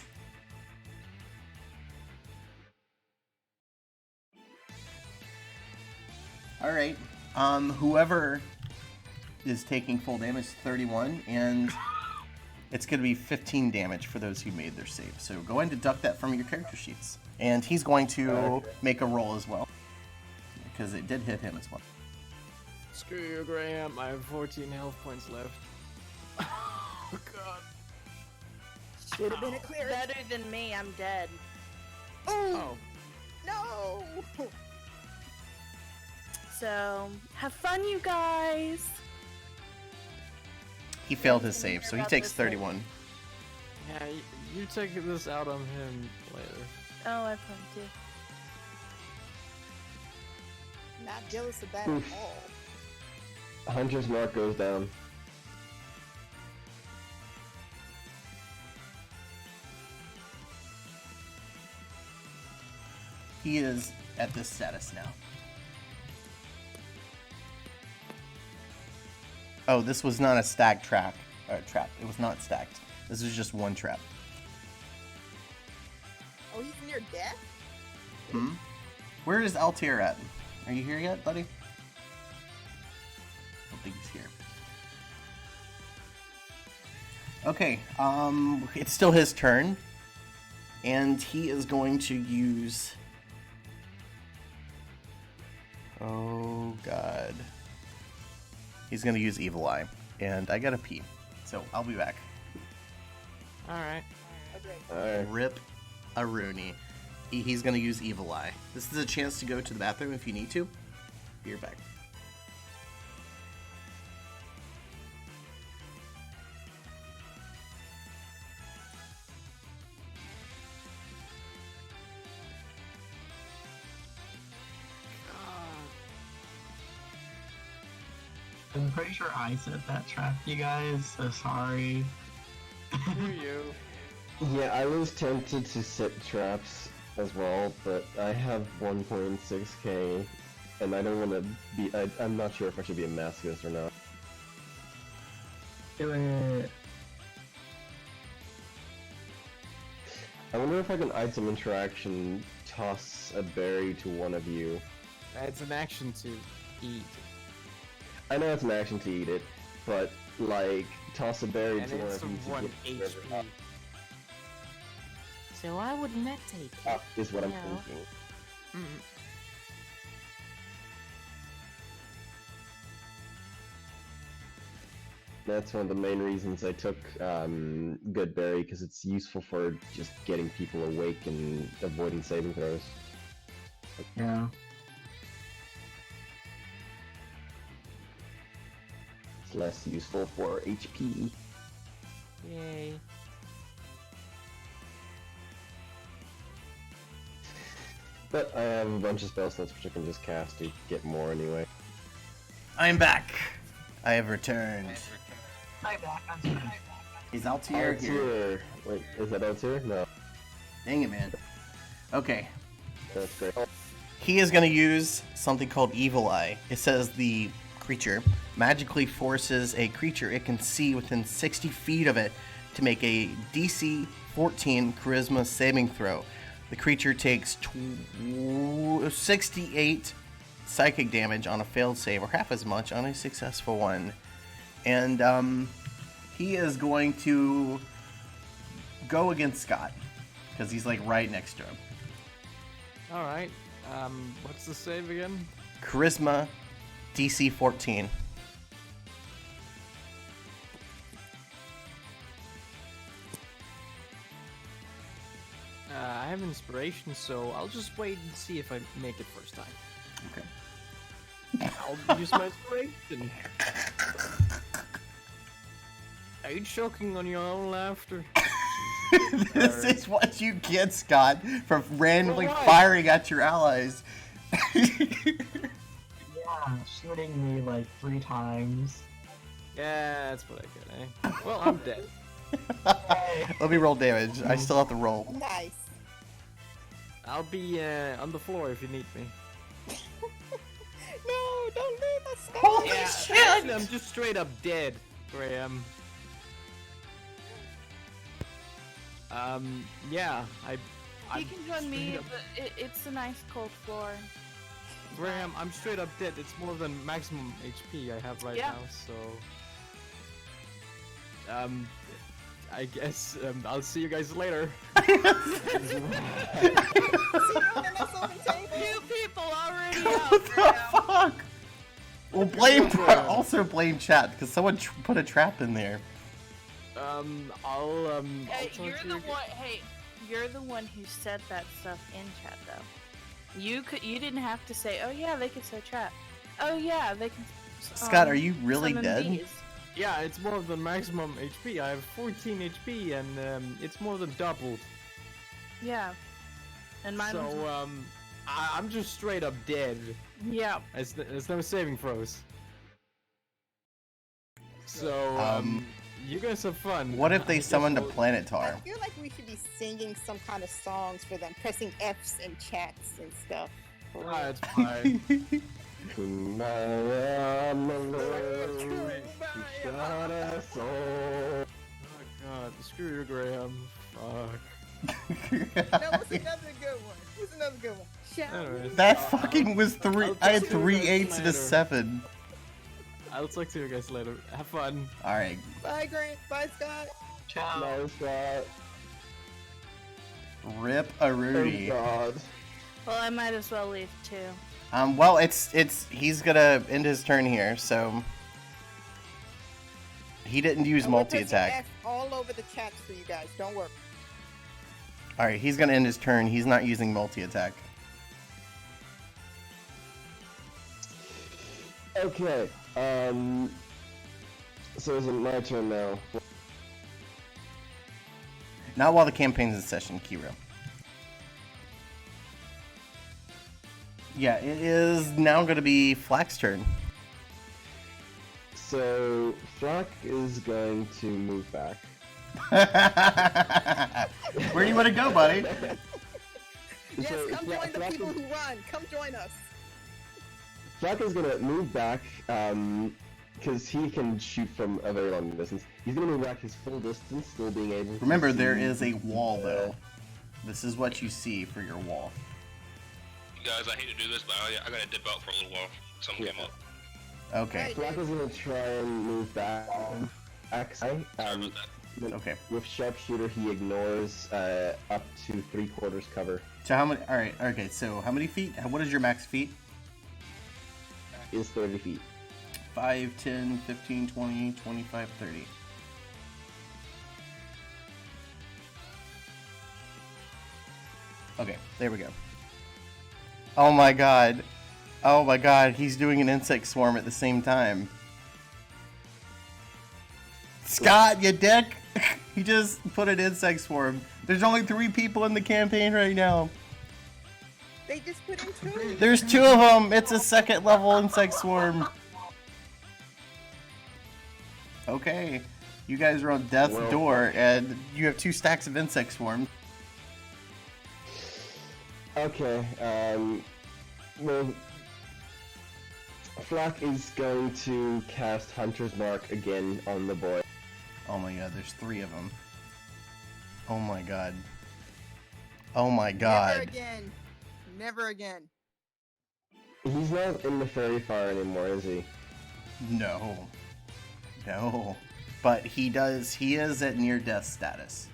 Alright. Whoever is taking full damage is 31, and it's gonna be 15 damage for those who made their save. So go ahead and deduct that from your character sheets. And he's going to make a roll as well. Because it did hit him as well. Screw you, Graham. I have 14 health points left. Oh god. Should have been a clear. Better than me, I'm dead. Oh no! So, have fun, you guys. He failed his save, so he About takes this later. 31. Yeah, you take this out on him later. Oh, I plan to. Not jealous of that at all. Hunter's mark goes down. He is at this status now. Oh, this was not a stacked trap. It was not stacked. This was just one trap. Oh, he's near death? Hmm? Where is Altier at? Are you here yet, buddy? I don't think he's here. Okay, it's still his turn. And he is going to use... Oh, God. He's going to use Evil Eye. And I gotta pee. So, I'll be back. Alright. Okay. Alright. Rip a Rooney. He's going to use Evil Eye. This is a chance to go to the bathroom if you need to. Be right back. I'm pretty sure I set that trap, you guys, so sorry. Screw you. Yeah, I was tempted to set traps as well, but I have 1.6k, and I don't want to be. I'm not sure if I should be a masochist or not. Do it. I wonder if I can item interaction toss a berry to one of you. It's an action to eat. I know it's an action to eat it, but like toss a berry And to one it's of you to 1 get whatever HP. So why wouldn't that take it? up is what I'm No. thinking. Mm. That's one of the main reasons I took Good Berry, because it's useful for just getting people awake and avoiding saving throws. Yeah. It's less useful for HP. Yay. But I have a bunch of spell slots which I can just cast to get more anyway. I'm back. I have returned. I'm back. I'm back. Is Altier here? Altier! Wait, is that Altier? No. Dang it, man. Okay. That's great. Oh, He is going to use something called Evil Eye. It says the creature magically forces a creature it can see within 60 feet of it to make a DC 14 Charisma saving throw. The creature takes 68 psychic damage on a failed save, or half as much on a successful one. And he is going to go against Scott because he's like right next to him. All right. What's the save again? Charisma DC 14. I have inspiration, so I'll just wait and see if I make it first time. Okay. I'll use my inspiration. Are you choking on your own laughter? This is what you get, Scott, for randomly For what? firing at your allies. Yeah, shooting me like 3 times. Yeah, that's what I get, eh? Well, I'm dead. Let me roll damage. I still have to roll. Nice. I'll be on the floor if you need me. No, don't leave us, Scott. Holy Yeah, shit! I'm just straight up dead, Graham. Yeah, You can join me, but it's a nice cold floor. Graham, I'm straight up dead. It's more than maximum HP I have right Yeah. now, so... I guess, I'll see you guys later. See you on the next open table. 2 people already What out, the Graham. fuck? Well, blame also blame chat because someone put a trap in there. I'll Hey, talk you're to the you one. Hey, you're the one who said that stuff in chat, though. You didn't have to say, "Oh yeah, they can set trap." Oh yeah, they can. Scott, are you really summon dead? bees. Yeah, it's more than maximum HP. I have 14 HP, and it's more than doubled. Yeah. And mine was. So, I'm just straight up dead. Yeah. There's no saving throws. So, you guys have fun. What if I they guess summoned a we'll- Planetar? I feel like we should be singing some kind of songs for them, pressing F's in chats and stuff. For real. Ah, it's fine. Kumbaya, my lord, you shot us all. Oh god, screw you, Graham. Fuck. No, what's another good one? What's another good one? Shall Anyways, That fucking was 3. I'll I had talk to you 3 guys 8s and a later. 7. I'll talk to you guys later. Have fun. Alright. Bye, Grant. Bye, Scott. Ciao. Nice shot. Rip a Oh Rudy. god. Well, I might as well leave too. Well, he's gonna end his turn here, so he didn't use And we're pressing multi-attack. F all over the chats for you guys. Don't worry. Alright, he's gonna end his turn. He's not using multi-attack. Okay, so is it my turn now? Not while the campaign's in session, Kiro. Yeah, it is now gonna be Flack's turn. So, Flock is going to move back. Where do you want to go, buddy? Yes, So, come Flock- join the Flock people is- who run. Come join us. Flock is gonna move back, because he can shoot from a very long distance. He's gonna move back his full distance, still being able to Remember, see there is a wall, though. This is what you see for your wall. Guys, I hate to do this, but I gotta dip out for a little while. Something came up. Okay, Flock is gonna try and move back. Sorry about that. okay. With Sharpshooter, he ignores up to 3/4 cover. So how many? All right. Okay. So how many feet? What is your max feet? Is 30 feet. 5, 10, 15, 20, 25, 30. Okay, there we go. Oh my god. Oh my god, he's doing an insect swarm at the same time. Scott, you dick! He just put an insect swarm. There's only 3 people in the campaign right now. They just put in 2. There's 2 of them. It's a 2nd level insect swarm. Okay. You guys are on death's Well- door, and you have 2 stacks of insect swarms. Okay, well, Flack is going to cast Hunter's Mark again on the boy. Oh my god, there's 3 of them. Oh my god. Oh my god. Never again. Never again. He's not in the fairy fire anymore, is he? No. No. But he is at near death status.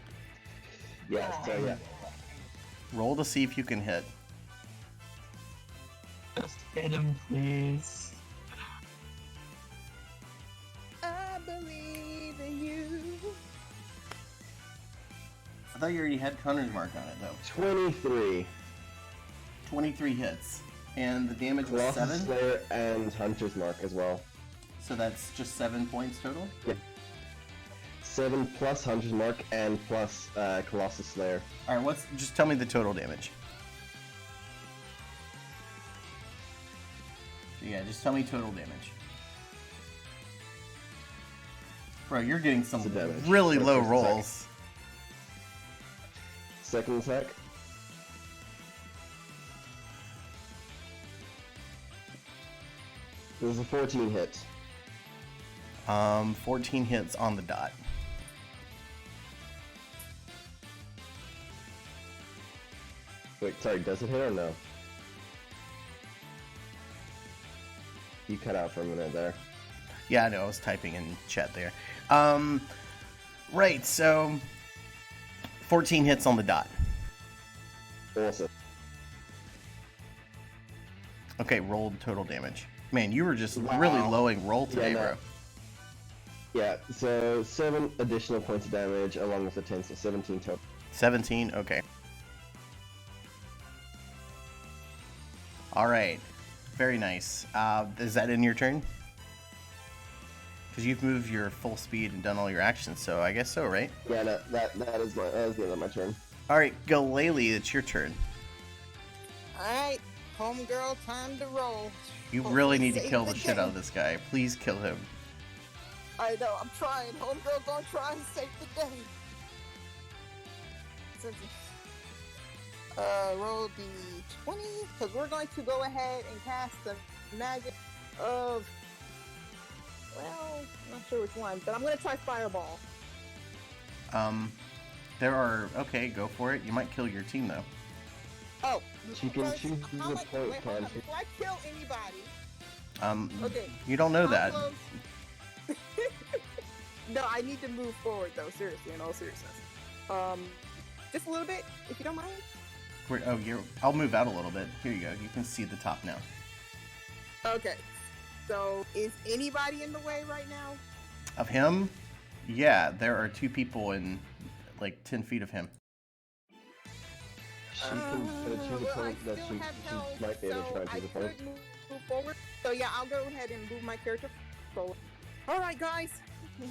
Yeah, so yeah. Roll to see if you can hit. Just hit him, please. I believe in you. I thought you already had Hunter's Mark on it though. 23. 23 hits. And the damage was Colossus 7? Slayer and Hunter's Mark as well. So that's just 7 points total? Yep. 7 plus Hunter's Mark and plus Colossus Slayer. Alright, just tell me the total damage. Yeah, just tell me total damage. Bro, you're getting some What's the damage? really What's low the rolls. Second attack. There's a 14 hit. 14 hits on the dot. Wait, sorry, does it hit or no? You cut out for a minute there. Yeah, I know, I was typing in chat there. Right, so 14 hits on the dot. Awesome. Okay, roll total damage. Man, you were just really lowing roll today, Yeah, no. bro. Yeah, so 7 additional points of damage along with the 10, so 17 total. 17, okay. Alright, very nice. Is that in your turn? Because you've moved your full speed and done all your actions, so I guess so, right? Yeah, no, that is the end of my turn. Alright, Galele, it's your turn. Alright, homegirl, time to roll. You Hopefully really need to save kill the the shit day. out of this guy. Please kill him. I know, I'm trying. Homegirl gonna try and save the day. Roll the 20, because we're going to go ahead and cast the magic of, well, I'm not sure which one, but I'm going to try Fireball. Okay, go for it. You might kill your team, though. Oh, She can first, choose how the much- point, wait, hold on. can't she? Before I kill anybody, okay. You don't know how that. close- No, I need to move forward though. Seriously, in all seriousness. Just a little bit, if you don't mind. I'll move out a little bit. Here you go. You can see the top now. Okay. So, is anybody in the way right now? Of him? Yeah, there are 2 people in like 10 feet of him. She can choose a point that she might be able to try and choose a point. Move forward. So yeah, I'll go ahead and move my character forward. All right, guys,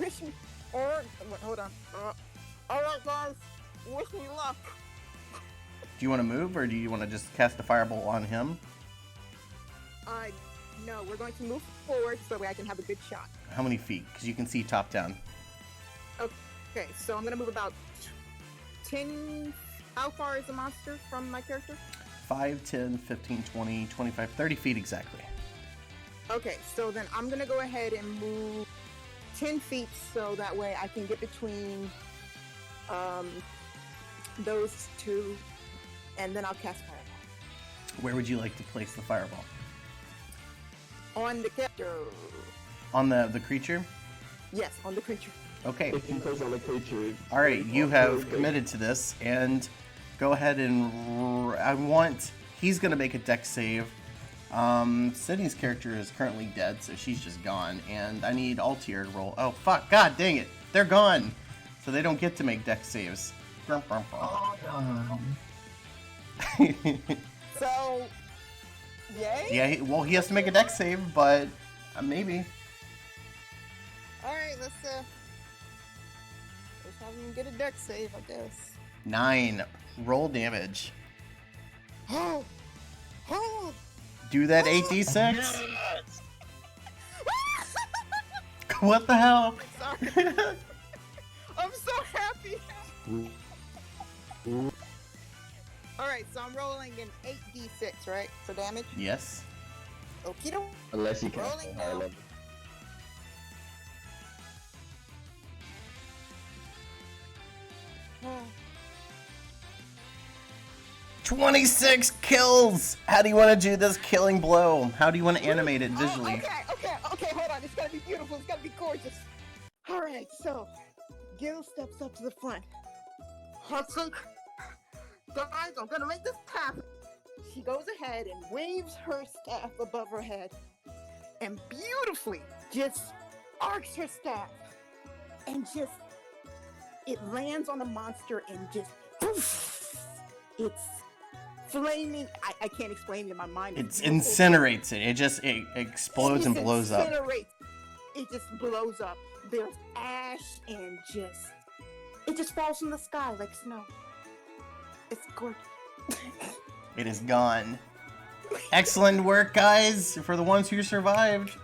wish me. Hold on. All right, guys, wish me luck. Do you want to move, or do you want to just cast a fireball on him? No, we're going to move forward so that way I can have a good shot. How many feet? Because you can see top down. Okay, so I'm gonna move about 10. How far is the monster from my character? 5, 10, 15, 20, 25, 30 feet exactly. Okay, so then I'm gonna go ahead and move 10 feet so that way I can get between those 2, and then I'll cast Fireball. Where would you like to place the fireball? On the character. On the creature? Yes, on the creature. Okay. If you place on the creature. Alright, you have committed to this, and go ahead and... He's going to make a dex save. Sydney's character is currently dead, so she's just gone, and I need Altier to roll. Oh, fuck. God dang it. They're gone. So they don't get to make dex saves. Oh, So, yay? Yeah, he has to make a dex save, but maybe. Alright, let's have him get a dex save, I guess. 9. Roll damage. Oh! Do that 8d6. What the hell? Sorry. I'm so happy. Alright, so I'm rolling an 8d6, right? For damage? Yes. Okie doke. Unless you cast Rolling a higher now. level. 26 kills! How do you want to do this killing blow? How do you want to animate it visually? Okay, hold on. It's gotta be beautiful. It's gotta be gorgeous. All right, so Gil steps up to the front. Hudson, guys, I'm gonna make this happen. She goes ahead and waves her staff above her head and beautifully just arcs her staff and just it lands on the monster and just poof, it's flaming. I can't explain it in my mind. It incinerates it. It explodes and blows up. It just blows up. There's ash and it just falls from the sky like snow. It's gorgeous. It is gone. Excellent work, guys, for the ones who survived.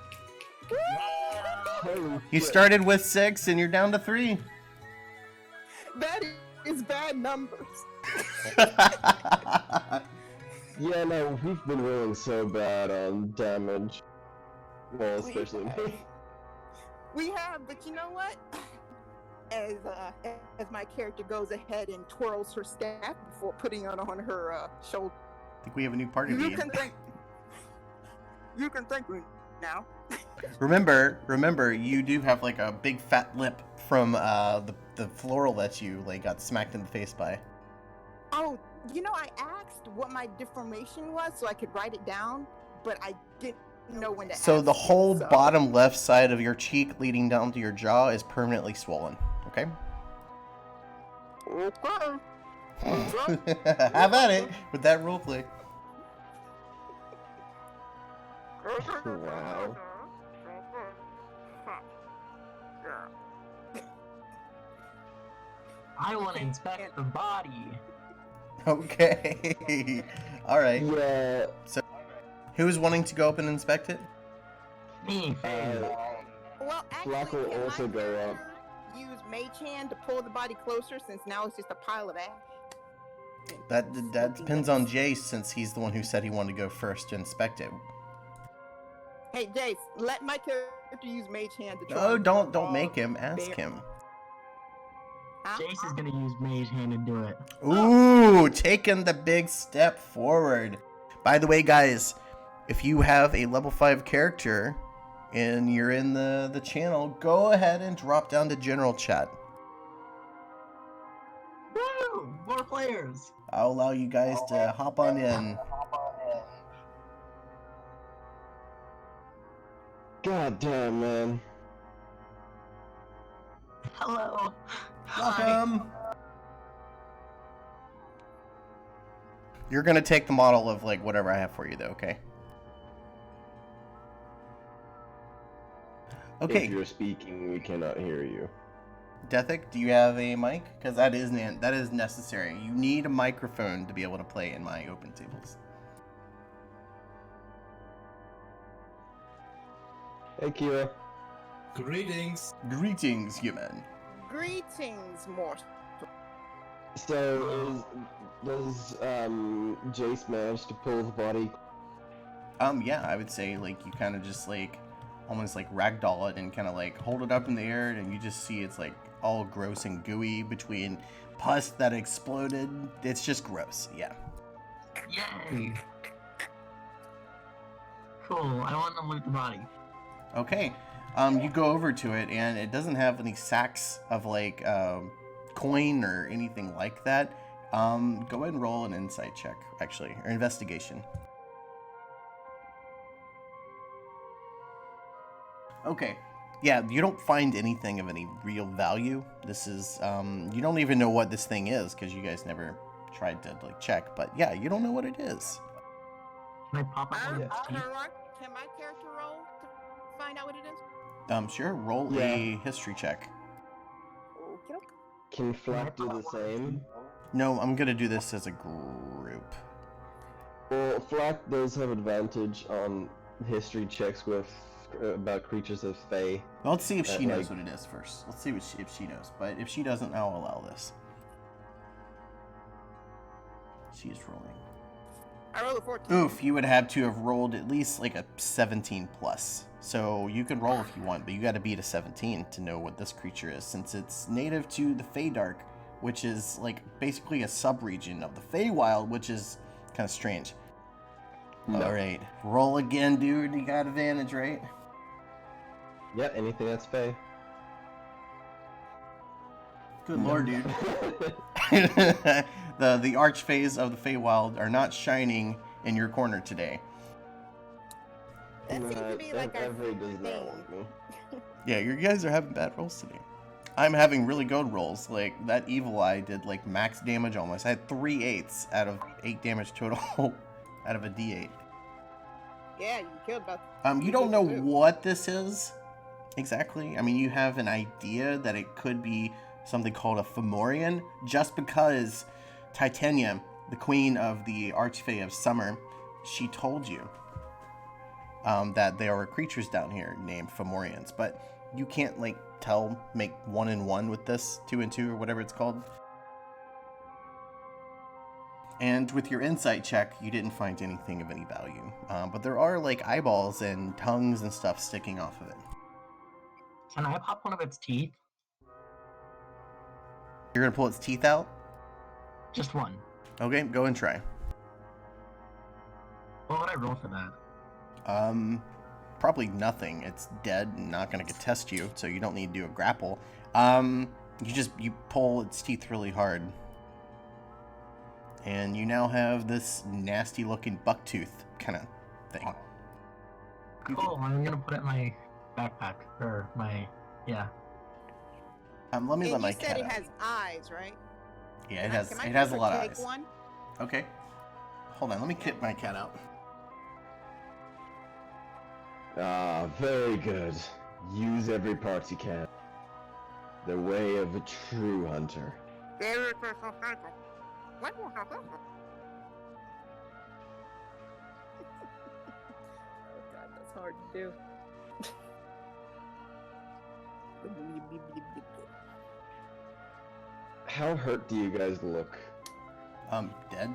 You started with 6 and you're down to 3. That is bad numbers. Yeah, no, we've been rolling so bad on damage. Well, especially me. We have, but you know what? As my character goes ahead and twirls her staff before putting it on her shoulder. I think we have a new party lead. You can thank me now. Remember, you do have like a big fat lip from the floral that you like got smacked in the face by. Oh, you know, I asked what my deformation was so I could write it down, but I didn't know when to ask. So the whole so. bottom left side of your cheek leading down to your jaw is permanently swollen. Okay. Okay. Have at it with that roleplay. Wow. I want to inspect the body. Okay. All right. Yeah. So, who's wanting to go up and inspect it? Me, Well, actually, Flock will can also my go up. character use Mage Hand to pull the body closer since now it's just a pile of ash? That depends on Jace, since he's the one who said he wanted to go first to inspect it. Hey, Jace, let my character use Mage Hand to try. No, and don't pull make him. Ask bear- him. Huh? Jace is gonna use Mage Hand to do it. Ooh, taking the big step forward. By the way, guys, if you have a level 5 character and you're in the channel, go ahead and drop down to general chat. Woo! More players! I'll allow you guys to hop on in. God damn, man. Hello! Welcome! You're gonna take the model of like whatever I have for you though, okay? Okay. If you're speaking, we cannot hear you. Dethic, do you have a mic? Because that is necessary. You need a microphone to be able to play in my open tables. Hey, Kira. Greetings. Greetings, human. Greetings, mortal. So, does Jace manage to pull the body? Yeah, I would say like you kind of just like almost like ragdoll it and kind of like hold it up in the air, and you just see it's like all gross and gooey between pus that exploded. It's just gross. Yeah. Yay! Cool, I want to loot the body. Okay. You go over to it, and it doesn't have any sacks of like coin or anything like that. Go ahead and roll an insight check, actually, or investigation. Okay. Yeah, you don't find anything of any real value. This is, you don't even know what this thing is, because you guys never tried to like check. But yeah, you don't know what it is. Can I pop up one of its teeth? Can my character roll to find out what it is? Sure. Roll a history check. Okay. Can Flack do the same? No, I'm gonna do this as a group. Well, Flack does have advantage on history checks with about creatures of Fey. Well, let's see if she knows like- what it is first. Let's see if she knows. But if she doesn't, I'll allow this. She is rolling. I rolled a 14. Oof, you would have to have rolled at least like a 17 plus. So you can roll if you want, but you got to beat a 17 to know what this creature is, since it's native to the Feydark, which is like basically a sub-region of the Feywild, which is kind of strange. No. All right, roll again, dude. You got advantage, right? Yeah, anything that's Fey. Good lord, dude. the archfays of the Feywild are not shining in your corner today. That seems to be like our Every does not thing. want me. Yeah, you guys are having bad rolls today. I'm having really good rolls. Like, that evil eye did, like, max damage almost. I had 3 8s out of 8 damage total out of a d8. Yeah, you killed both. You don't know what this is exactly. I mean, you have an idea that it could be something called a Fomorian, just because Titania, the queen of the Archfey of Summer, she told you that there are creatures down here named Fomorians, but you can't, like, make 1 and 1 with this, 2 and 2, or whatever it's called. And with your insight check, you didn't find anything of any value. But there are, like, eyeballs and tongues and stuff sticking off of it. Can I pop one of its teeth? You're gonna pull its teeth out? Just one. Okay, go and try. What would I roll for that? Probably nothing. It's dead and not gonna contest you, so you don't need to do a grapple. You pull its teeth really hard. And you now have this nasty looking bucktooth kind of thing. Cool, I'm gonna put it in my backpack. Or my, yeah. Let me And let my you said cat it out. has eyes, right? Yeah, Can I it has a just lot of take eyes. one? Okay. Hold on, let me kick my cat out. Ah, very good. Use every part you can. The way of a true hunter. Very perfect. What will happen? Oh god, that's hard to do. How hurt do you guys look? Dead.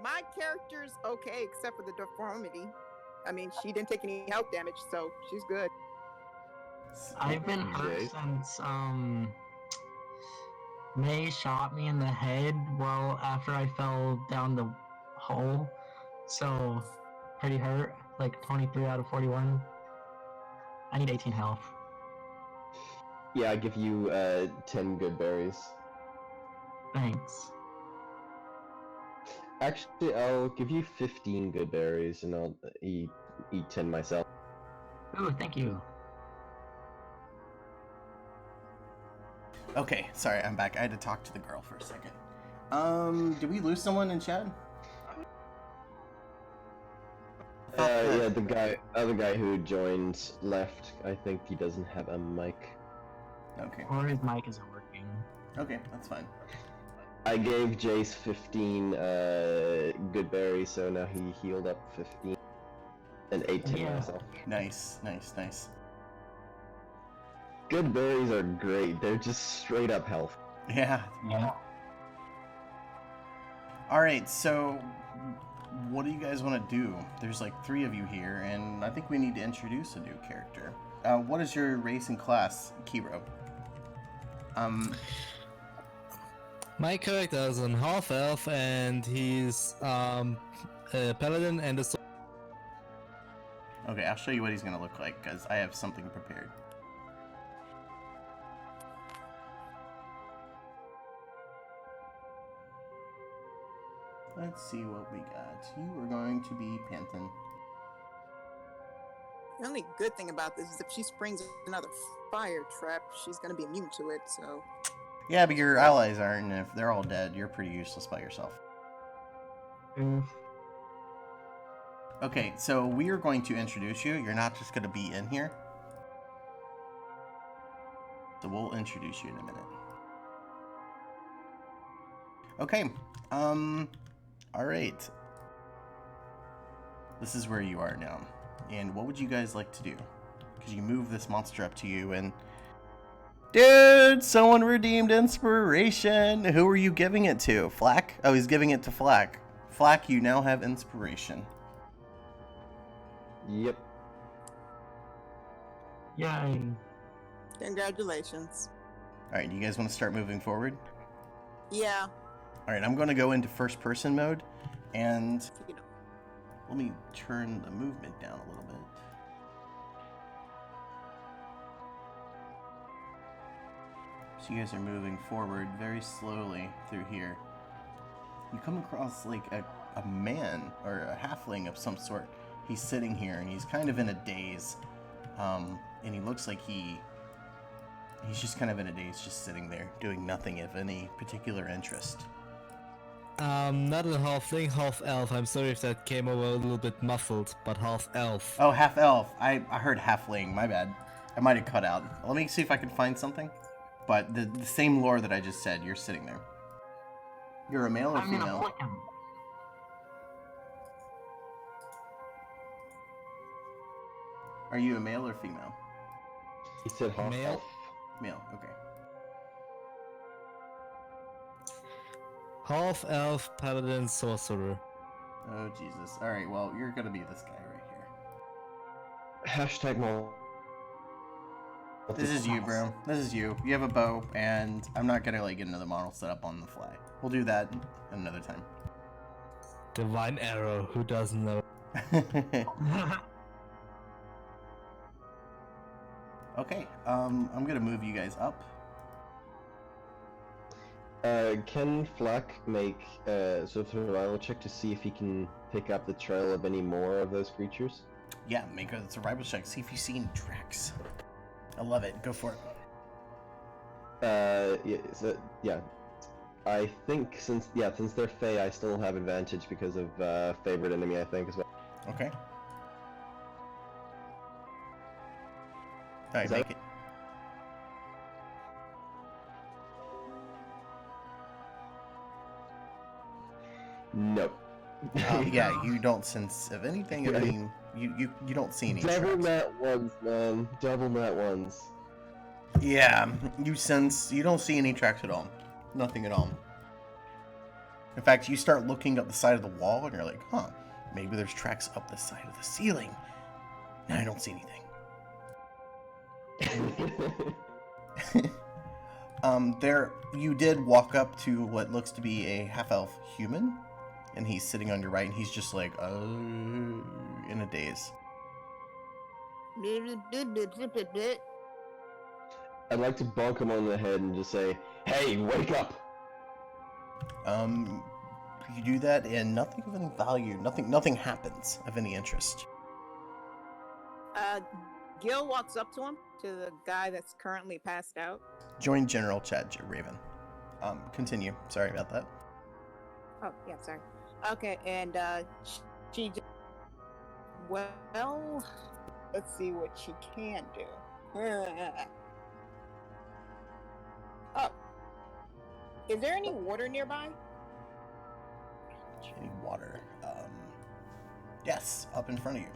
My character's okay except for the deformity. I mean, she didn't take any health damage, so she's good. I've been hurt Jay? since, May shot me in the head well after I fell down the hole. So, pretty hurt. Like 23 out of 41. I need 18 health. Yeah, I give you 10 good berries. Thanks. Actually, I'll give you 15 good berries, and I'll eat 10 myself. Ooh, thank you. Okay, sorry, I'm back. I had to talk to the girl for a second. Did we lose someone in chat? Yeah, the other guy who joined left. I think he doesn't have a mic. Okay. Or his mic isn't working. Okay, that's fine. I gave Jace 15 good berries, so now he healed up 15 and 18 Yeah. myself. Nice, nice, nice. Good berries are great. They're just straight up health. Yeah. Yeah. Alright, so what do you guys want to do? There's like 3 of you here, and I think we need to introduce a new character. What is your race and class, Kiro? My character is an half elf and he's a paladin and a Okay, I'll show you what he's going to look like, because I have something prepared. Let's see what we got. You are going to be Panthen. The only good thing about this is if she springs another fire trap, she's gonna be immune to it, so... Yeah, but your allies aren't, and if they're all dead, you're pretty useless by yourself. Oof. Okay, so we are going to introduce you. You're not just going to be in here. So we'll introduce you in a minute. Okay, alright. This is where you are now. And what would you guys like to do? Because you move this monster up to you, and Dude, someone redeemed inspiration. Who are you giving it to? Flack? Oh, he's giving it to Flack. Flack, you now have inspiration. Yep. Yay. Congratulations. All right, you guys want to start moving forward? Yeah. All right, I'm going to go into first person mode, and You know. let me turn the movement down a little bit. So you guys are moving forward very slowly through here. You come across like a man or a halfling of some sort. He's sitting here and he's kind of in a daze. And he looks like he's just kind of in a daze, just sitting there, doing nothing of any particular interest. Not a halfling, half elf. I'm sorry if that came over a little bit muffled, but half elf. Oh, half elf. I heard halfling, my bad. I might have cut out. Let me see if I can find something. But the same lore that I just said, you're sitting there. You're a male or I'm gonna female? flick him. Are you a male or female? He said half Male. elf. Male, okay. Half elf, paladin, sorcerer. Oh, Jesus. Alright, well, you're gonna be this guy right here. Hashtag more. This is you, bro. This is you. You have a bow, and I'm not gonna like get another model set up on the fly. We'll do that another time. Divine arrow, who doesn't know? Okay, I'm gonna move you guys up. Can Flack make sort of survival check to see if he can pick up the trail of any more of those creatures? Yeah, make a survival check. See if you see any tracks. I love it. Go for it. Yeah. I think since they're Fey, I still have advantage because of favorite enemy, I think, as well. Okay. Alright, Is that- make it. No. Yeah, you don't sense of anything. I mean, you don't see any Double tracks. nat ones, man. Double nat ones. Yeah, you don't see any tracks at all. Nothing at all. In fact, you start looking up the side of the wall and you're like, huh, maybe there's tracks up the side of the ceiling. Now I don't see anything. You did walk up to what looks to be a half-elf human, and he's sitting on your right, and he's just like, in a daze. I'd like to bonk him on the head and just say, "Hey, wake up!" You do that, and nothing of any value, nothing happens of any interest. Gil walks up to him, to the guy that's currently passed out. Join General Chad Raven. Continue. Sorry about that. Oh, yeah, sorry. Okay, and she just... Well, let's see what she can do. Oh. Is there any water nearby? Any water? Yes, up in front of you.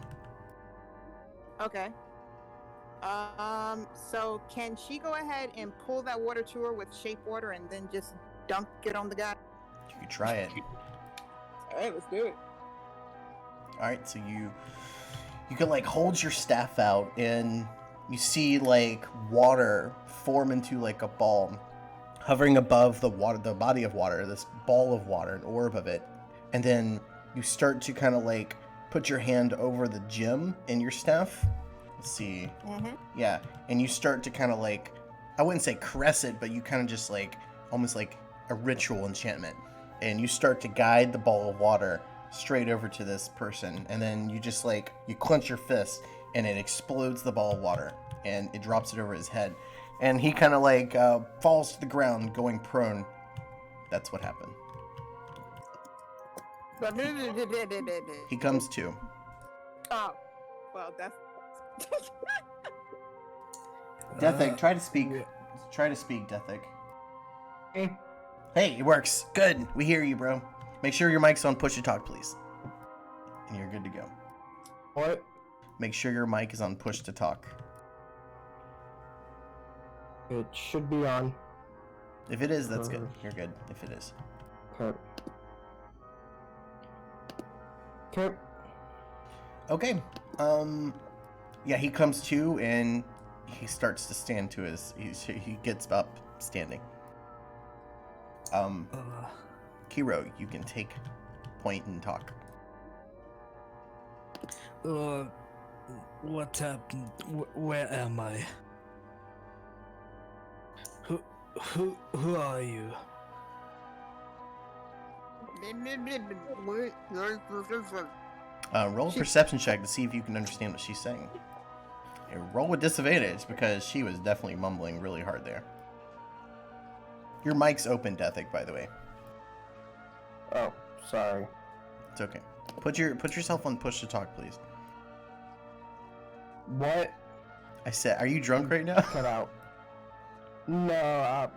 Okay. So can she go ahead and pull that water to her with shape water and then just dunk it on the guy? You could try it. Alright, let's do it. Alright, so you can like hold your staff out and you see like water form into like a ball hovering above the body of water, this ball of water, an orb of it. And then you start to kind of like put your hand over the gem in your staff. Let's see. Mm-hmm. Yeah, and you start to kind of like, I wouldn't say caress it, but you kind of just like, almost like a ritual enchantment. And you start to guide the ball of water straight over to this person. And then you just like, you clench your fist and it explodes the ball of water and it drops it over his head. And he kind of like falls to the ground going prone. That's what happened. He comes to. Oh, well, that's... Deathic, try to speak. Try to speak, Deathic. Hey. Hey, it works. Good. We hear you, bro. Make sure your mic's on push to talk, please. And you're good to go. What? Make sure your mic is on push to talk. It should be on. If it is, that's good. You're good. If it is. Okay. Okay. Okay. Yeah, he comes to and he starts to stand to his. He gets up, standing. Kiro, you can take point and talk. What happened? Where am I? Who are you? Roll a perception check to see if you can understand what she's saying. Roll with disadvantage because she was definitely mumbling really hard there. Your mic's open, Dethic, by the way. Oh, sorry. It's okay. Put yourself on push to talk, please. What? I said, are you drunk right now? Cut out. No,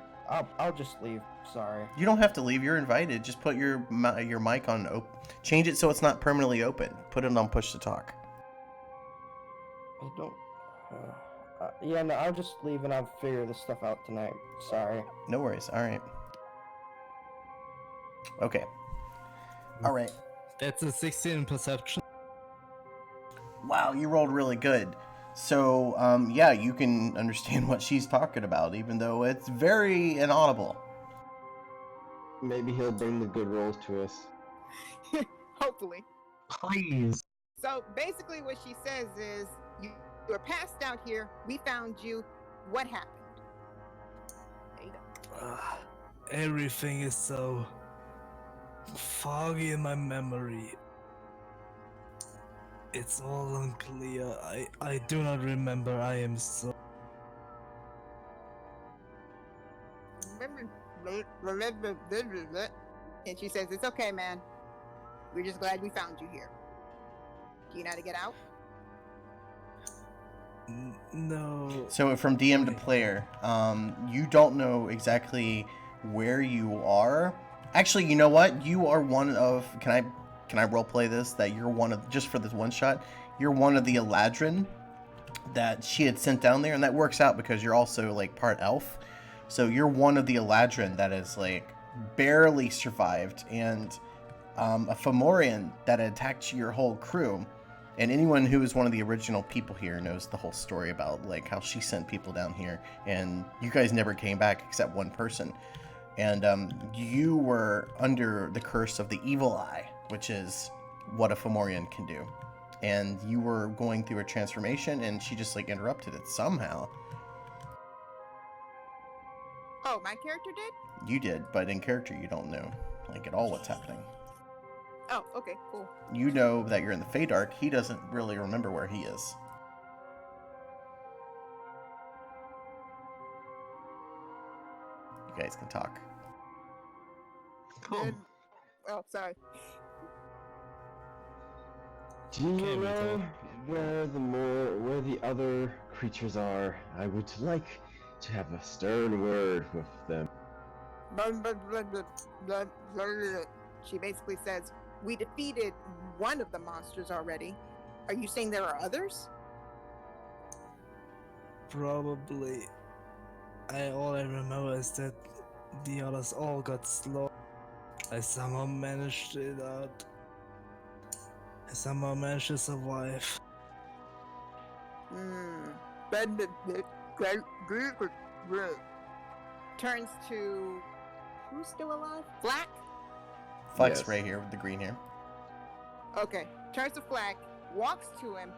I'll just leave. Sorry. You don't have to leave. You're invited. Just put your mic on. Change it so it's not permanently open. Put it on push to talk. I don't. Yeah, no, I'll just leave and I'll figure this stuff out tonight. Sorry. No worries. All right. Okay. All right. That's a 16 perception. Wow, you rolled really good. So, yeah, you can understand what she's talking about, even though it's very inaudible. Maybe he'll bring the good rolls to us. Hopefully. Please. So basically, what she says is, you were passed out here. We found you. What happened? There you go. Everything is so foggy in my memory. It's all unclear. I do not remember. I am so... And she says, it's okay, man. We're just glad we found you here. Do you know how to get out? No. So from DM to player, you don't know exactly where you are. Actually, you know what? You are one of... Can I roleplay this? That you're one of... Just for this one shot, you're one of the Eladrin that she had sent down there. And that works out because you're also, like, part elf. So you're one of the Eladrin that is, like, barely survived. And a Fomorian that attacked your whole crew. And anyone who is one of the original people here knows the whole story about, like, how she sent people down here. And you guys never came back except one person. And you were under the curse of the evil eye, which is what a Fomorian can do. And you were going through a transformation, and she just, like, interrupted it somehow. Oh, my character did? You did, but in character you don't know, like, at all what's happening. Oh, okay, cool. You know that you're in the Feydark. He doesn't really remember where he is. You guys can talk. Cool. Oh, sorry. Do you know where the other creatures are? I would like to have a stern word with them. She basically says, we defeated one of the monsters already. Are you saying there are others? Probably. All I remember is that the others all got slaughtered. I somehow managed it out. I somehow managed to survive. Turns to... Who's still alive? Flack? Flex Yes. right here with the green hair. Okay. Turns to Flack, walks to him,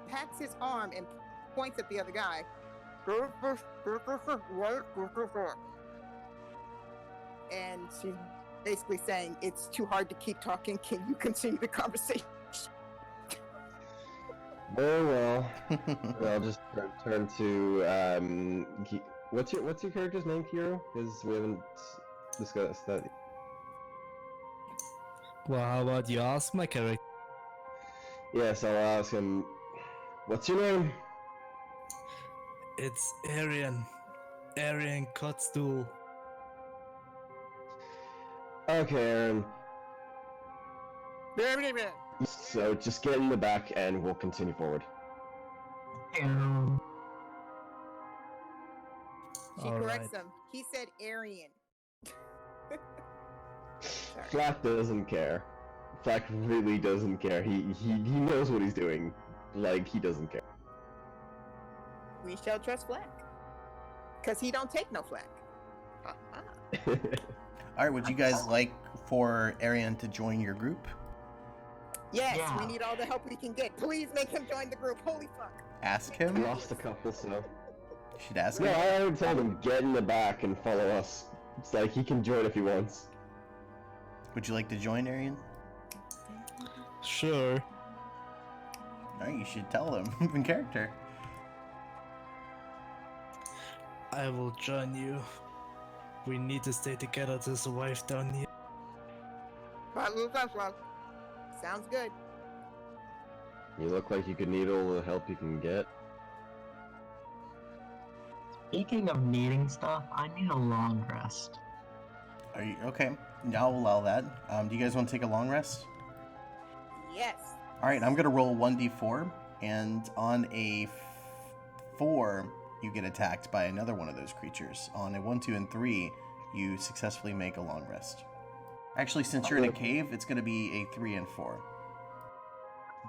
pats his arm, and points at the other guy. And she's basically saying, it's too hard to keep talking. Can you continue the conversation? Very well. I'll just turn to what's your character's name, Kiro? Because we haven't discussed that. Well, how about you ask my character? Yes, I'll ask him. What's your name? It's Arian. Arian Cotstool. Okay, Aaron. So just get in the back and we'll continue forward. She All corrects right. him. He said Aryan. Sorry. Flack doesn't care. Flack really doesn't care. He knows what he's doing. Like, he doesn't care. We shall trust Flack. Because he don't take no flack. All right, would you guys like for Arian to join your group? Yes, Yeah. we need all the help we can get. Please make him join the group. Holy fuck. Ask We him. lost a couple, so... You should ask Yeah, him. I would tell him, get in the back and follow us. It's like, he can join if he wants. Would you like to join, Arian? Sure. All right, you should tell them in character. I will join you. We need to stay together to survive down here. Sounds good. You look like you could need all the help you can get. Speaking of needing stuff, I need a long rest. Are you okay? I'll allow that. Do you guys want to take a long rest? Yes. All right, I'm gonna roll 1d4, and on a 4, you get attacked by another one of those creatures. On a 1, 2, and 3, you successfully make a long rest. Actually, since you're in a cave, it's gonna be a 3 and 4.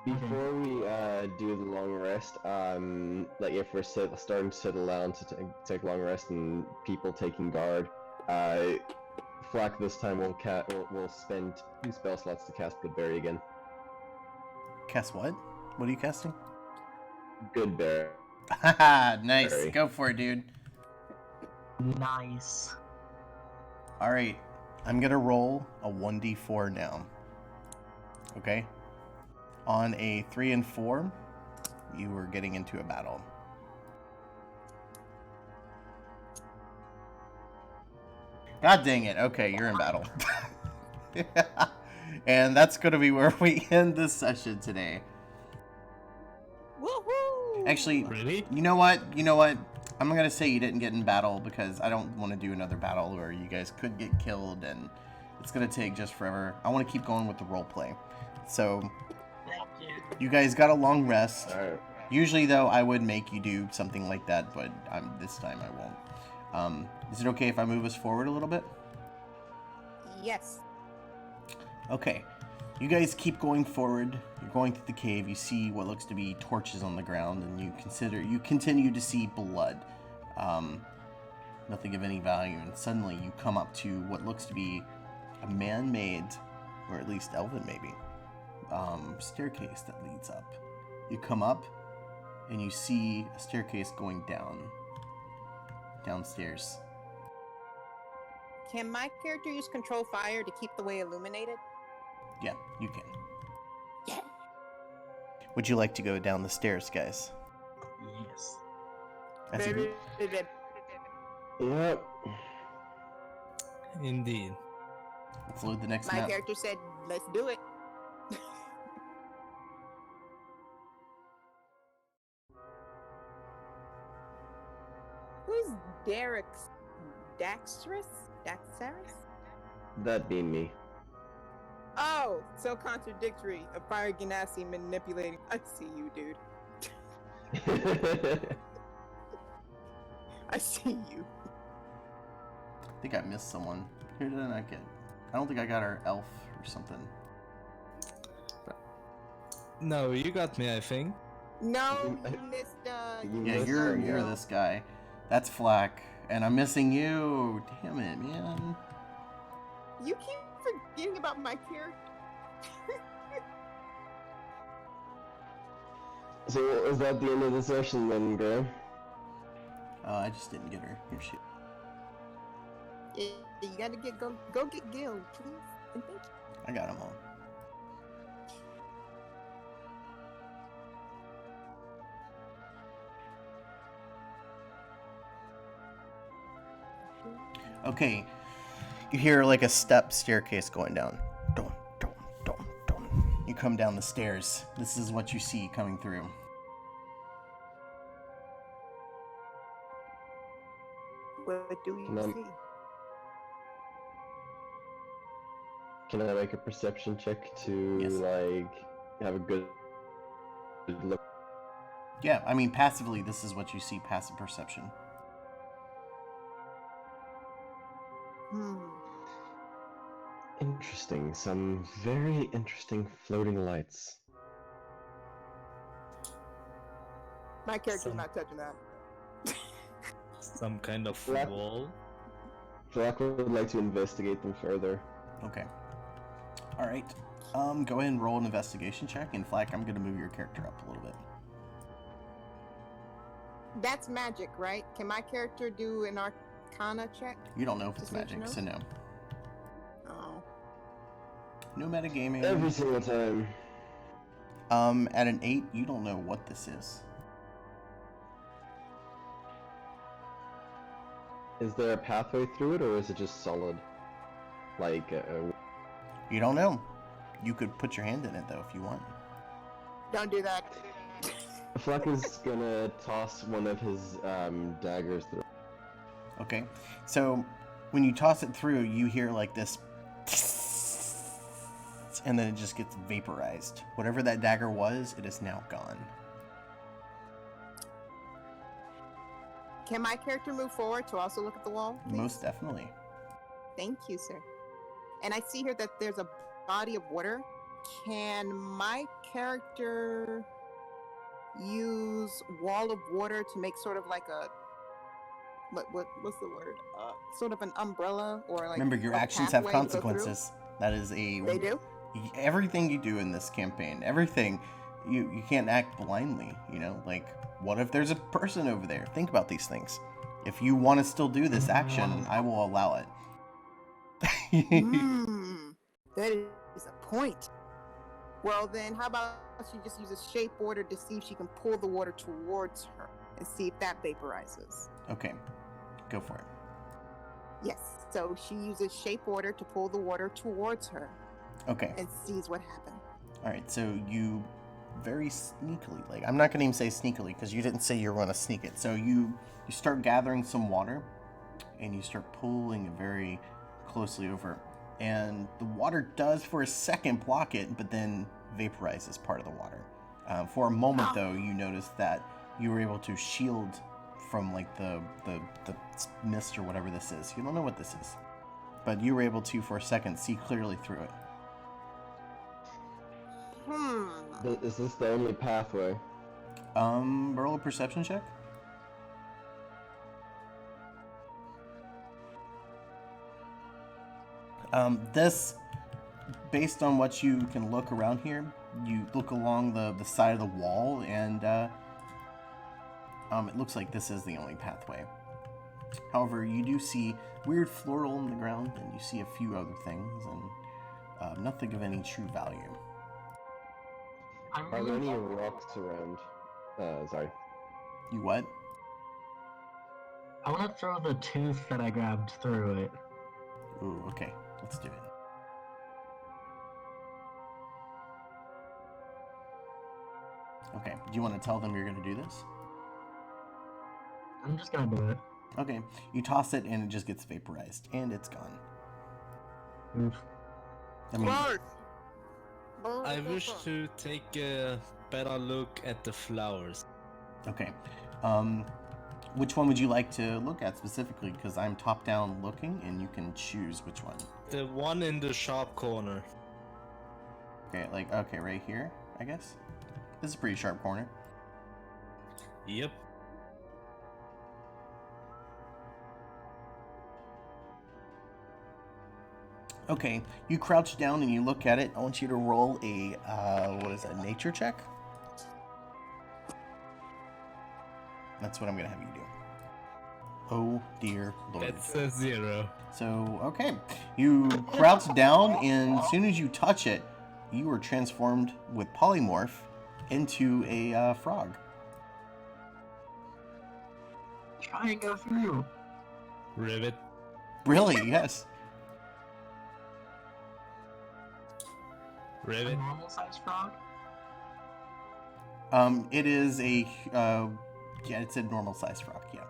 Before we do the long rest, like if we're starting to settle down to take long rest and people taking guard, Flack this time will spend 2 spell slots to cast Good Berry again. Cast what? What are you casting? Good Berry. Haha, nice. Berry. Go for it, dude. Nice. All right, I'm gonna roll a 1d4 now. Okay. On a 3 and 4, you are getting into a battle. God dang it. Okay, you're in battle. And that's going to be where we end this session today. Woohoo! Actually, Really? you know what? I'm going to say you didn't get in battle because I don't want to do another battle where you guys could get killed and it's going to take just forever. I want to keep going with the role play. So, Thank you. you guys got a long rest. Alright. Usually, though, I would make you do something like that, but this time I won't. Is it okay if I move us forward a little bit? Yes. Okay. You guys keep going forward. You're going through the cave. You see what looks to be torches on the ground, and you continue to see blood. Nothing of any value, and suddenly you come up to what looks to be a man-made, or at least elven maybe, staircase that leads up. You come up, and you see a staircase going downstairs. Can my character use control fire to keep the way illuminated? Yeah, you can. Yeah. Would you like to go down the stairs, guys? Yes. As a group? Yep. Indeed. Let's load the next My map. character said, let's do it. Who's Derek's Daxterus? That being me. Oh, so contradictory. A fire ganassi manipulating. I see you, dude. I see you. I think I missed someone. Who did I not get? I don't think I got our elf or something. No, you got me, I think. No, you missed. You Yeah, missed you're someone. this guy. That's Flack, and I'm missing you. Damn it, man. You keep forgetting about my character. So is that the end of the session then, Graham? I just didn't get her. Here she. Yeah, you gotta go get Gil, please, and thank you. I got them all. Okay, you hear like a staircase going down. Dun, dun, dun, dun. You come down the stairs. This is what you see coming through. What do you Can I- see? Can I make a perception check to Yes. like have a good look? Yeah, I mean passively, this is what you see. Passive perception. Hmm. Interesting. Some very interesting floating lights. My character's Some- not touching that. Some kind of Black- wall. Black would like to investigate them further. Okay. All right. Go ahead and roll an investigation check, and Flack, I'm gonna move your character up a little bit. That's magic, right? Can my character do an Arcana check? You don't know if it's Just let you magic, know? so no. Oh. No metagaming. Every single time. At an 8, you don't know what this is. Is there a pathway through it, or is it just solid? Like, You don't know. You could put your hand in it though if you want. Don't do that. Fleck is gonna toss one of his daggers through. Okay. So when you toss it through, you hear like this, and then it just gets vaporized. Whatever that dagger was, it is now gone. Can my character move forward to also look at the wall? Please? Most definitely. Thank you, sir. And I see here that there's a body of water. Can my character use wall of water to make sort of like a what's the word? Sort of an umbrella or like. Remember, your a actions have pathway to go through? consequences. That is a. They do. Everything you do in this campaign, everything, you can't act blindly. You know, like what if there's a person over there? Think about these things. If you want to still do this action, I will allow it. That is a point. Well, then, how about she just uses shape water to see if she can pull the water towards her and see if that vaporizes? Okay, go for it. Yes. So she uses shape water to pull the water towards her Okay. and sees what happens. All right. So you very sneakily, like I'm not going to even say sneakily because you didn't say you were going to sneak it. So you start gathering some water, and you start pulling it very closely over, and the water does for a second block it, but then vaporizes part of the water. For a moment, though, you notice that you were able to shield from like the mist or whatever this is. You don't know what this is, but you were able to, for a second, see clearly through it. Is this the only pathway? Roll a perception check. This, based on what you can look around here, you look along the side of the wall, and it looks like this is the only pathway. However, you do see weird floral in the ground, and you see a few other things, and nothing of any true value. Are there any rocks around? Sorry. You what? I want to throw the tooth that I grabbed through it. Ooh, okay. Let's do it. Okay, do you want to tell them you're going to do this? I'm just gonna do it. Okay, you toss it and it just gets vaporized, and it's gone. Oof. I mean, I wish to take a better look at the flowers. okay. Which one would you like to look at specifically? Because I'm top-down looking, and you can choose which one. The one in the sharp corner. Okay, like, okay, right here, I guess? This is a pretty sharp corner. Yep. Okay, you crouch down and you look at it. I want you to roll a, what is that, nature check? That's what I'm going to have you do. Oh, dear Lord. That's a 0. So, okay. You crouch down, and as soon as you touch it, you are transformed with polymorph into a frog. Try and go through. Rivet. Really? Yes. A Rivet. normal sized frog? It is a, yeah, it's a normal sized frog, yeah.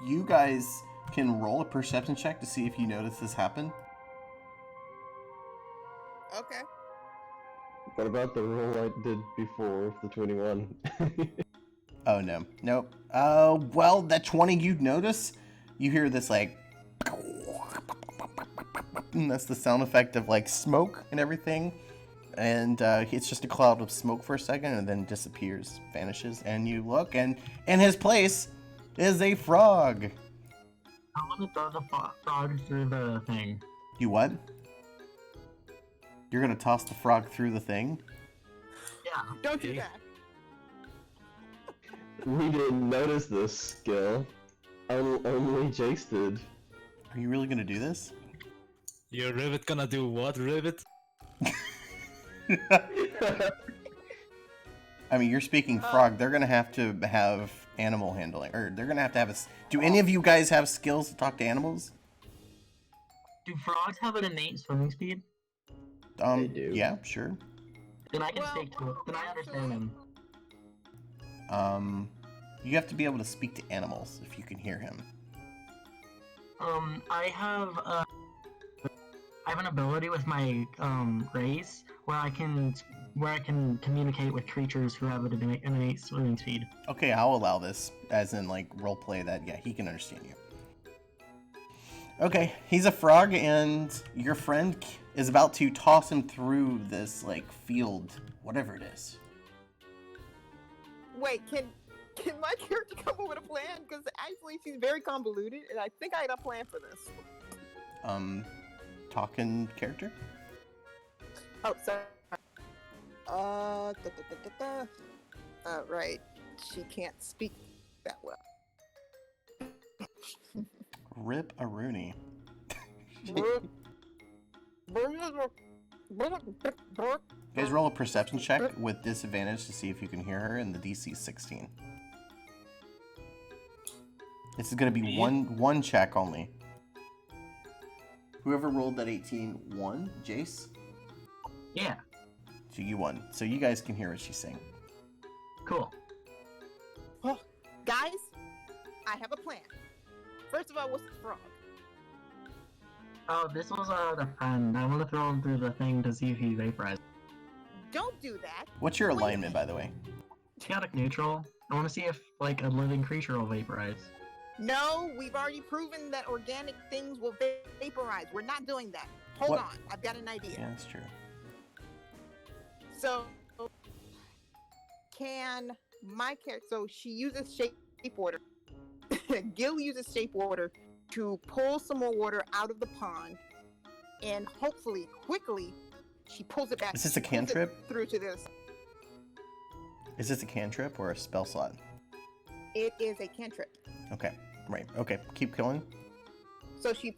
You guys can roll a perception check to see if you notice this happen. Okay. What about the roll I did before, the 21? Oh, no. Nope. Well, that 20 you'd notice, you hear this, like, and that's the sound effect of like smoke and everything. And it's just a cloud of smoke for a second, and then disappears, vanishes, and you look, and in his place is a frog. I want to throw the frog through the thing. You what? You're gonna toss the frog through the thing? Yeah. Don't do that. We didn't notice this skill. Only Jace did. Are you really gonna do this? Your rivet gonna do what, rivet? I mean, you're speaking frog. They're gonna have to have animal handling, or they're gonna have to have a. Do any of you guys have skills to talk to animals? Do frogs have an innate swimming speed? They do. Yeah, sure. Then I can speak to it. Then I understand him. You have to be able to speak to animals if you can hear him. I have an ability with my race where I can communicate with creatures who have an innate swimming speed. Okay, I'll allow this, as in like roleplay that. Yeah, he can understand you. Okay, he's a frog, and your friend is about to toss him through this like field, whatever it is. Wait, can my character come up with a plan? Because actually she's very convoluted, and I think I had a plan for this. Talking character? Oh, sorry. Right. She can't speak that well. Rip a Rooney. Guys, roll a perception check with disadvantage to see if you can hear her, and the DC is 16. This is going to be one check only. Whoever rolled that 18 won. Jace? Yeah. So you won. So you guys can hear what she's saying. Cool. Oh, guys, I have a plan. First of all, what's the frog? Oh, this was a friend. I want to throw him through the thing to see if he vaporizes. Don't do that. What's your alignment, by the way? Chaotic neutral. I want to see if like a living creature will vaporize. No, we've already proven that organic things will vaporize. We're not doing that. Hold What? on, I've got an idea. Yeah, that's true. So, can my character? So she uses shape water. Gil uses shape water to pull some more water out of the pond, and hopefully, quickly, she pulls it back. Is this a pulls it cantrip? through to this? Is this a cantrip or a spell slot? It is a cantrip. Okay, right. Okay, keep going. So she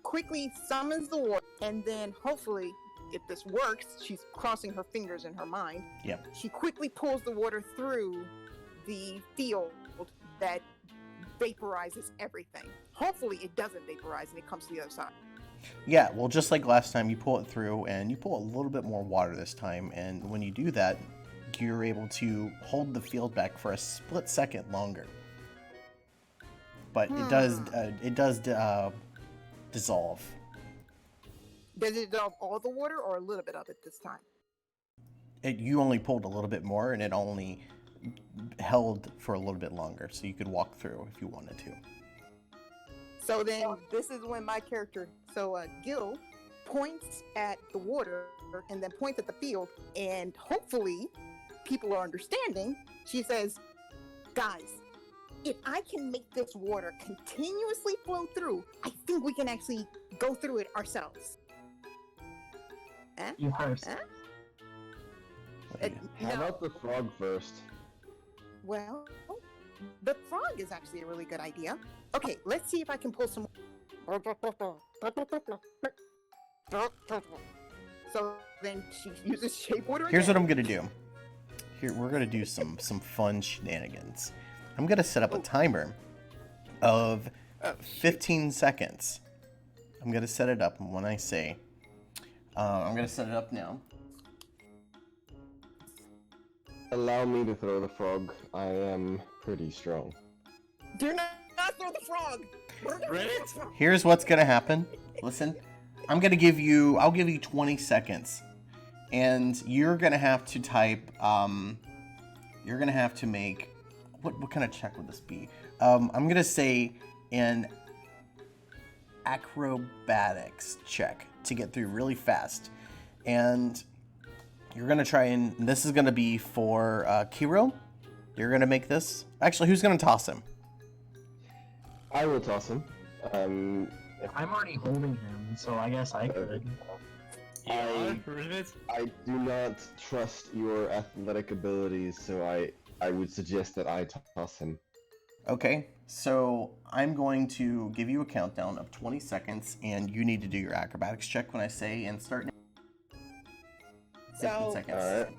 quickly summons the water, and then hopefully, if this works, she's crossing her fingers in her mind. Yep. She quickly pulls the water through the field that vaporizes everything. Hopefully, it doesn't vaporize and it comes to the other side. Yeah, well, just like last time, you pull it through, and you pull a little bit more water this time, and when you do that, you're able to hold the field back for a split second longer. But it does dissolve. Does it dissolve all the water or a little bit of it this time? You only pulled a little bit more, and it only held for a little bit longer, so you could walk through if you wanted to. So then this is when my character, Gil, points at the water and then points at the field, and hopefully people are understanding. She says, guys, if I can make this water continuously flow through, I think we can actually go through it ourselves. You first. How about the frog first? Well, the frog is actually a really good idea. Okay, let's see if I can pull some. So then she uses shape water. Here's what I'm gonna do. Here, we're gonna do some fun shenanigans. I'm gonna set up a timer of 15 seconds. I'm gonna set it up when I say. I'm gonna set it up now. Allow me to throw the frog. I am pretty strong. Do not throw the frog. Here's what's gonna happen. Listen, I'll give you 20 seconds, and you're gonna have to type. You're gonna have to make. What kind of check would this be? I'm gonna say an acrobatics check to get through really fast. And you're going to try and this is going to be for Kiro. You're going to make this. Actually, who's going to toss him? I will toss him. I'm already holding him, so I guess I could. I do not trust your athletic abilities, so I would suggest that I toss him. Okay, so I'm going to give you a countdown of 20 seconds, and you need to do your acrobatics check when I say and start. 15 So, seconds. Alright.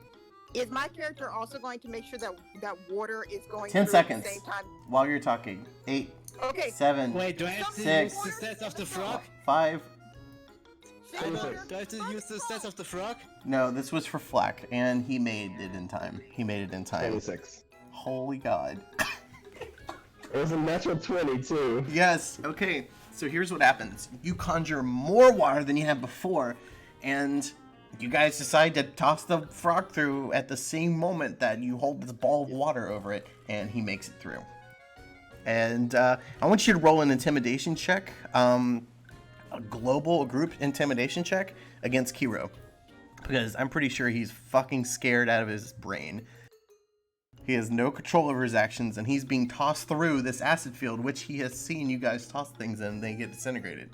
is my character also going to make sure that water is going 10 through seconds at the same time? while you're talking. 8, Okay. 7, Wait, do I have to 6, use the stats of the frog? 5. Same Do water. I have to use the stats of the frog? No, this was for Flack, and he made it in time. 26. Holy God. It was a natural 20 too. Yes, okay. So here's what happens. You conjure more water than you had before, and you guys decide to toss the frog through at the same moment that you hold this ball of water over it, and he makes it through. And I want you to roll an intimidation check, a global group intimidation check against Kiro. Because I'm pretty sure he's fucking scared out of his brain. He has no control over his actions, and he's being tossed through this acid field, which he has seen you guys toss things in, and they get disintegrated.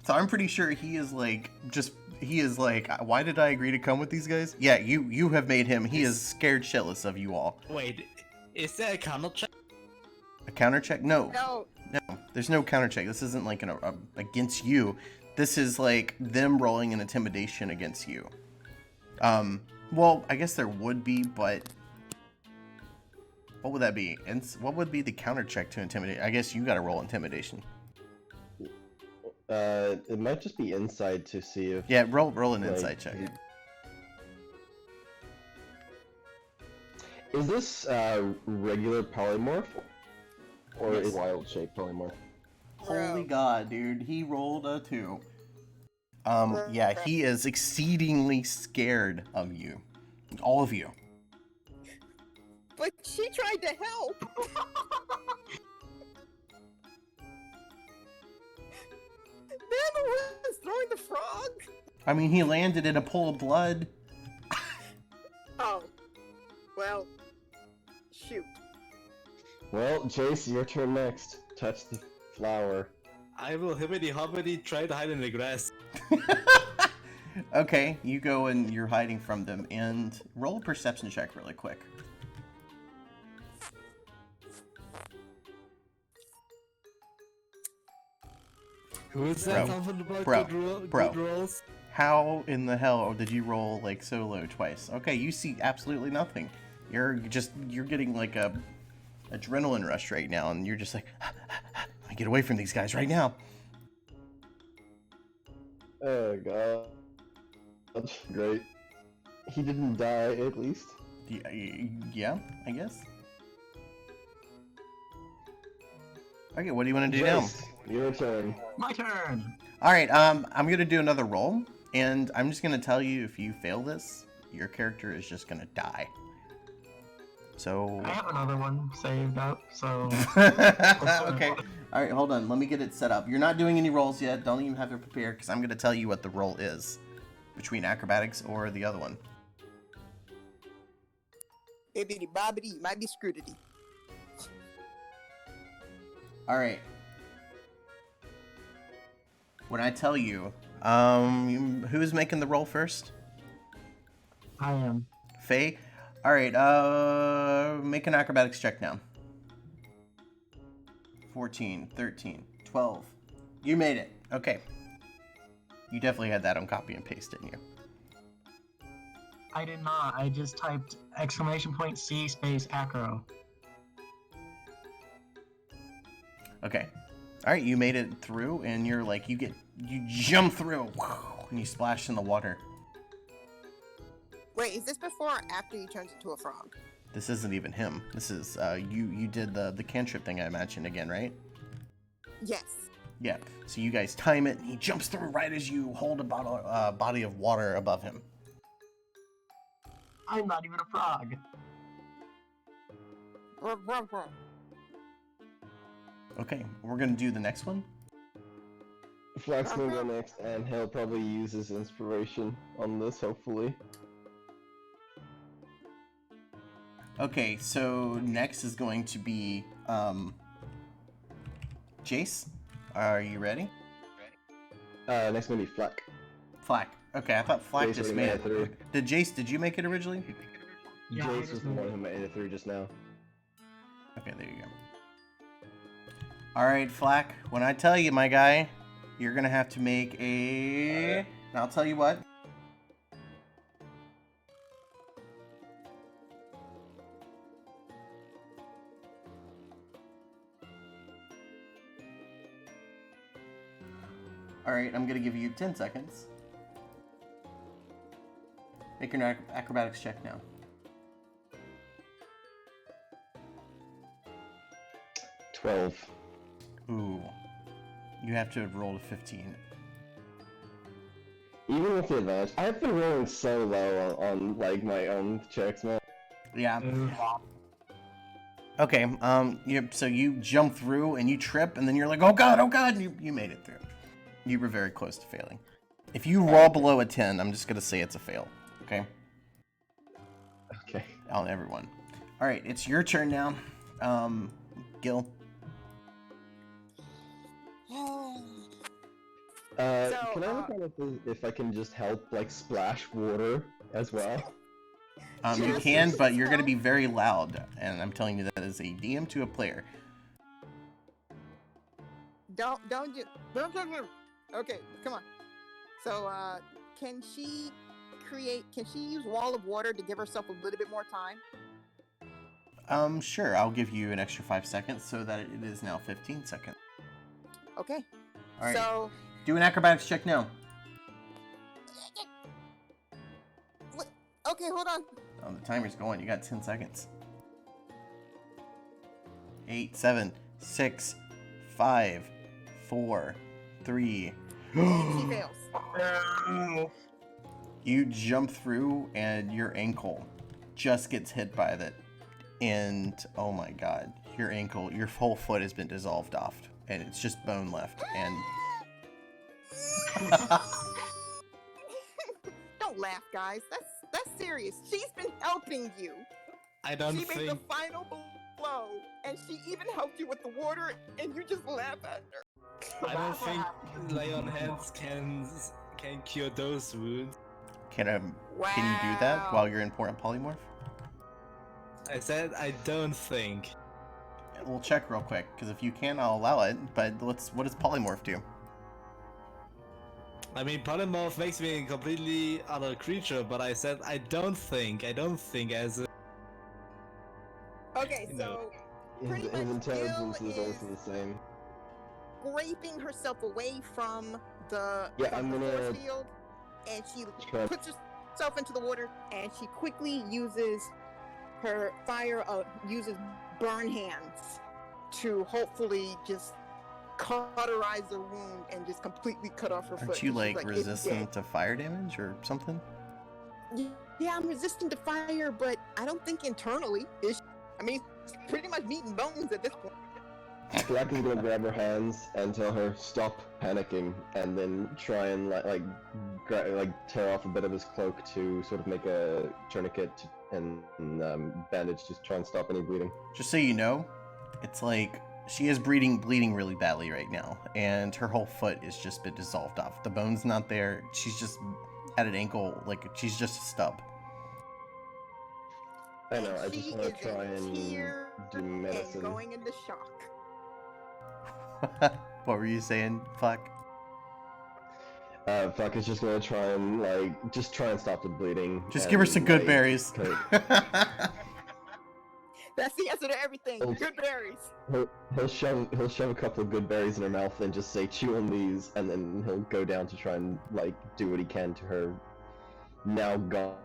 So I'm pretty sure he is like, why did I agree to come with these guys? Yeah, you have made him, he is scared shitless of you all. Wait, is there a counter check? A counter check? No, No. there's no counter check. This isn't like against you. This is like them rolling an intimidation against you. Well, I guess there would be, but what would that be? What would be the counter check to intimidate? I guess you gotta roll intimidation. It might just be inside to see if... Yeah, roll an like, insight check. Is this regular polymorph? Or Yes. is wild shape polymorph? Holy God, dude, he rolled a 2. Yeah, he is exceedingly scared of you. All of you. But she tried to help. Man was throwing the frog. I mean, he landed in a pool of blood. Oh. Well. Shoot. Well, Jace, your turn next. Touch the flower. I will hippity hoppity try to hide in the grass. Okay, you go and you're hiding from them, and roll a perception check really quick. Who is that talking about good rolls? How in the hell did you roll like so low twice? Okay, you see absolutely nothing. You're getting like a adrenaline rush right now, and you're just like, let me get away from these guys right now. Oh god. That's great. He didn't die, at least. Yeah, I guess. Okay, what do you want to do now? Jace, your turn. My turn! Alright, I'm gonna do another roll, and I'm just gonna tell you if you fail this, your character is just gonna die. So... I have another one saved up, so... Okay. Alright, hold on. Let me get it set up. You're not doing any rolls yet. Don't even have it prepared, because I'm going to tell you what the roll is. Between acrobatics or the other one. Bibbidi bobbidi, might be scrutiny. Alright. When I tell you, who's making the roll first? I am. Faye? Alright, make an acrobatics check now. 14, 13, 12. You made it. Okay. You definitely had that on copy and paste, didn't you? I did not. I just typed !C space acro. Okay. Alright, you made it through, and you're like, you jump through, and you splash in the water. Wait, is this before or after he turns into a frog? This isn't even him. This is, you did the cantrip thing I mentioned again, right? Yes. Yeah. So you guys time it, and he jumps through right as you hold a body of water above him. I'm not even a frog. Okay, we're gonna do the next one. Flax will go next, and he'll probably use his inspiration on this, hopefully. Okay, so next is going to be Jace. Are you ready? Next gonna be Flack. Flack. Okay, I thought Flack Jace just already made made it. it through. Did Jace? Did you make it originally? Yeah, I Jace just was the one who made it through just now. Okay, there you go. All right, Flack. When I tell you, my guy, you're gonna have to make a. And I'll tell you what. All right, I'm gonna give you 10 seconds. Make an acrobatics check now. 12. Ooh. You have to have rolled a 15. Even with the advantage, I've been rolling so low on like my own checks, man. Yeah. Okay, so you jump through and you trip and then you're like, oh god, and you made it through. You were very close to failing. If you roll below a 10, I'm just gonna say it's a fail. Okay? Okay. On everyone. Alright, it's your turn now. Gil. Can I look at if I can just help, like, splash water as well? You can, but you're gonna be very loud, and I'm telling you that as a DM to a player. Don't. Okay, come on. So, can she use wall of water to give herself a little bit more time? Sure, I'll give you an extra 5 seconds so that it is now 15 seconds. Okay. Alright. So, do an acrobatics check now. okay, hold on. Oh, the timer's going. You got 10 seconds. 8, 7, 6, 5, 4, 3. She fails. You jump through and your ankle just gets hit by that. And oh my god, your ankle, your whole foot has been dissolved off. And it's just bone left. And Don't laugh, guys. That's serious. She's been helping you. I don't She think. made the final blow, and she even helped you with the water, and you just laugh at her. I don't think lay on hands can cure those wounds. can you do that while you're in polymorph? I said I don't think. We'll check real quick, because if you can, I'll allow it. But what does polymorph do? I mean, polymorph makes me a completely other creature, but I said I don't think as a. Okay, You so know, pretty His much intelligence Gil is also the same. scraping herself away from the Yeah, I'm gonna force field, and she try. puts herself into the water, and she quickly uses her uses burn hands to hopefully just cauterize the wound and just completely cut off her foot. Aren't you And she's like "It's resistant to fire damage or something? dead." Yeah, I'm resistant to fire, but I don't think internally. I mean, it's pretty much meat and bones at this point. Black is gonna grab her hands and tell her stop panicking, and then try and tear off a bit of his cloak to sort of make a tourniquet and bandage to try and stop any bleeding. Just so you know, it's like she is bleeding really badly right now, and her whole foot has just been dissolved off. The bone's not there. She's just at an ankle, like she's just a stub. I know. I She just want to is try in and tears do medicine. and going into shock. What were you saying, Flack? Fuck is just gonna try and stop the bleeding. Just give her some good berries. That's the answer to everything. Oh. Good berries. He'll shove a couple of good berries in her mouth and just say chew on these, and then he'll go down to try and do what he can to her now gone.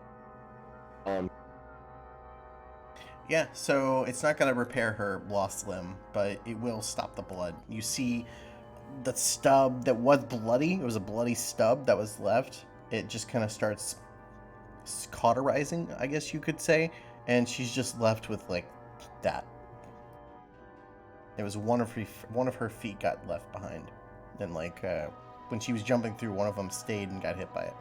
Yeah, so it's not going to repair her lost limb, but it will stop the blood. You see the stub that was bloody, it was a bloody stub that was left. It just kind of starts cauterizing, I guess you could say, and she's just left with like that. It was one of her feet got left behind. Then like when she was jumping through, one of them stayed and got hit by it.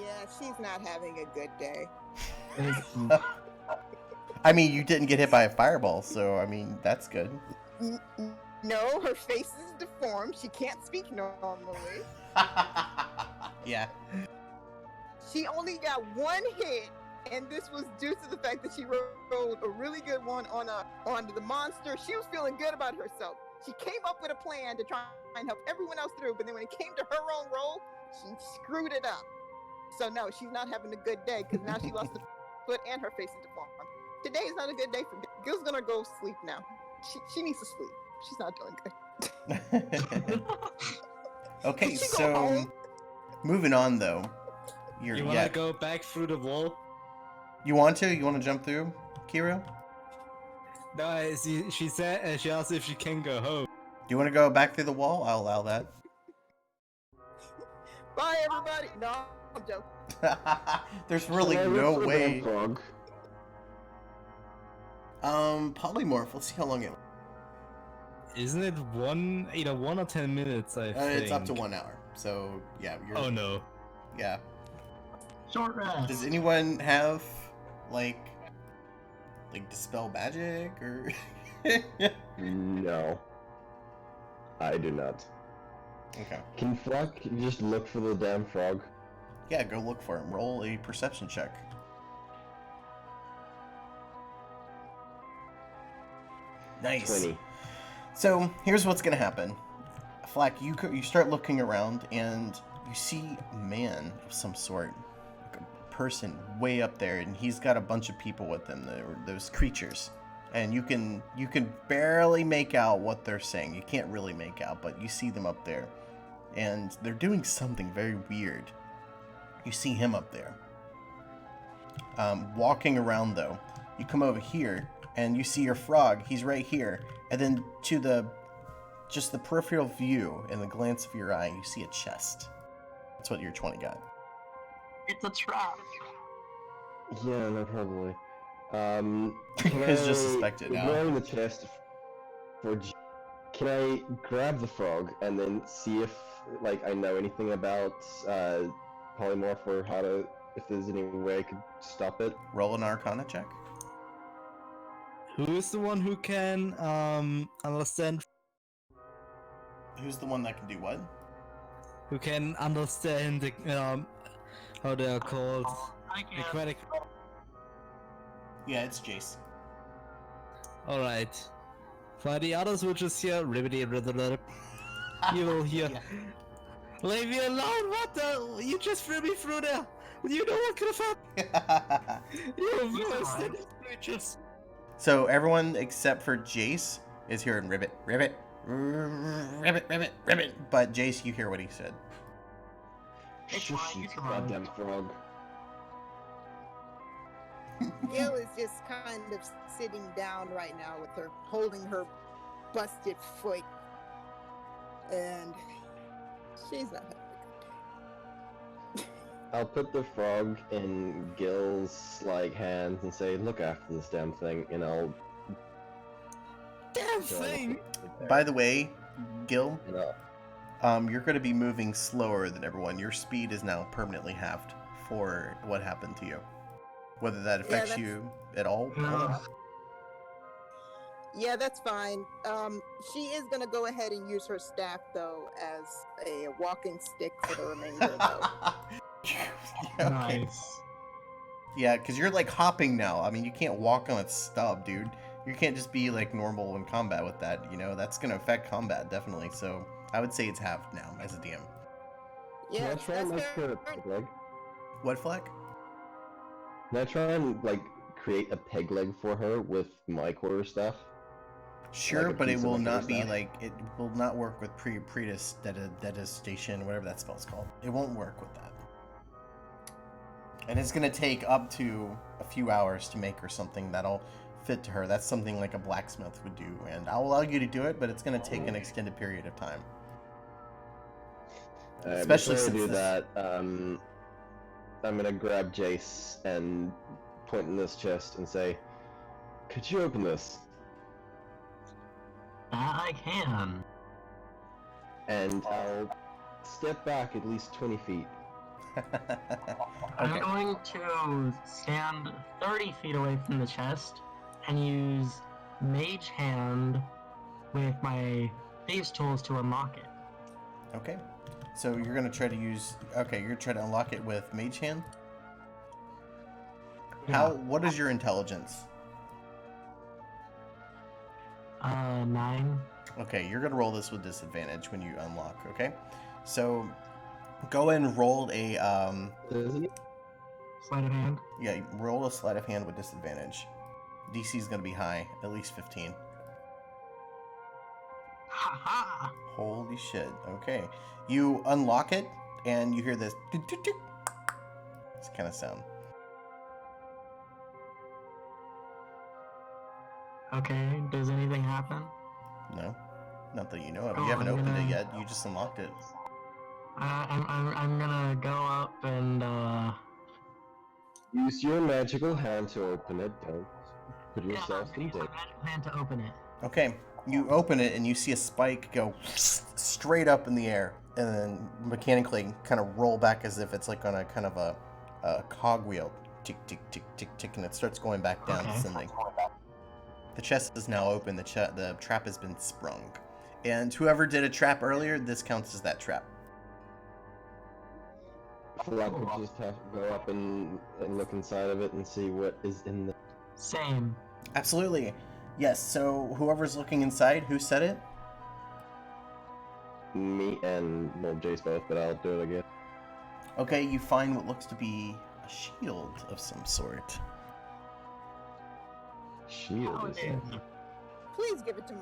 Yeah, she's not having a good day. I mean, you didn't get hit by a fireball, so I mean that's good. No, her face is deformed. She can't speak normally. Yeah. She only got one hit, and this was due to the fact that she rolled a really good one on the monster. She was feeling good about herself. She came up with a plan to try and help everyone else through, but then when it came to her own roll, she screwed it up. So no, she's not having a good day because now she lost a foot and her face is deformed. Today is not a good day for Gil. Gil's gonna go sleep now. She needs to sleep. She's not doing good. Okay, Can she go so home? moving on though. You wanna go back through the wall? You want to? You want to jump through, Kiro? No, she said she asked if she can go home. Do you want to go back through the wall? I'll allow that. Bye, everybody. No, I'm joking. There's really Can I no look for the way. damn frog? Polymorph. Let's see how long it. Isn't it either 1 or 10 minutes? I think It's up to 1 hour. So yeah, you're. Oh no. Yeah. Short rest. Does anyone have like dispel magic or? No. I do not. Okay. Can Fleck just look for the damn frog? Yeah, go look for him. Roll a perception check. Nice. 20. So here's what's gonna happen. Flack, you start looking around and you see a man of some sort, like a person way up there, and he's got a bunch of people with him. Those creatures, and you can barely make out what they're saying. You can't really make out, but you see them up there, and they're doing something very weird. You see him up there. Walking around though, you come over here and you see your frog. He's right here, and then to just the peripheral view and the glance of your eye, you see a chest. That's what your 20 got. It's a trap. Yeah, no, probably. It's just suspected now. Ignoring the chest can I grab the frog and then see if I know anything about polymorph or if there's any way I could stop it? Roll an Arcana check. Who is the one who can understand? Who's the one that can do what? Who can understand the how they are called? Aquatic. Yeah, it's Jace. All right. For the others, we'll just hear ribbity ribbity. You will hear. Yeah. Leave me alone! What the? You just threw me through there. You know what could have happened? You wasted creatures. So everyone except for Jace is hearing ribbit, ribbit, ribbit, ribbit, ribbit. But Jace, you hear what he said. It's fine, you survived. Goddamn frog. Gil is just kind of sitting down right now with her holding her busted foot, and she's not having a good day. I'll put the frog in Gil's hands and say, "Look after this damn thing," and I'll. Damn thing! By the way, Gil, Yeah. you're going to be moving slower than everyone. Your speed is now permanently halved for what happened to you. Whether that affects that's- you at all. Yeah, that's fine. She is gonna go ahead and use her staff though as a walking stick for the remainder though. Okay. Nice. Yeah, because you're hopping now. I mean, you can't walk on its stub, dude. You can't just be normal in combat with that. That's going to affect combat, definitely. So I would say it's halved now as a DM. Yeah, Can I try and that's fair. create a peg leg? What, Fleck? Can I try and create a peg leg for her with my quarter staff? Sure, Like a but it piece of will my not be staff? it will not work with predestination, whatever that spell's called. It won't work with that. And it's going to take up to a few hours to make her something that'll fit to her. That's something like a blacksmith would do, and I'll allow you to do it, but it's going to take an extended period of time. Especially Before I since do this- that, gonna grab Jace and point in this chest and say, "Could you open this?" I can. And I'll step back at least 20 feet. I'm Okay. going to stand 30 feet away from the chest and use Mage Hand with my thieves tools to unlock it. Okay. So you're gonna try to use. Okay, you're trying to unlock it with Mage Hand. Yeah. What is your intelligence? 9. Okay, you're gonna roll this with disadvantage when you unlock. Okay. So go and roll a Sleight of hand. Yeah, roll a sleight of hand with disadvantage. DC is gonna be high, at least 15. Ha Holy shit. Okay. You unlock it, and you hear this toot, toot, toot. This kind of sound. Okay, does anything happen? No? Not that you know of. Oh, You haven't I'm opened it gonna- yet. You just unlocked it. I'm gonna go up and Use your magical hand to open it. Don't put yeah, yourself I'm in gonna use my danger. magical hand to open it. Okay. You open it, and you see a spike go straight up in the air, and then mechanically kind of roll back as if it's like on a kind of a cogwheel. Tick, tick, tick, tick, tick, and it starts going back down, Okay. descending. The chest is now open. The trap has been sprung. And whoever did a trap earlier, this counts as that trap. Flag could just have to go up and look inside of it and see what is in there. Same. Absolutely. Yes, so whoever's looking inside, who said it? Me and well, Jace both, but I'll do it again. Okay, you find what looks to be a shield of some sort. Shield is it? Please give it to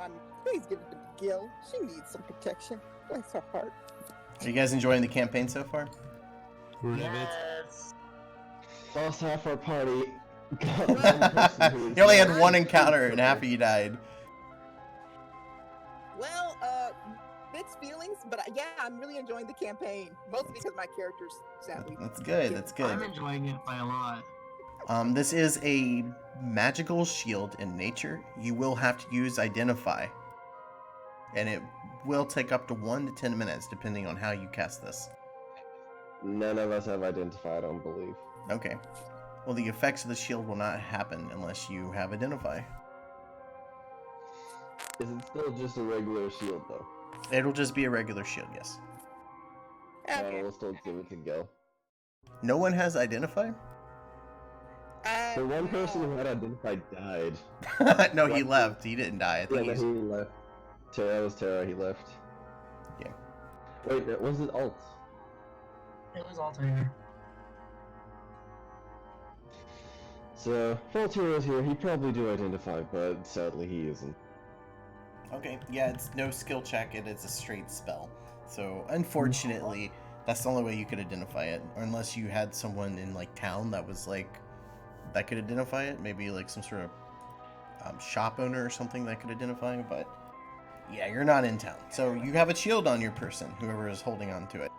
Gil. She needs some protection. Bless her heart. Are you guys enjoying the campaign so far? Yes. Lost half our party. You only had one encounter and half of you died. Well, mixed feelings, but yeah, I'm really enjoying the campaign. Mostly because my character's sadly. That's good, that's good. I'm enjoying it by a lot. This is a magical shield in nature. You will have to use Identify. And it will take up to 1 to 10 minutes, depending on how you cast this. None of us have identified, I don't believe. Okay. Well, the effects of the shield will not happen unless you have Identify. Is it still just a regular shield, though? It'll just be a regular shield, yes. Okay. We'll still give it to go. No one has Identify? The one person who had identified died. No, he left. He didn't die. I think Yeah, he's... he left. That was Terra, he left. Yeah. Wait, was it alt? It was Altair. So, if Altair was here, he'd probably do identify, but sadly he isn't. Okay, yeah, it's no skill check. It is a straight spell. So, unfortunately, that's the only way you could identify it. Or unless you had someone in, like, town that was, like, that could identify it. Maybe, like, some sort of shop owner or something that could identify it. But, yeah, you're not in town. So, you have a shield on your person, whoever is holding on to it.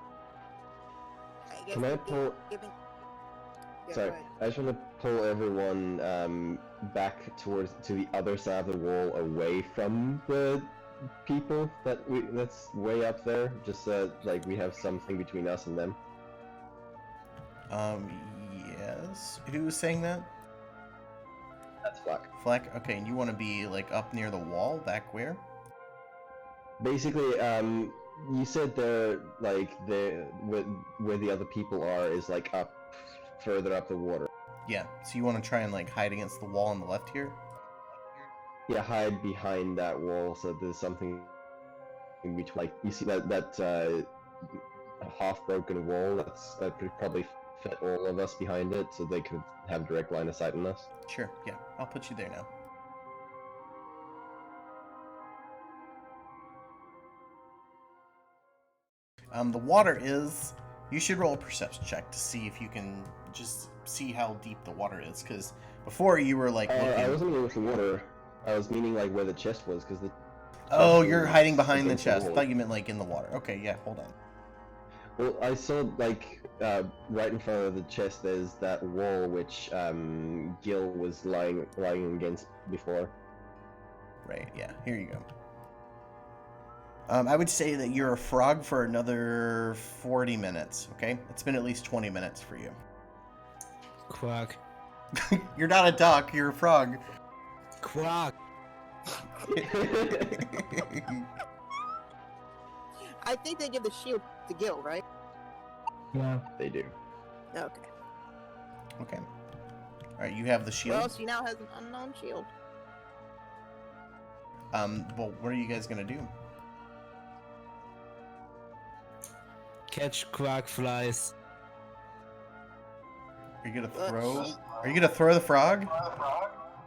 Can I pull... Yeah, Sorry, go ahead. I just want to pull everyone back to the other side of the wall, away from the people that's way up there, just so like we have something between us and them. Yes. Who was saying that? That's Flack. Fleck? Okay, and you want to be, like, up near the wall? Back where? Basically, you said they're like where the other people are is like up further up the water. Yeah, so you want to try and, like, hide against the wall on the left here? Yeah, hide behind that wall so there's something in between. Like you see that half broken wall. That could probably fit all of us behind it, so they could have direct line of sight on us. Sure, yeah. I'll put you there now. The water is... You should roll a perception check to see if you can just see how deep the water is, because before you were, like, looking... I wasn't meaning with the water. I was meaning like where the chest was, because the... Oh, you're hiding behind the against chest. I wall. thought you meant, like, in the water. Okay, yeah, hold on. Well, I saw, like, right in front of the chest there's that wall which, Gil was lying against before. Right, yeah, here you go. I would say that you're a frog for another 40 minutes, okay? It's been at least 20 minutes for you. Quack. You're not a duck, you're a frog. Quack. I think they give the shield to Gil, right? Yeah. They do. Okay. Okay. Alright, you have the shield. Well, she now has an unknown shield. Well, what are you guys gonna do? Catch quack flies. Are you gonna throw? Are you gonna throw the frog?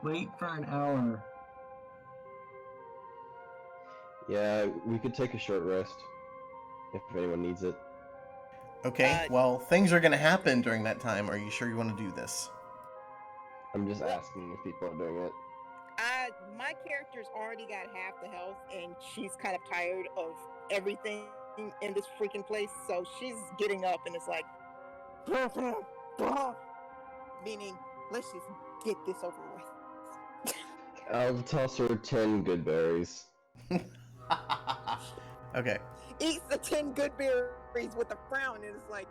Wait for an hour. Yeah, we could take a short rest if anyone needs it. Okay, well, things are gonna happen during that time. Are you sure you want to do this? I'm just asking if people are doing it. My character's already got half the health, and she's kind of tired of everything in this freaking place, so she's getting up and it's like, meaning, let's just get this over with. I'll toss her 10 good berries. Okay. Eats the 10 good berries with a frown, and it's like,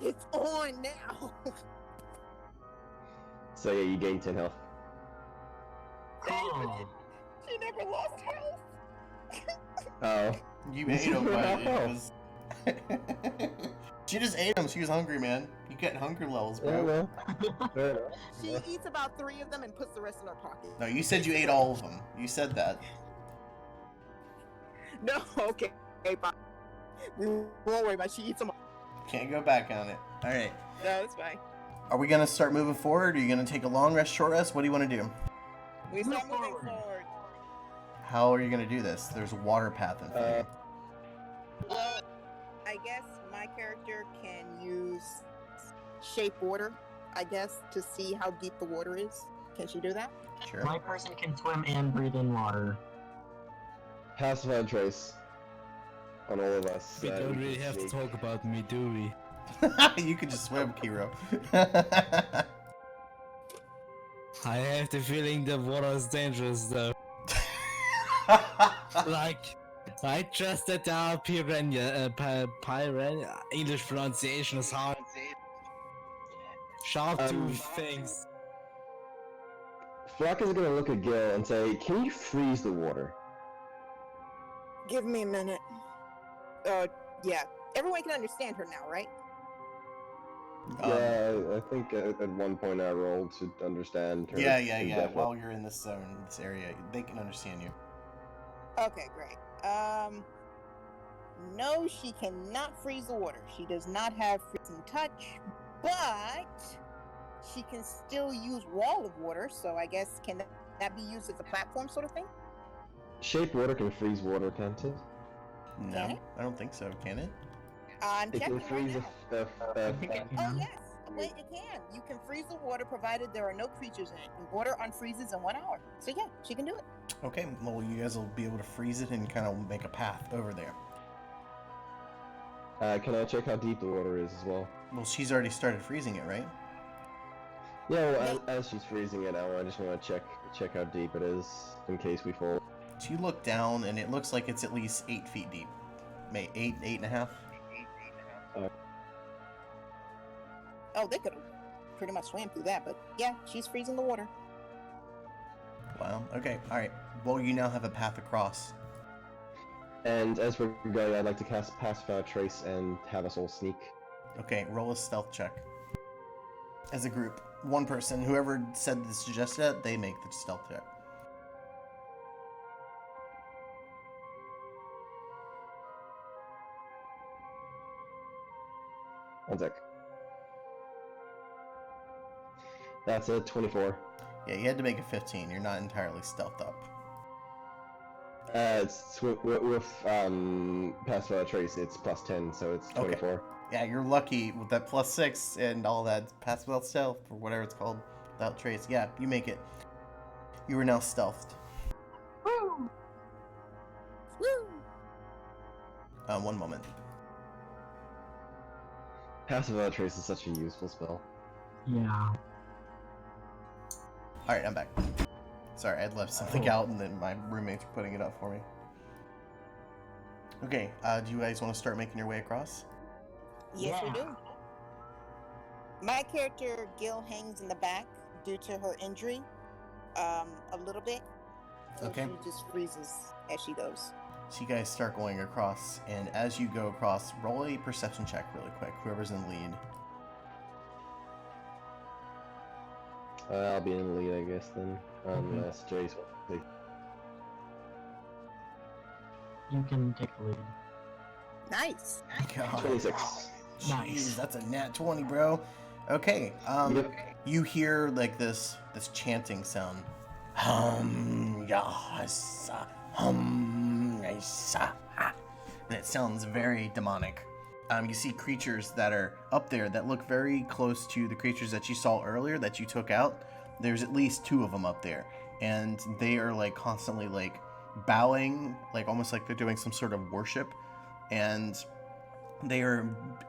it's on now. So yeah, you gain 10 health. Oh. She never lost health. Oh. You ate him, but it was... She just ate him. She was hungry, man. You get hunger levels, bro. Yeah, well. Fair enough. She eats about 3 of them and puts the rest in her pocket. No, you said you ate all of them. You said that. No, okay, fine. We won't worry about it. She eats them all. Can't go back on it. All right. No, it's fine. Are we gonna start moving forward? Are you gonna take a long rest, short rest? What do you want to do? We start moving forward. How are you gonna do this? There's a water path in front of you. Well, I guess my character can use shape water, I guess, to see how deep the water is. Can she do that? Sure. My person can swim and breathe in water. Pacified trace on all of us. We don't can really have to sneak. talk about me, do we? You can just swim, Kiro. I have the feeling the water is dangerous, though. Like, I trusted our piranha, English pronunciation is hard. Sharp tooth things. Flock is gonna look at Gil and say, "Can you freeze the water?" Give me a minute. Yeah. Everyone can understand her now, right? Yeah, I think at one point I rolled to understand her. Yeah. indefinite. While you're in this zone, this area, they can understand you. Okay, great. No, she cannot freeze the water. She does not have freezing touch, but she can still use wall of water, so I guess can that be used as a platform sort of thing? Shape water can freeze water, can't it? No, Can it? I don't think so. Can it? I'm It checking can right freeze now. I think it Oh can. yes, wait, it can. You can freeze the water provided there are no creatures in it. And water unfreezes in 1 hour. So yeah, she can do it. Okay. Well, you guys will be able to freeze it and kind of make a path over there. Can I check how deep the water is as well? Well, she's already started freezing it, right? Yeah, well, as she's freezing it out, I just want to check how deep it is in case we fall. So you look down, and it looks like it's at least 8 feet deep. Eight and a half. Oh, they could have pretty much swam through that, but yeah, she's freezing the water. Wow. Okay. All right. Well, you now have a path across. And as we're going, I'd like to cast Pacified Trace and have us all sneak. Okay. Roll a stealth check. As a group, one person, whoever suggested it, they make the stealth check. One sec. That's a 24. Yeah, you had to make a 15. You're not entirely stealthed up. It's with Pacified Trace, it's plus 10, so it's 24. Okay. Yeah, you're lucky with that plus 6 and all that pass without stealth, or whatever it's called, without trace. Yeah, you make it. You are now stealthed. Woo! Woo! One moment. Passive Trace is such a useful spell. Yeah. Alright, I'm back. Sorry, I'd left something out and then my roommates were putting it up for me. Okay, do you guys want to start making your way across? Yes, we do. My character, Gil, hangs in the back due to her injury a little bit. So Okay. she just freezes as she goes. So you guys start going across, and as you go across, roll a perception check really quick, whoever's in lead. I'll be in the lead, I guess, then. Unless Jace wants to take. You can take the lead. Nice. God. 26. Jeez, that's a nat 20, bro. Okay, Yep. you hear like this chanting sound. Yasa, yasa. And it sounds very demonic. You see creatures that are up there that look very close to the creatures that you saw earlier that you took out. There's at least 2 of them up there, and they are like constantly like bowing, like almost like they're doing some sort of worship, and they are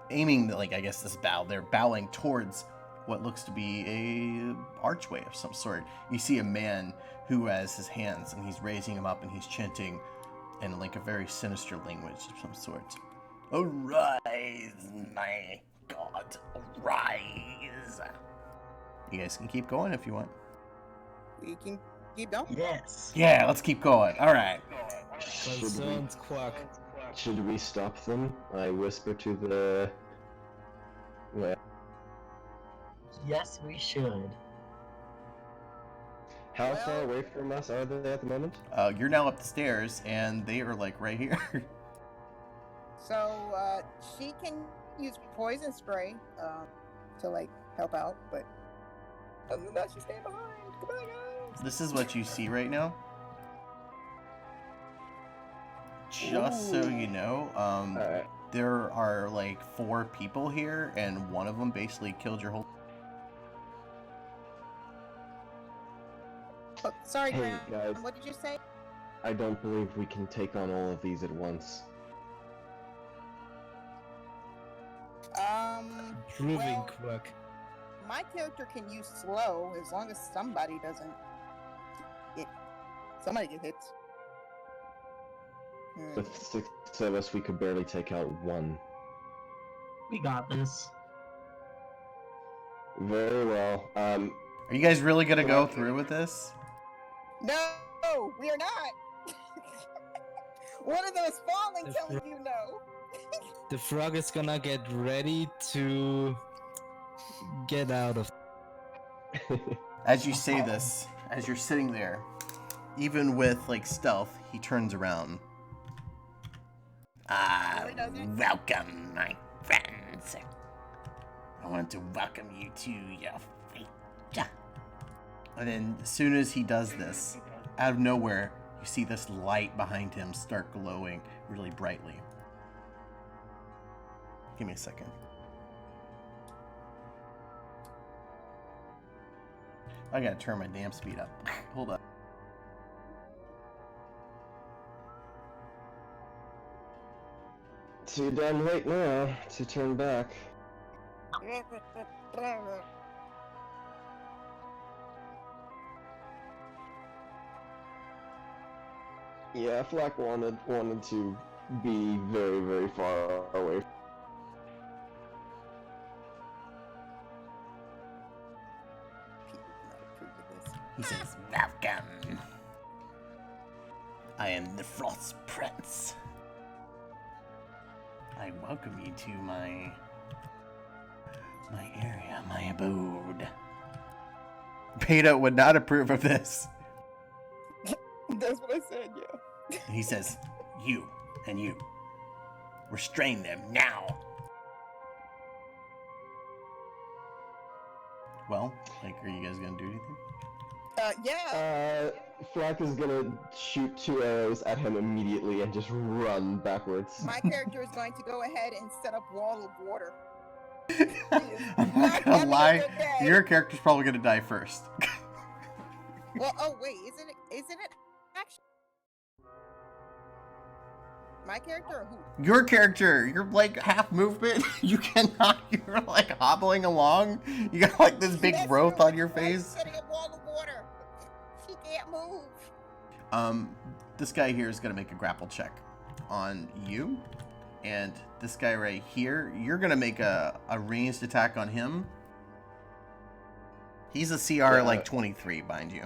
aiming, like, I guess this bow, they're bowing towards what looks to be a archway of some sort. You see a man who has his hands and he's raising them up and he's chanting in like a very sinister language of some sort. Arise, my god, arise. You guys can keep going if you want. We can keep going. Yes. Yeah, let's keep going. All right. Concerned quack. Should we stop them? I whisper to the... Well, Yes, we should. how far away from us are they at the moment? You're now up the stairs and they are like right here. So she can use poison spray to like help out, but other than that, she's staying behind. Come on, guys. This is what you see right now. Just so you know, Alright. there are like 4 people here, and one of them basically killed your whole. Oh, sorry, Hey, Graham. guys. What did you say? I don't believe we can take on all of these at once. Proving Well, quack. my character can use slow as long as somebody doesn't get somebody get hit. With 6 of us, we could barely take out 1. We got this. Very well. Are you guys really gonna go through with this? No, we are not. One of those falling telling you no. The frog is gonna get ready to get out of. As you say this, as you're sitting there, even with like stealth, he turns around. Really does it? Welcome, my friends. I want to welcome you to your fate. And then, as soon as he does this, out of nowhere, you see this light behind him start glowing really brightly. Give me a second. I gotta turn my damn speed up. Hold up. Too damn late now to turn back. Yeah, Flack wanted to be very, very far away. He says, welcome. I am the Frost Prince. I welcome you to my area, my abode. Peter would not approve of this. That's what I said, yeah. And he says, you and you. Restrain them now. Well, like, are you guys gonna do anything? Yeah. Flack is gonna shoot 2 arrows at him immediately and just run backwards. My character is going to go ahead and set up wall of water. I'm not gonna lie, your character's probably gonna die first. Well, oh wait, isn't it actually? My character or who? Your character, you're like half movement. You cannot. You're like hobbling along. You got like this big That's growth true, on your it's like face. sitting in a wall of water. She can't move. This guy here is gonna make a grapple check on you, and this guy right here, you're gonna make a ranged attack on him. He's a CR like 23 behind you.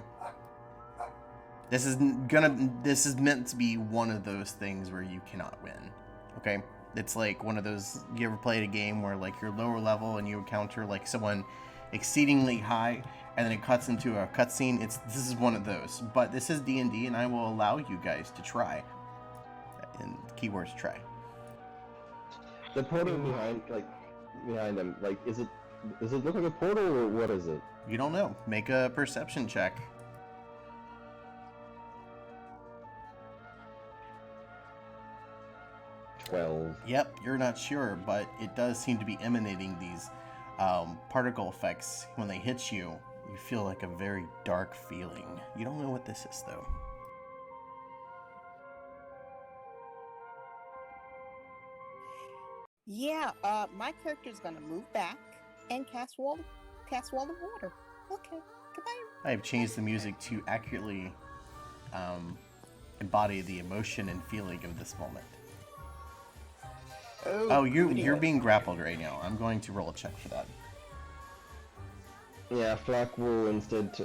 This is meant to be one of those things where you cannot win. Okay? It's like one of those, you ever played a game where like you're lower level and you encounter like someone exceedingly high and then it cuts into a cutscene? This is one of those. But this is D&D and I will allow you guys to try. And keywords try. The portal behind them, like, does it look like a portal or what is it? You don't know. Make a perception check. 12. Yep, you're not sure, but it does seem to be emanating these particle effects. When they hit you, you feel like a very dark feeling. You don't know what this is, though. Yeah, my character's gonna move back and cast wall of water. Okay, goodbye. I have changed the music to accurately embody the emotion and feeling of this moment. Oh, you're being grappled right now. I'm going to roll a check for that. Yeah, Flock will instead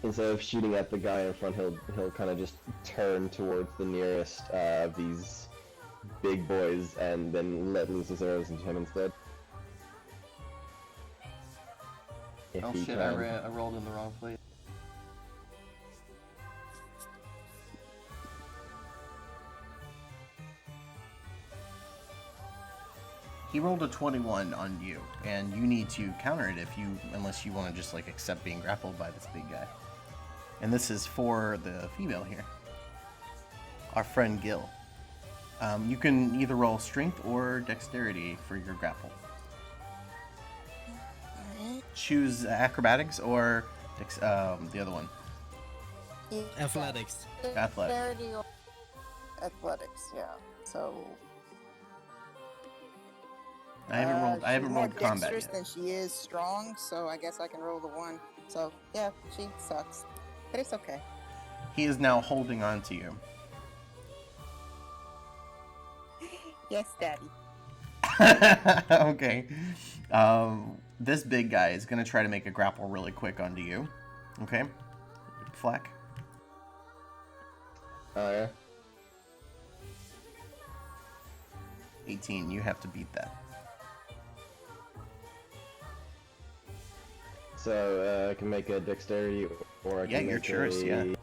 of shooting at the guy in front, he'll kind of just turn towards the nearest of these big boys and then let loose his arrows into him instead. If Oh he shit, can. I rolled in the wrong place. He rolled a 21 on you, and you need to counter it unless you want to just like accept being grappled by this big guy. And this is for the female here, our friend Gil. You can either roll strength or dexterity for your grapple. Alright. Choose acrobatics or the other one. Athletics. Athletic. Dexterity or athletics, yeah. So I haven't rolled she's more combat dexterous yet. than she is strong, so I guess I can roll the 1. So yeah, she sucks, but it's okay. He is now holding on to you. Yes, Daddy. Okay. This big guy is going to try to make a grapple really quick onto you. Okay? Flack. Oh, yeah? 18. You have to beat that. So, I can make a dexterity or I can Yeah, make your choice, yeah.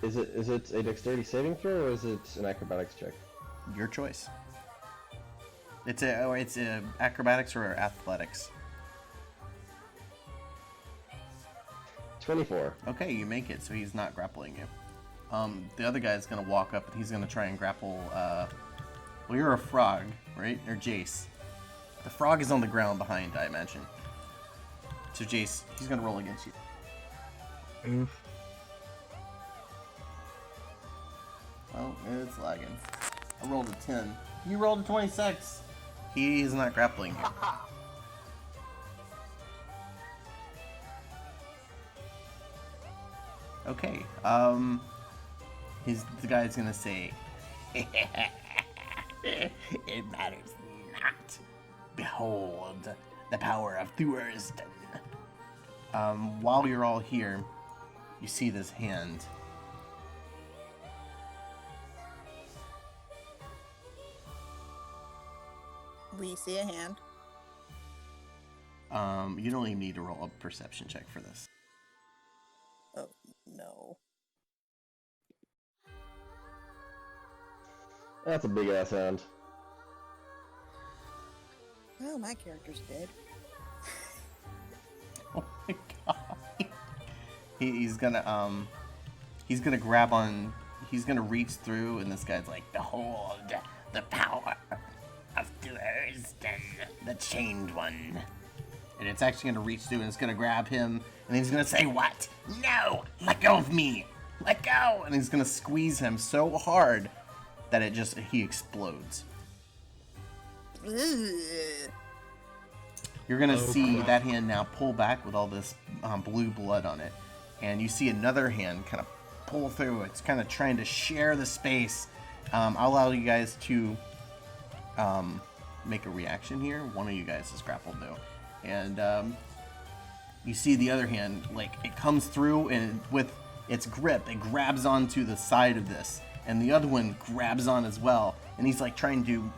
Is it a dexterity saving throw or is it an acrobatics check? Your choice. It's a acrobatics or athletics. 24. Okay, you make it, so he's not grappling you. The other guy's gonna walk up and he's gonna try and grapple, well, you're a frog, right? Or Jace. The frog is on the ground behind, I imagine. So Jace, he's gonna roll against you. Oof. Oh, it's lagging. I rolled a 10. You rolled a 26. He is not grappling you. Okay, the guy's gonna say, it matters not. Behold the power of Thurston. While you're all here, you see this hand. We see a hand. You don't even need to roll a perception check for this. Oh no. That's a big ass hand. Well, my character's dead. Oh my god. He's gonna grab on, he's gonna reach through, and this guy's like, behold the power of Thurston, the chained one. And it's actually gonna reach through and it's gonna grab him, and he's gonna say, what? No! Let go of me! let go! And he's gonna squeeze him so hard that he explodes. Ugh. You're gonna see that hand now pull back with all this blue blood on it, and you see another hand kind of pull through. It's kind of trying to share the space. I'll allow you guys to make a reaction here. One of you guys is grappled though, and you see the other hand, like, it comes through, and with its grip, it grabs onto the side of this, and the other one grabs on as well, and he's like trying to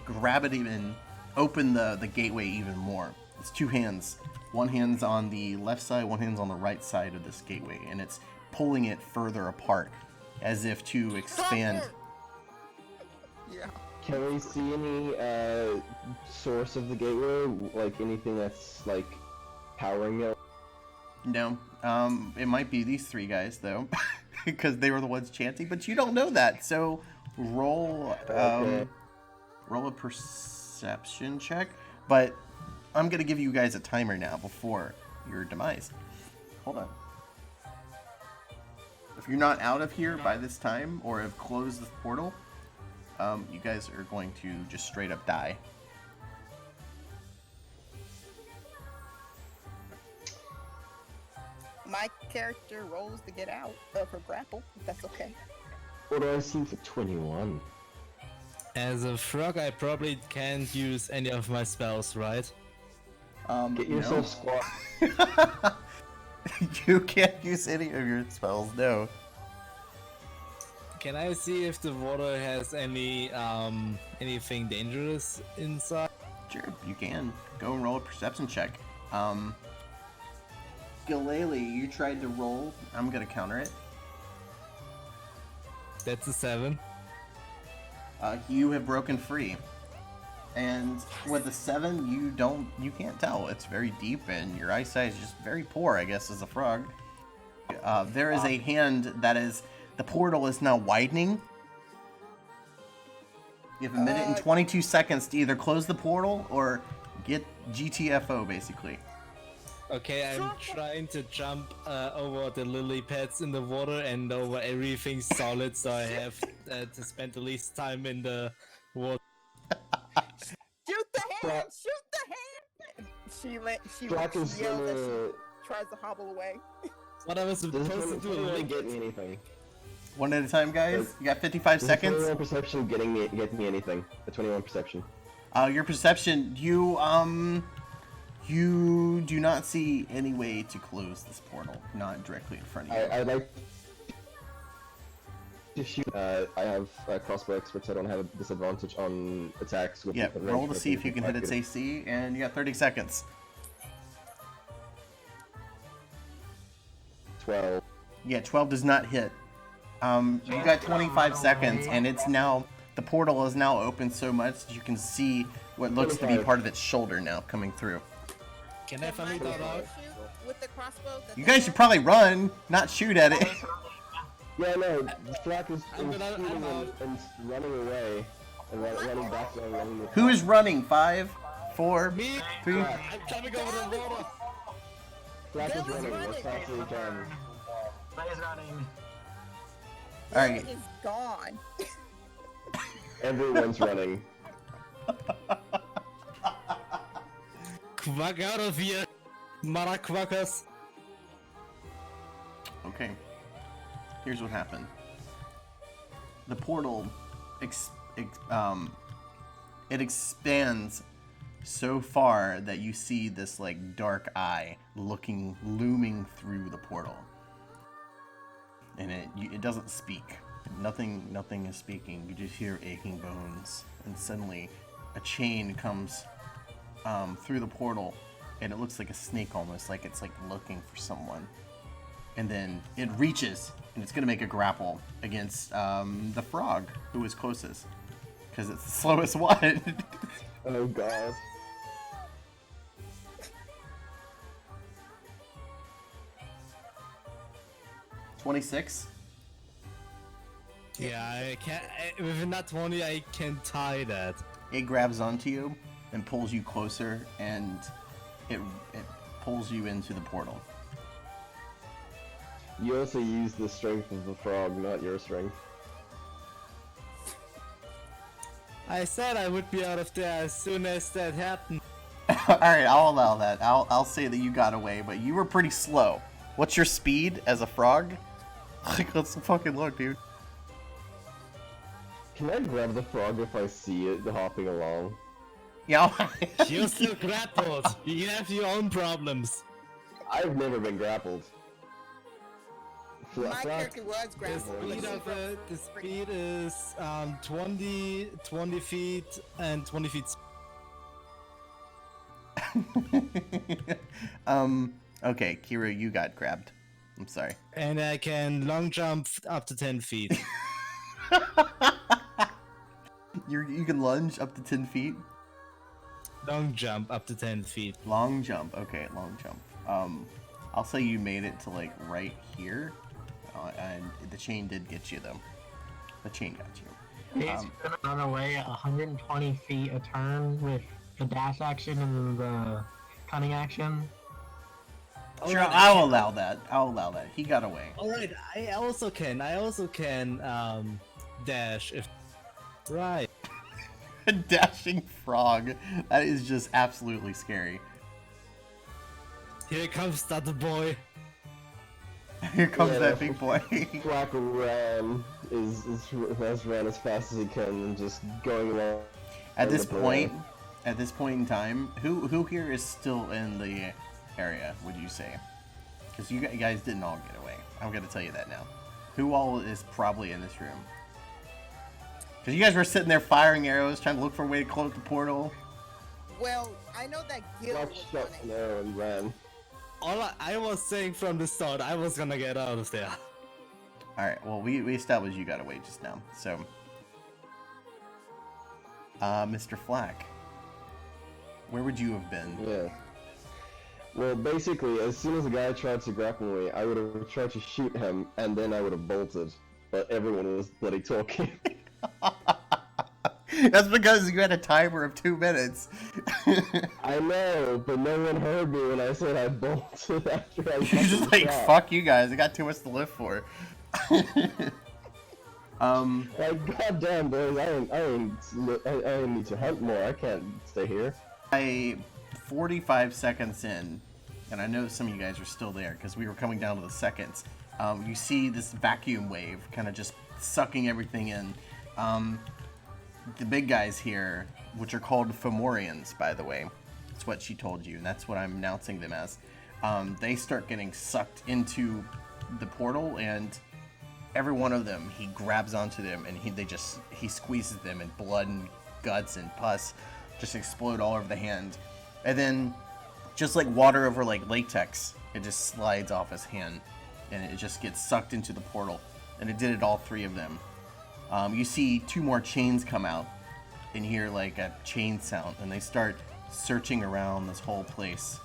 grab it even, open the gateway even more. It's two hands. One hand's on the left side, one hand's on the right side of this gateway, and it's pulling it further apart as if to expand. Yeah. Can we see any source of the gateway? Like anything that's like powering it? No. It might be these three guys though, because they were the ones chanting, but you don't know that. So roll roll a perception check. But I'm gonna give you guys a timer now before your demise. Hold on. If you're not out of here by this time or have closed the portal, you guys are going to just straight up die. My character rolls to get out of her grapple, if that's okay. What do I see for 21? As a frog, I probably can't use any of my spells, right? Get yourself squat. You can't use any of your spells, no. Can I see if the water has any anything dangerous inside? Sure, you can. Go and roll a perception check. Galele, you tried to roll. I'm gonna counter it. That's a 7. You have broken free. And with the 7, you can't tell. It's very deep and your eyesight is just very poor, I guess, as a frog. There is a hand that is, the portal is now widening. You have a minute and 22 seconds to either close the portal or get GTFO, basically. Okay, I'm trying to jump over the lily pads in the water and over everything solid, so I have to spend the least time in the water. Shoot the hand! Shoot the hand! She Jack is yells as gonna... she tries to hobble away. What I was supposed to do, really like, get me anything. One at a time, guys. You got 55 seconds. 21 perception get me anything. A 21 perception. Your perception, you do not see any way to close this portal, not directly in front of you. I'd like to shoot. I have crossbow experts. I don't have a disadvantage on attacks with. Yeah, roll to see if you can hit its AC, and you got 30 seconds. 12. Yeah, 12 does not hit. You got 25 seconds, and it's now, the portal is now open so much that you can see what looks to be part of its shoulder now coming through. Can I finally Shoot that out? with the crossbow. You guys should probably run, not shoot at it. Yeah, no. Flack is I'm shooting and running away, and running back and running. Who is running? 5, 4, Me? 3. I'm jumping over the water. Flack is running. As fast as he can. Blaze running. Alright. Is gone. Everyone's running. Quack out of here, motherquackers. Okay. Here's what happened. The portal, it expands so far that you see this like dark eye looming through the portal, and it doesn't speak. Nothing is speaking. You just hear aching bones, and suddenly a chain comes through the portal, and it looks like a snake almost, like it's like looking for someone. And then it reaches, and it's gonna make a grapple against the frog who is closest, because it's the slowest one. Oh god. $26. Yeah, I can't. With that 20, I can tie that. It grabs onto you and pulls you closer, and it pulls you into the portal. You also use the strength of the frog, not your strength. I said I would be out of there as soon as that happened. Alright, I'll allow that. I'll say that you got away, but you were pretty slow. What's your speed as a frog? Like, let's fucking look, dude. Can I grab the frog if I see it hopping along? Yeah. You're still grappled. You have your own problems. I've never been grappled. My Flat. character was The grappled. speed of it, the speed is 20 feet and 20 feet. Okay, Kira, you got grabbed. I'm sorry. And I can long jump up to 10 feet. You can lunge up to 10 feet. Long jump up to 10 feet. Long jump. Okay, long jump. I'll say you made it to like right here, and the chain did get you though. The chain got you. He's gonna run away 120 feet a turn with the dash action and the cunning action. Sure, Alright, I'll allow that. I'll allow that. He got away. Alright, I also can dash if... Right. A dashing frog. That is just absolutely scary. Here comes that boy. Here comes Yeah, that big boy. Black ran has ran as fast as he can and just going along. At this point in time, who here is still in the area, would you say? Because you guys didn't all get away. I'm going to tell you that now. Who all is probably in this room? Because you guys were sitting there firing arrows, trying to look for a way to close the portal. Well, I know that Gil Black was shot running. an arrow and ran. All I was saying from the start, I was gonna get out of there. Alright, well, we established you got away just now. So, Mr. Flack, where would you have been? Yeah. Well, basically, as soon as the guy tried to grapple me, I would have tried to shoot him, and then I would have bolted. But everyone was bloody talking. That's because you had a timer of 2 minutes. I know, but no one heard me when I said I bolted after I You're got just the like, shot. fuck you guys, I got too much to live for. Like, goddamn, boys, I need to hunt more. I can't stay here. 45 seconds in, and I know some of you guys are still there because we were coming down to the seconds. You see this vacuum wave kind of just sucking everything in. The big guys here, which are called Fomorians, by the way, that's what she told you, and that's what I'm announcing them as. They start getting sucked into the portal, and every one of them, he grabs onto them, and he squeezes them, and blood and guts and pus just explode all over the hand. And then, just like water over like latex, it just slides off his hand, and it just gets sucked into the portal. And it did it all 3 of them. You see 2 more chains come out and hear like a chain sound, and they start searching around this whole place.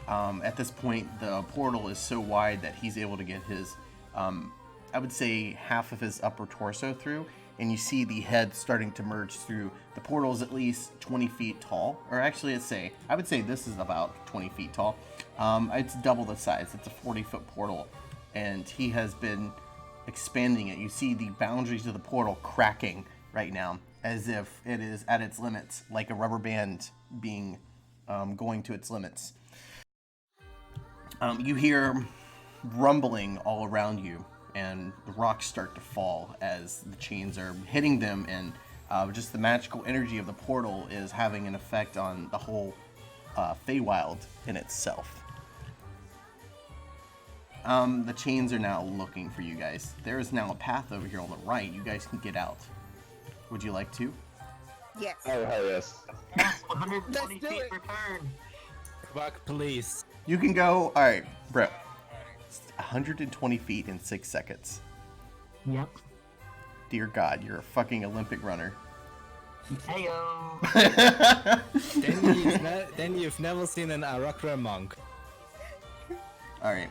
At this point, the portal is so wide that he's able to get his, I would say, half of his upper torso through, and you see the head starting to merge through. The portal is at least 20 feet tall, or actually, I would say this is about 20 feet tall. It's double the size. It's a 40-foot portal, and he has been expanding it. You see the boundaries of the portal cracking right now, as if it is at its limits, like a rubber band being going to its limits. You hear rumbling all around you, and the rocks start to fall as the chains are hitting them, and just the magical energy of the portal is having an effect on the whole Feywild in itself. The chains are now looking for you guys. There is now a path over here on the right. You guys can get out. Would you like to? Yes. Oh, yes. Yes, 120 Let's do feet it. per turn. Fuck, please. You can go. All right, bro. 120 feet in 6 seconds. Yep. Dear God, you're a fucking Olympic runner. Heyo. Then you've never seen an Arakra monk. All right.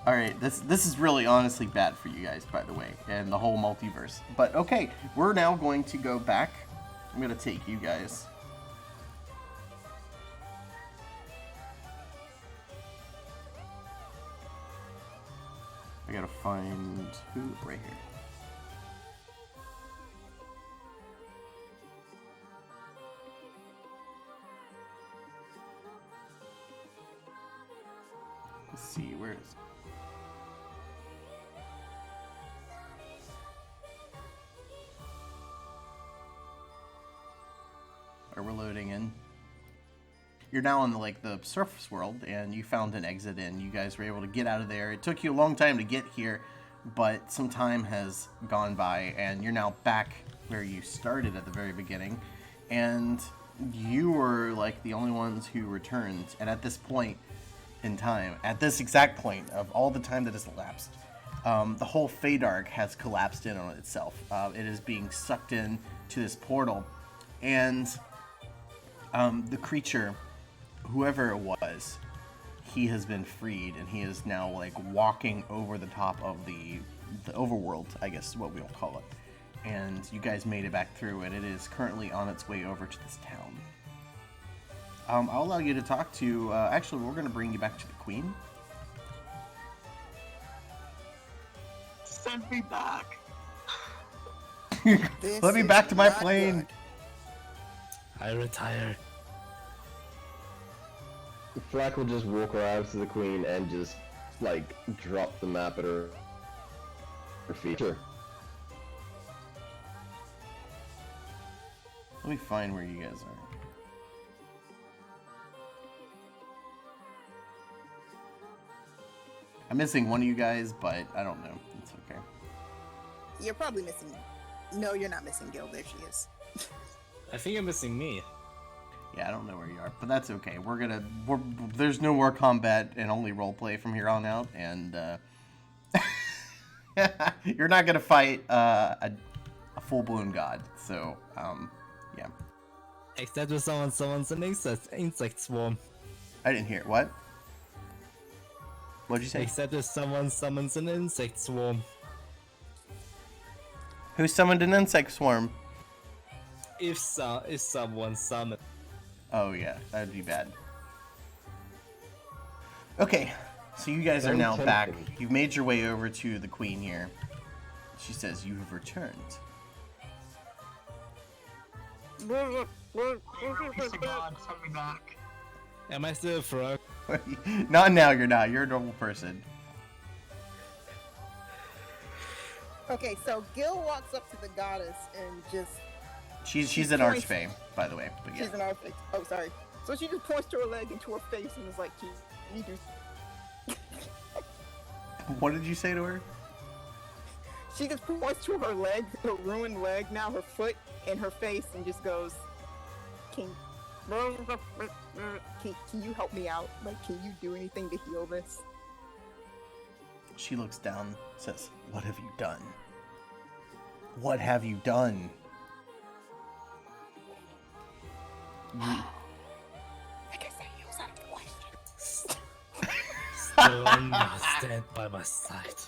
All right. This is really honestly bad for you guys, by the way, and the whole multiverse. But okay, we're now going to go back. I'm gonna take you guys. I gotta find who right here. Let's see, where is it? We're loading in. You're now in like the surface world, and you found an exit in. You guys were able to get out of there. It took you a long time to get here, but some time has gone by, and you're now back where you started at the very beginning. And you were like the only ones who returned. And at this point in time, at this exact point of all the time that has elapsed, the whole Feydark has collapsed in on itself. It is being sucked in to this portal, and the creature, whoever it was, he has been freed, and he is now like walking over the top of the overworld, I guess is what we'll call it. And you guys made it back through, and it is currently on its way over to this town. I'll allow you to talk to. Actually, we're going to bring you back to the Queen. Send me back. Let me back to my plane. Good. I retire. Flack will just walk around to the queen and just, like, drop the map at her feet. Sure. Let me find where you guys are. I'm missing one of you guys, but I don't know. It's okay. You're probably missing. No, you're not missing Gil. There she is. I think you're missing me. Yeah, I don't know where you are, but that's okay. There's no more combat and only roleplay from here on out, and you're not gonna fight a full-blown god. So, yeah. Except if someone summons an insect swarm. I didn't hear it. What? What'd you say? Except if someone summons an insect swarm. Who summoned an insect swarm? If someone summons. Oh yeah, that'd be bad. Okay, so you guys are Very now back. tempting. You've made your way over to the queen here. She says you have returned. Please to God, send me back. Am I still a frog? Not now, you're not. You're a normal person. Okay, so Gil walks up to the goddess and just. She's an archfey, by the way. But yeah. She's an archfey. Oh, sorry. So she just points to her leg and to her face and is like, "Can you do?" What did you say to her? She just points to her leg, her ruined leg, now her foot, and her face, and just goes, "Can you help me out? Like, can you do anything to heal this?" She looks down, says, "What have you done? What have you done?" I guess that heals out of the question. Still stand by my side.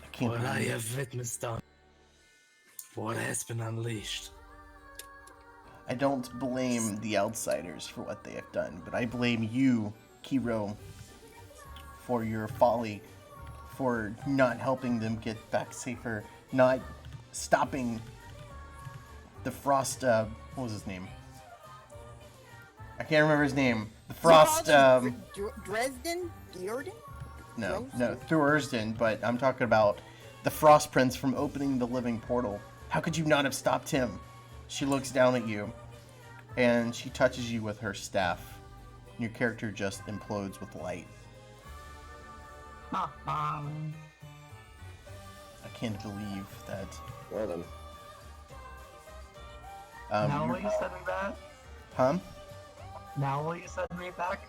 I can't What I believe have witnessed on. What has been unleashed. I don't blame the outsiders for what they have done, but I blame you, Kiro, for your folly, for not helping them get back safer, not stopping the Frost, what was his name? I can't remember his name. The Frost, Dresden? Giorden? no, Thursden, but I'm talking about the Frost Prince from opening the living portal. How could you not have stopped him? She looks down at you, and she touches you with her staff. Your character just implodes with light. I can't believe that. Well then. Now will you send me back? Huh? Now will you send me back?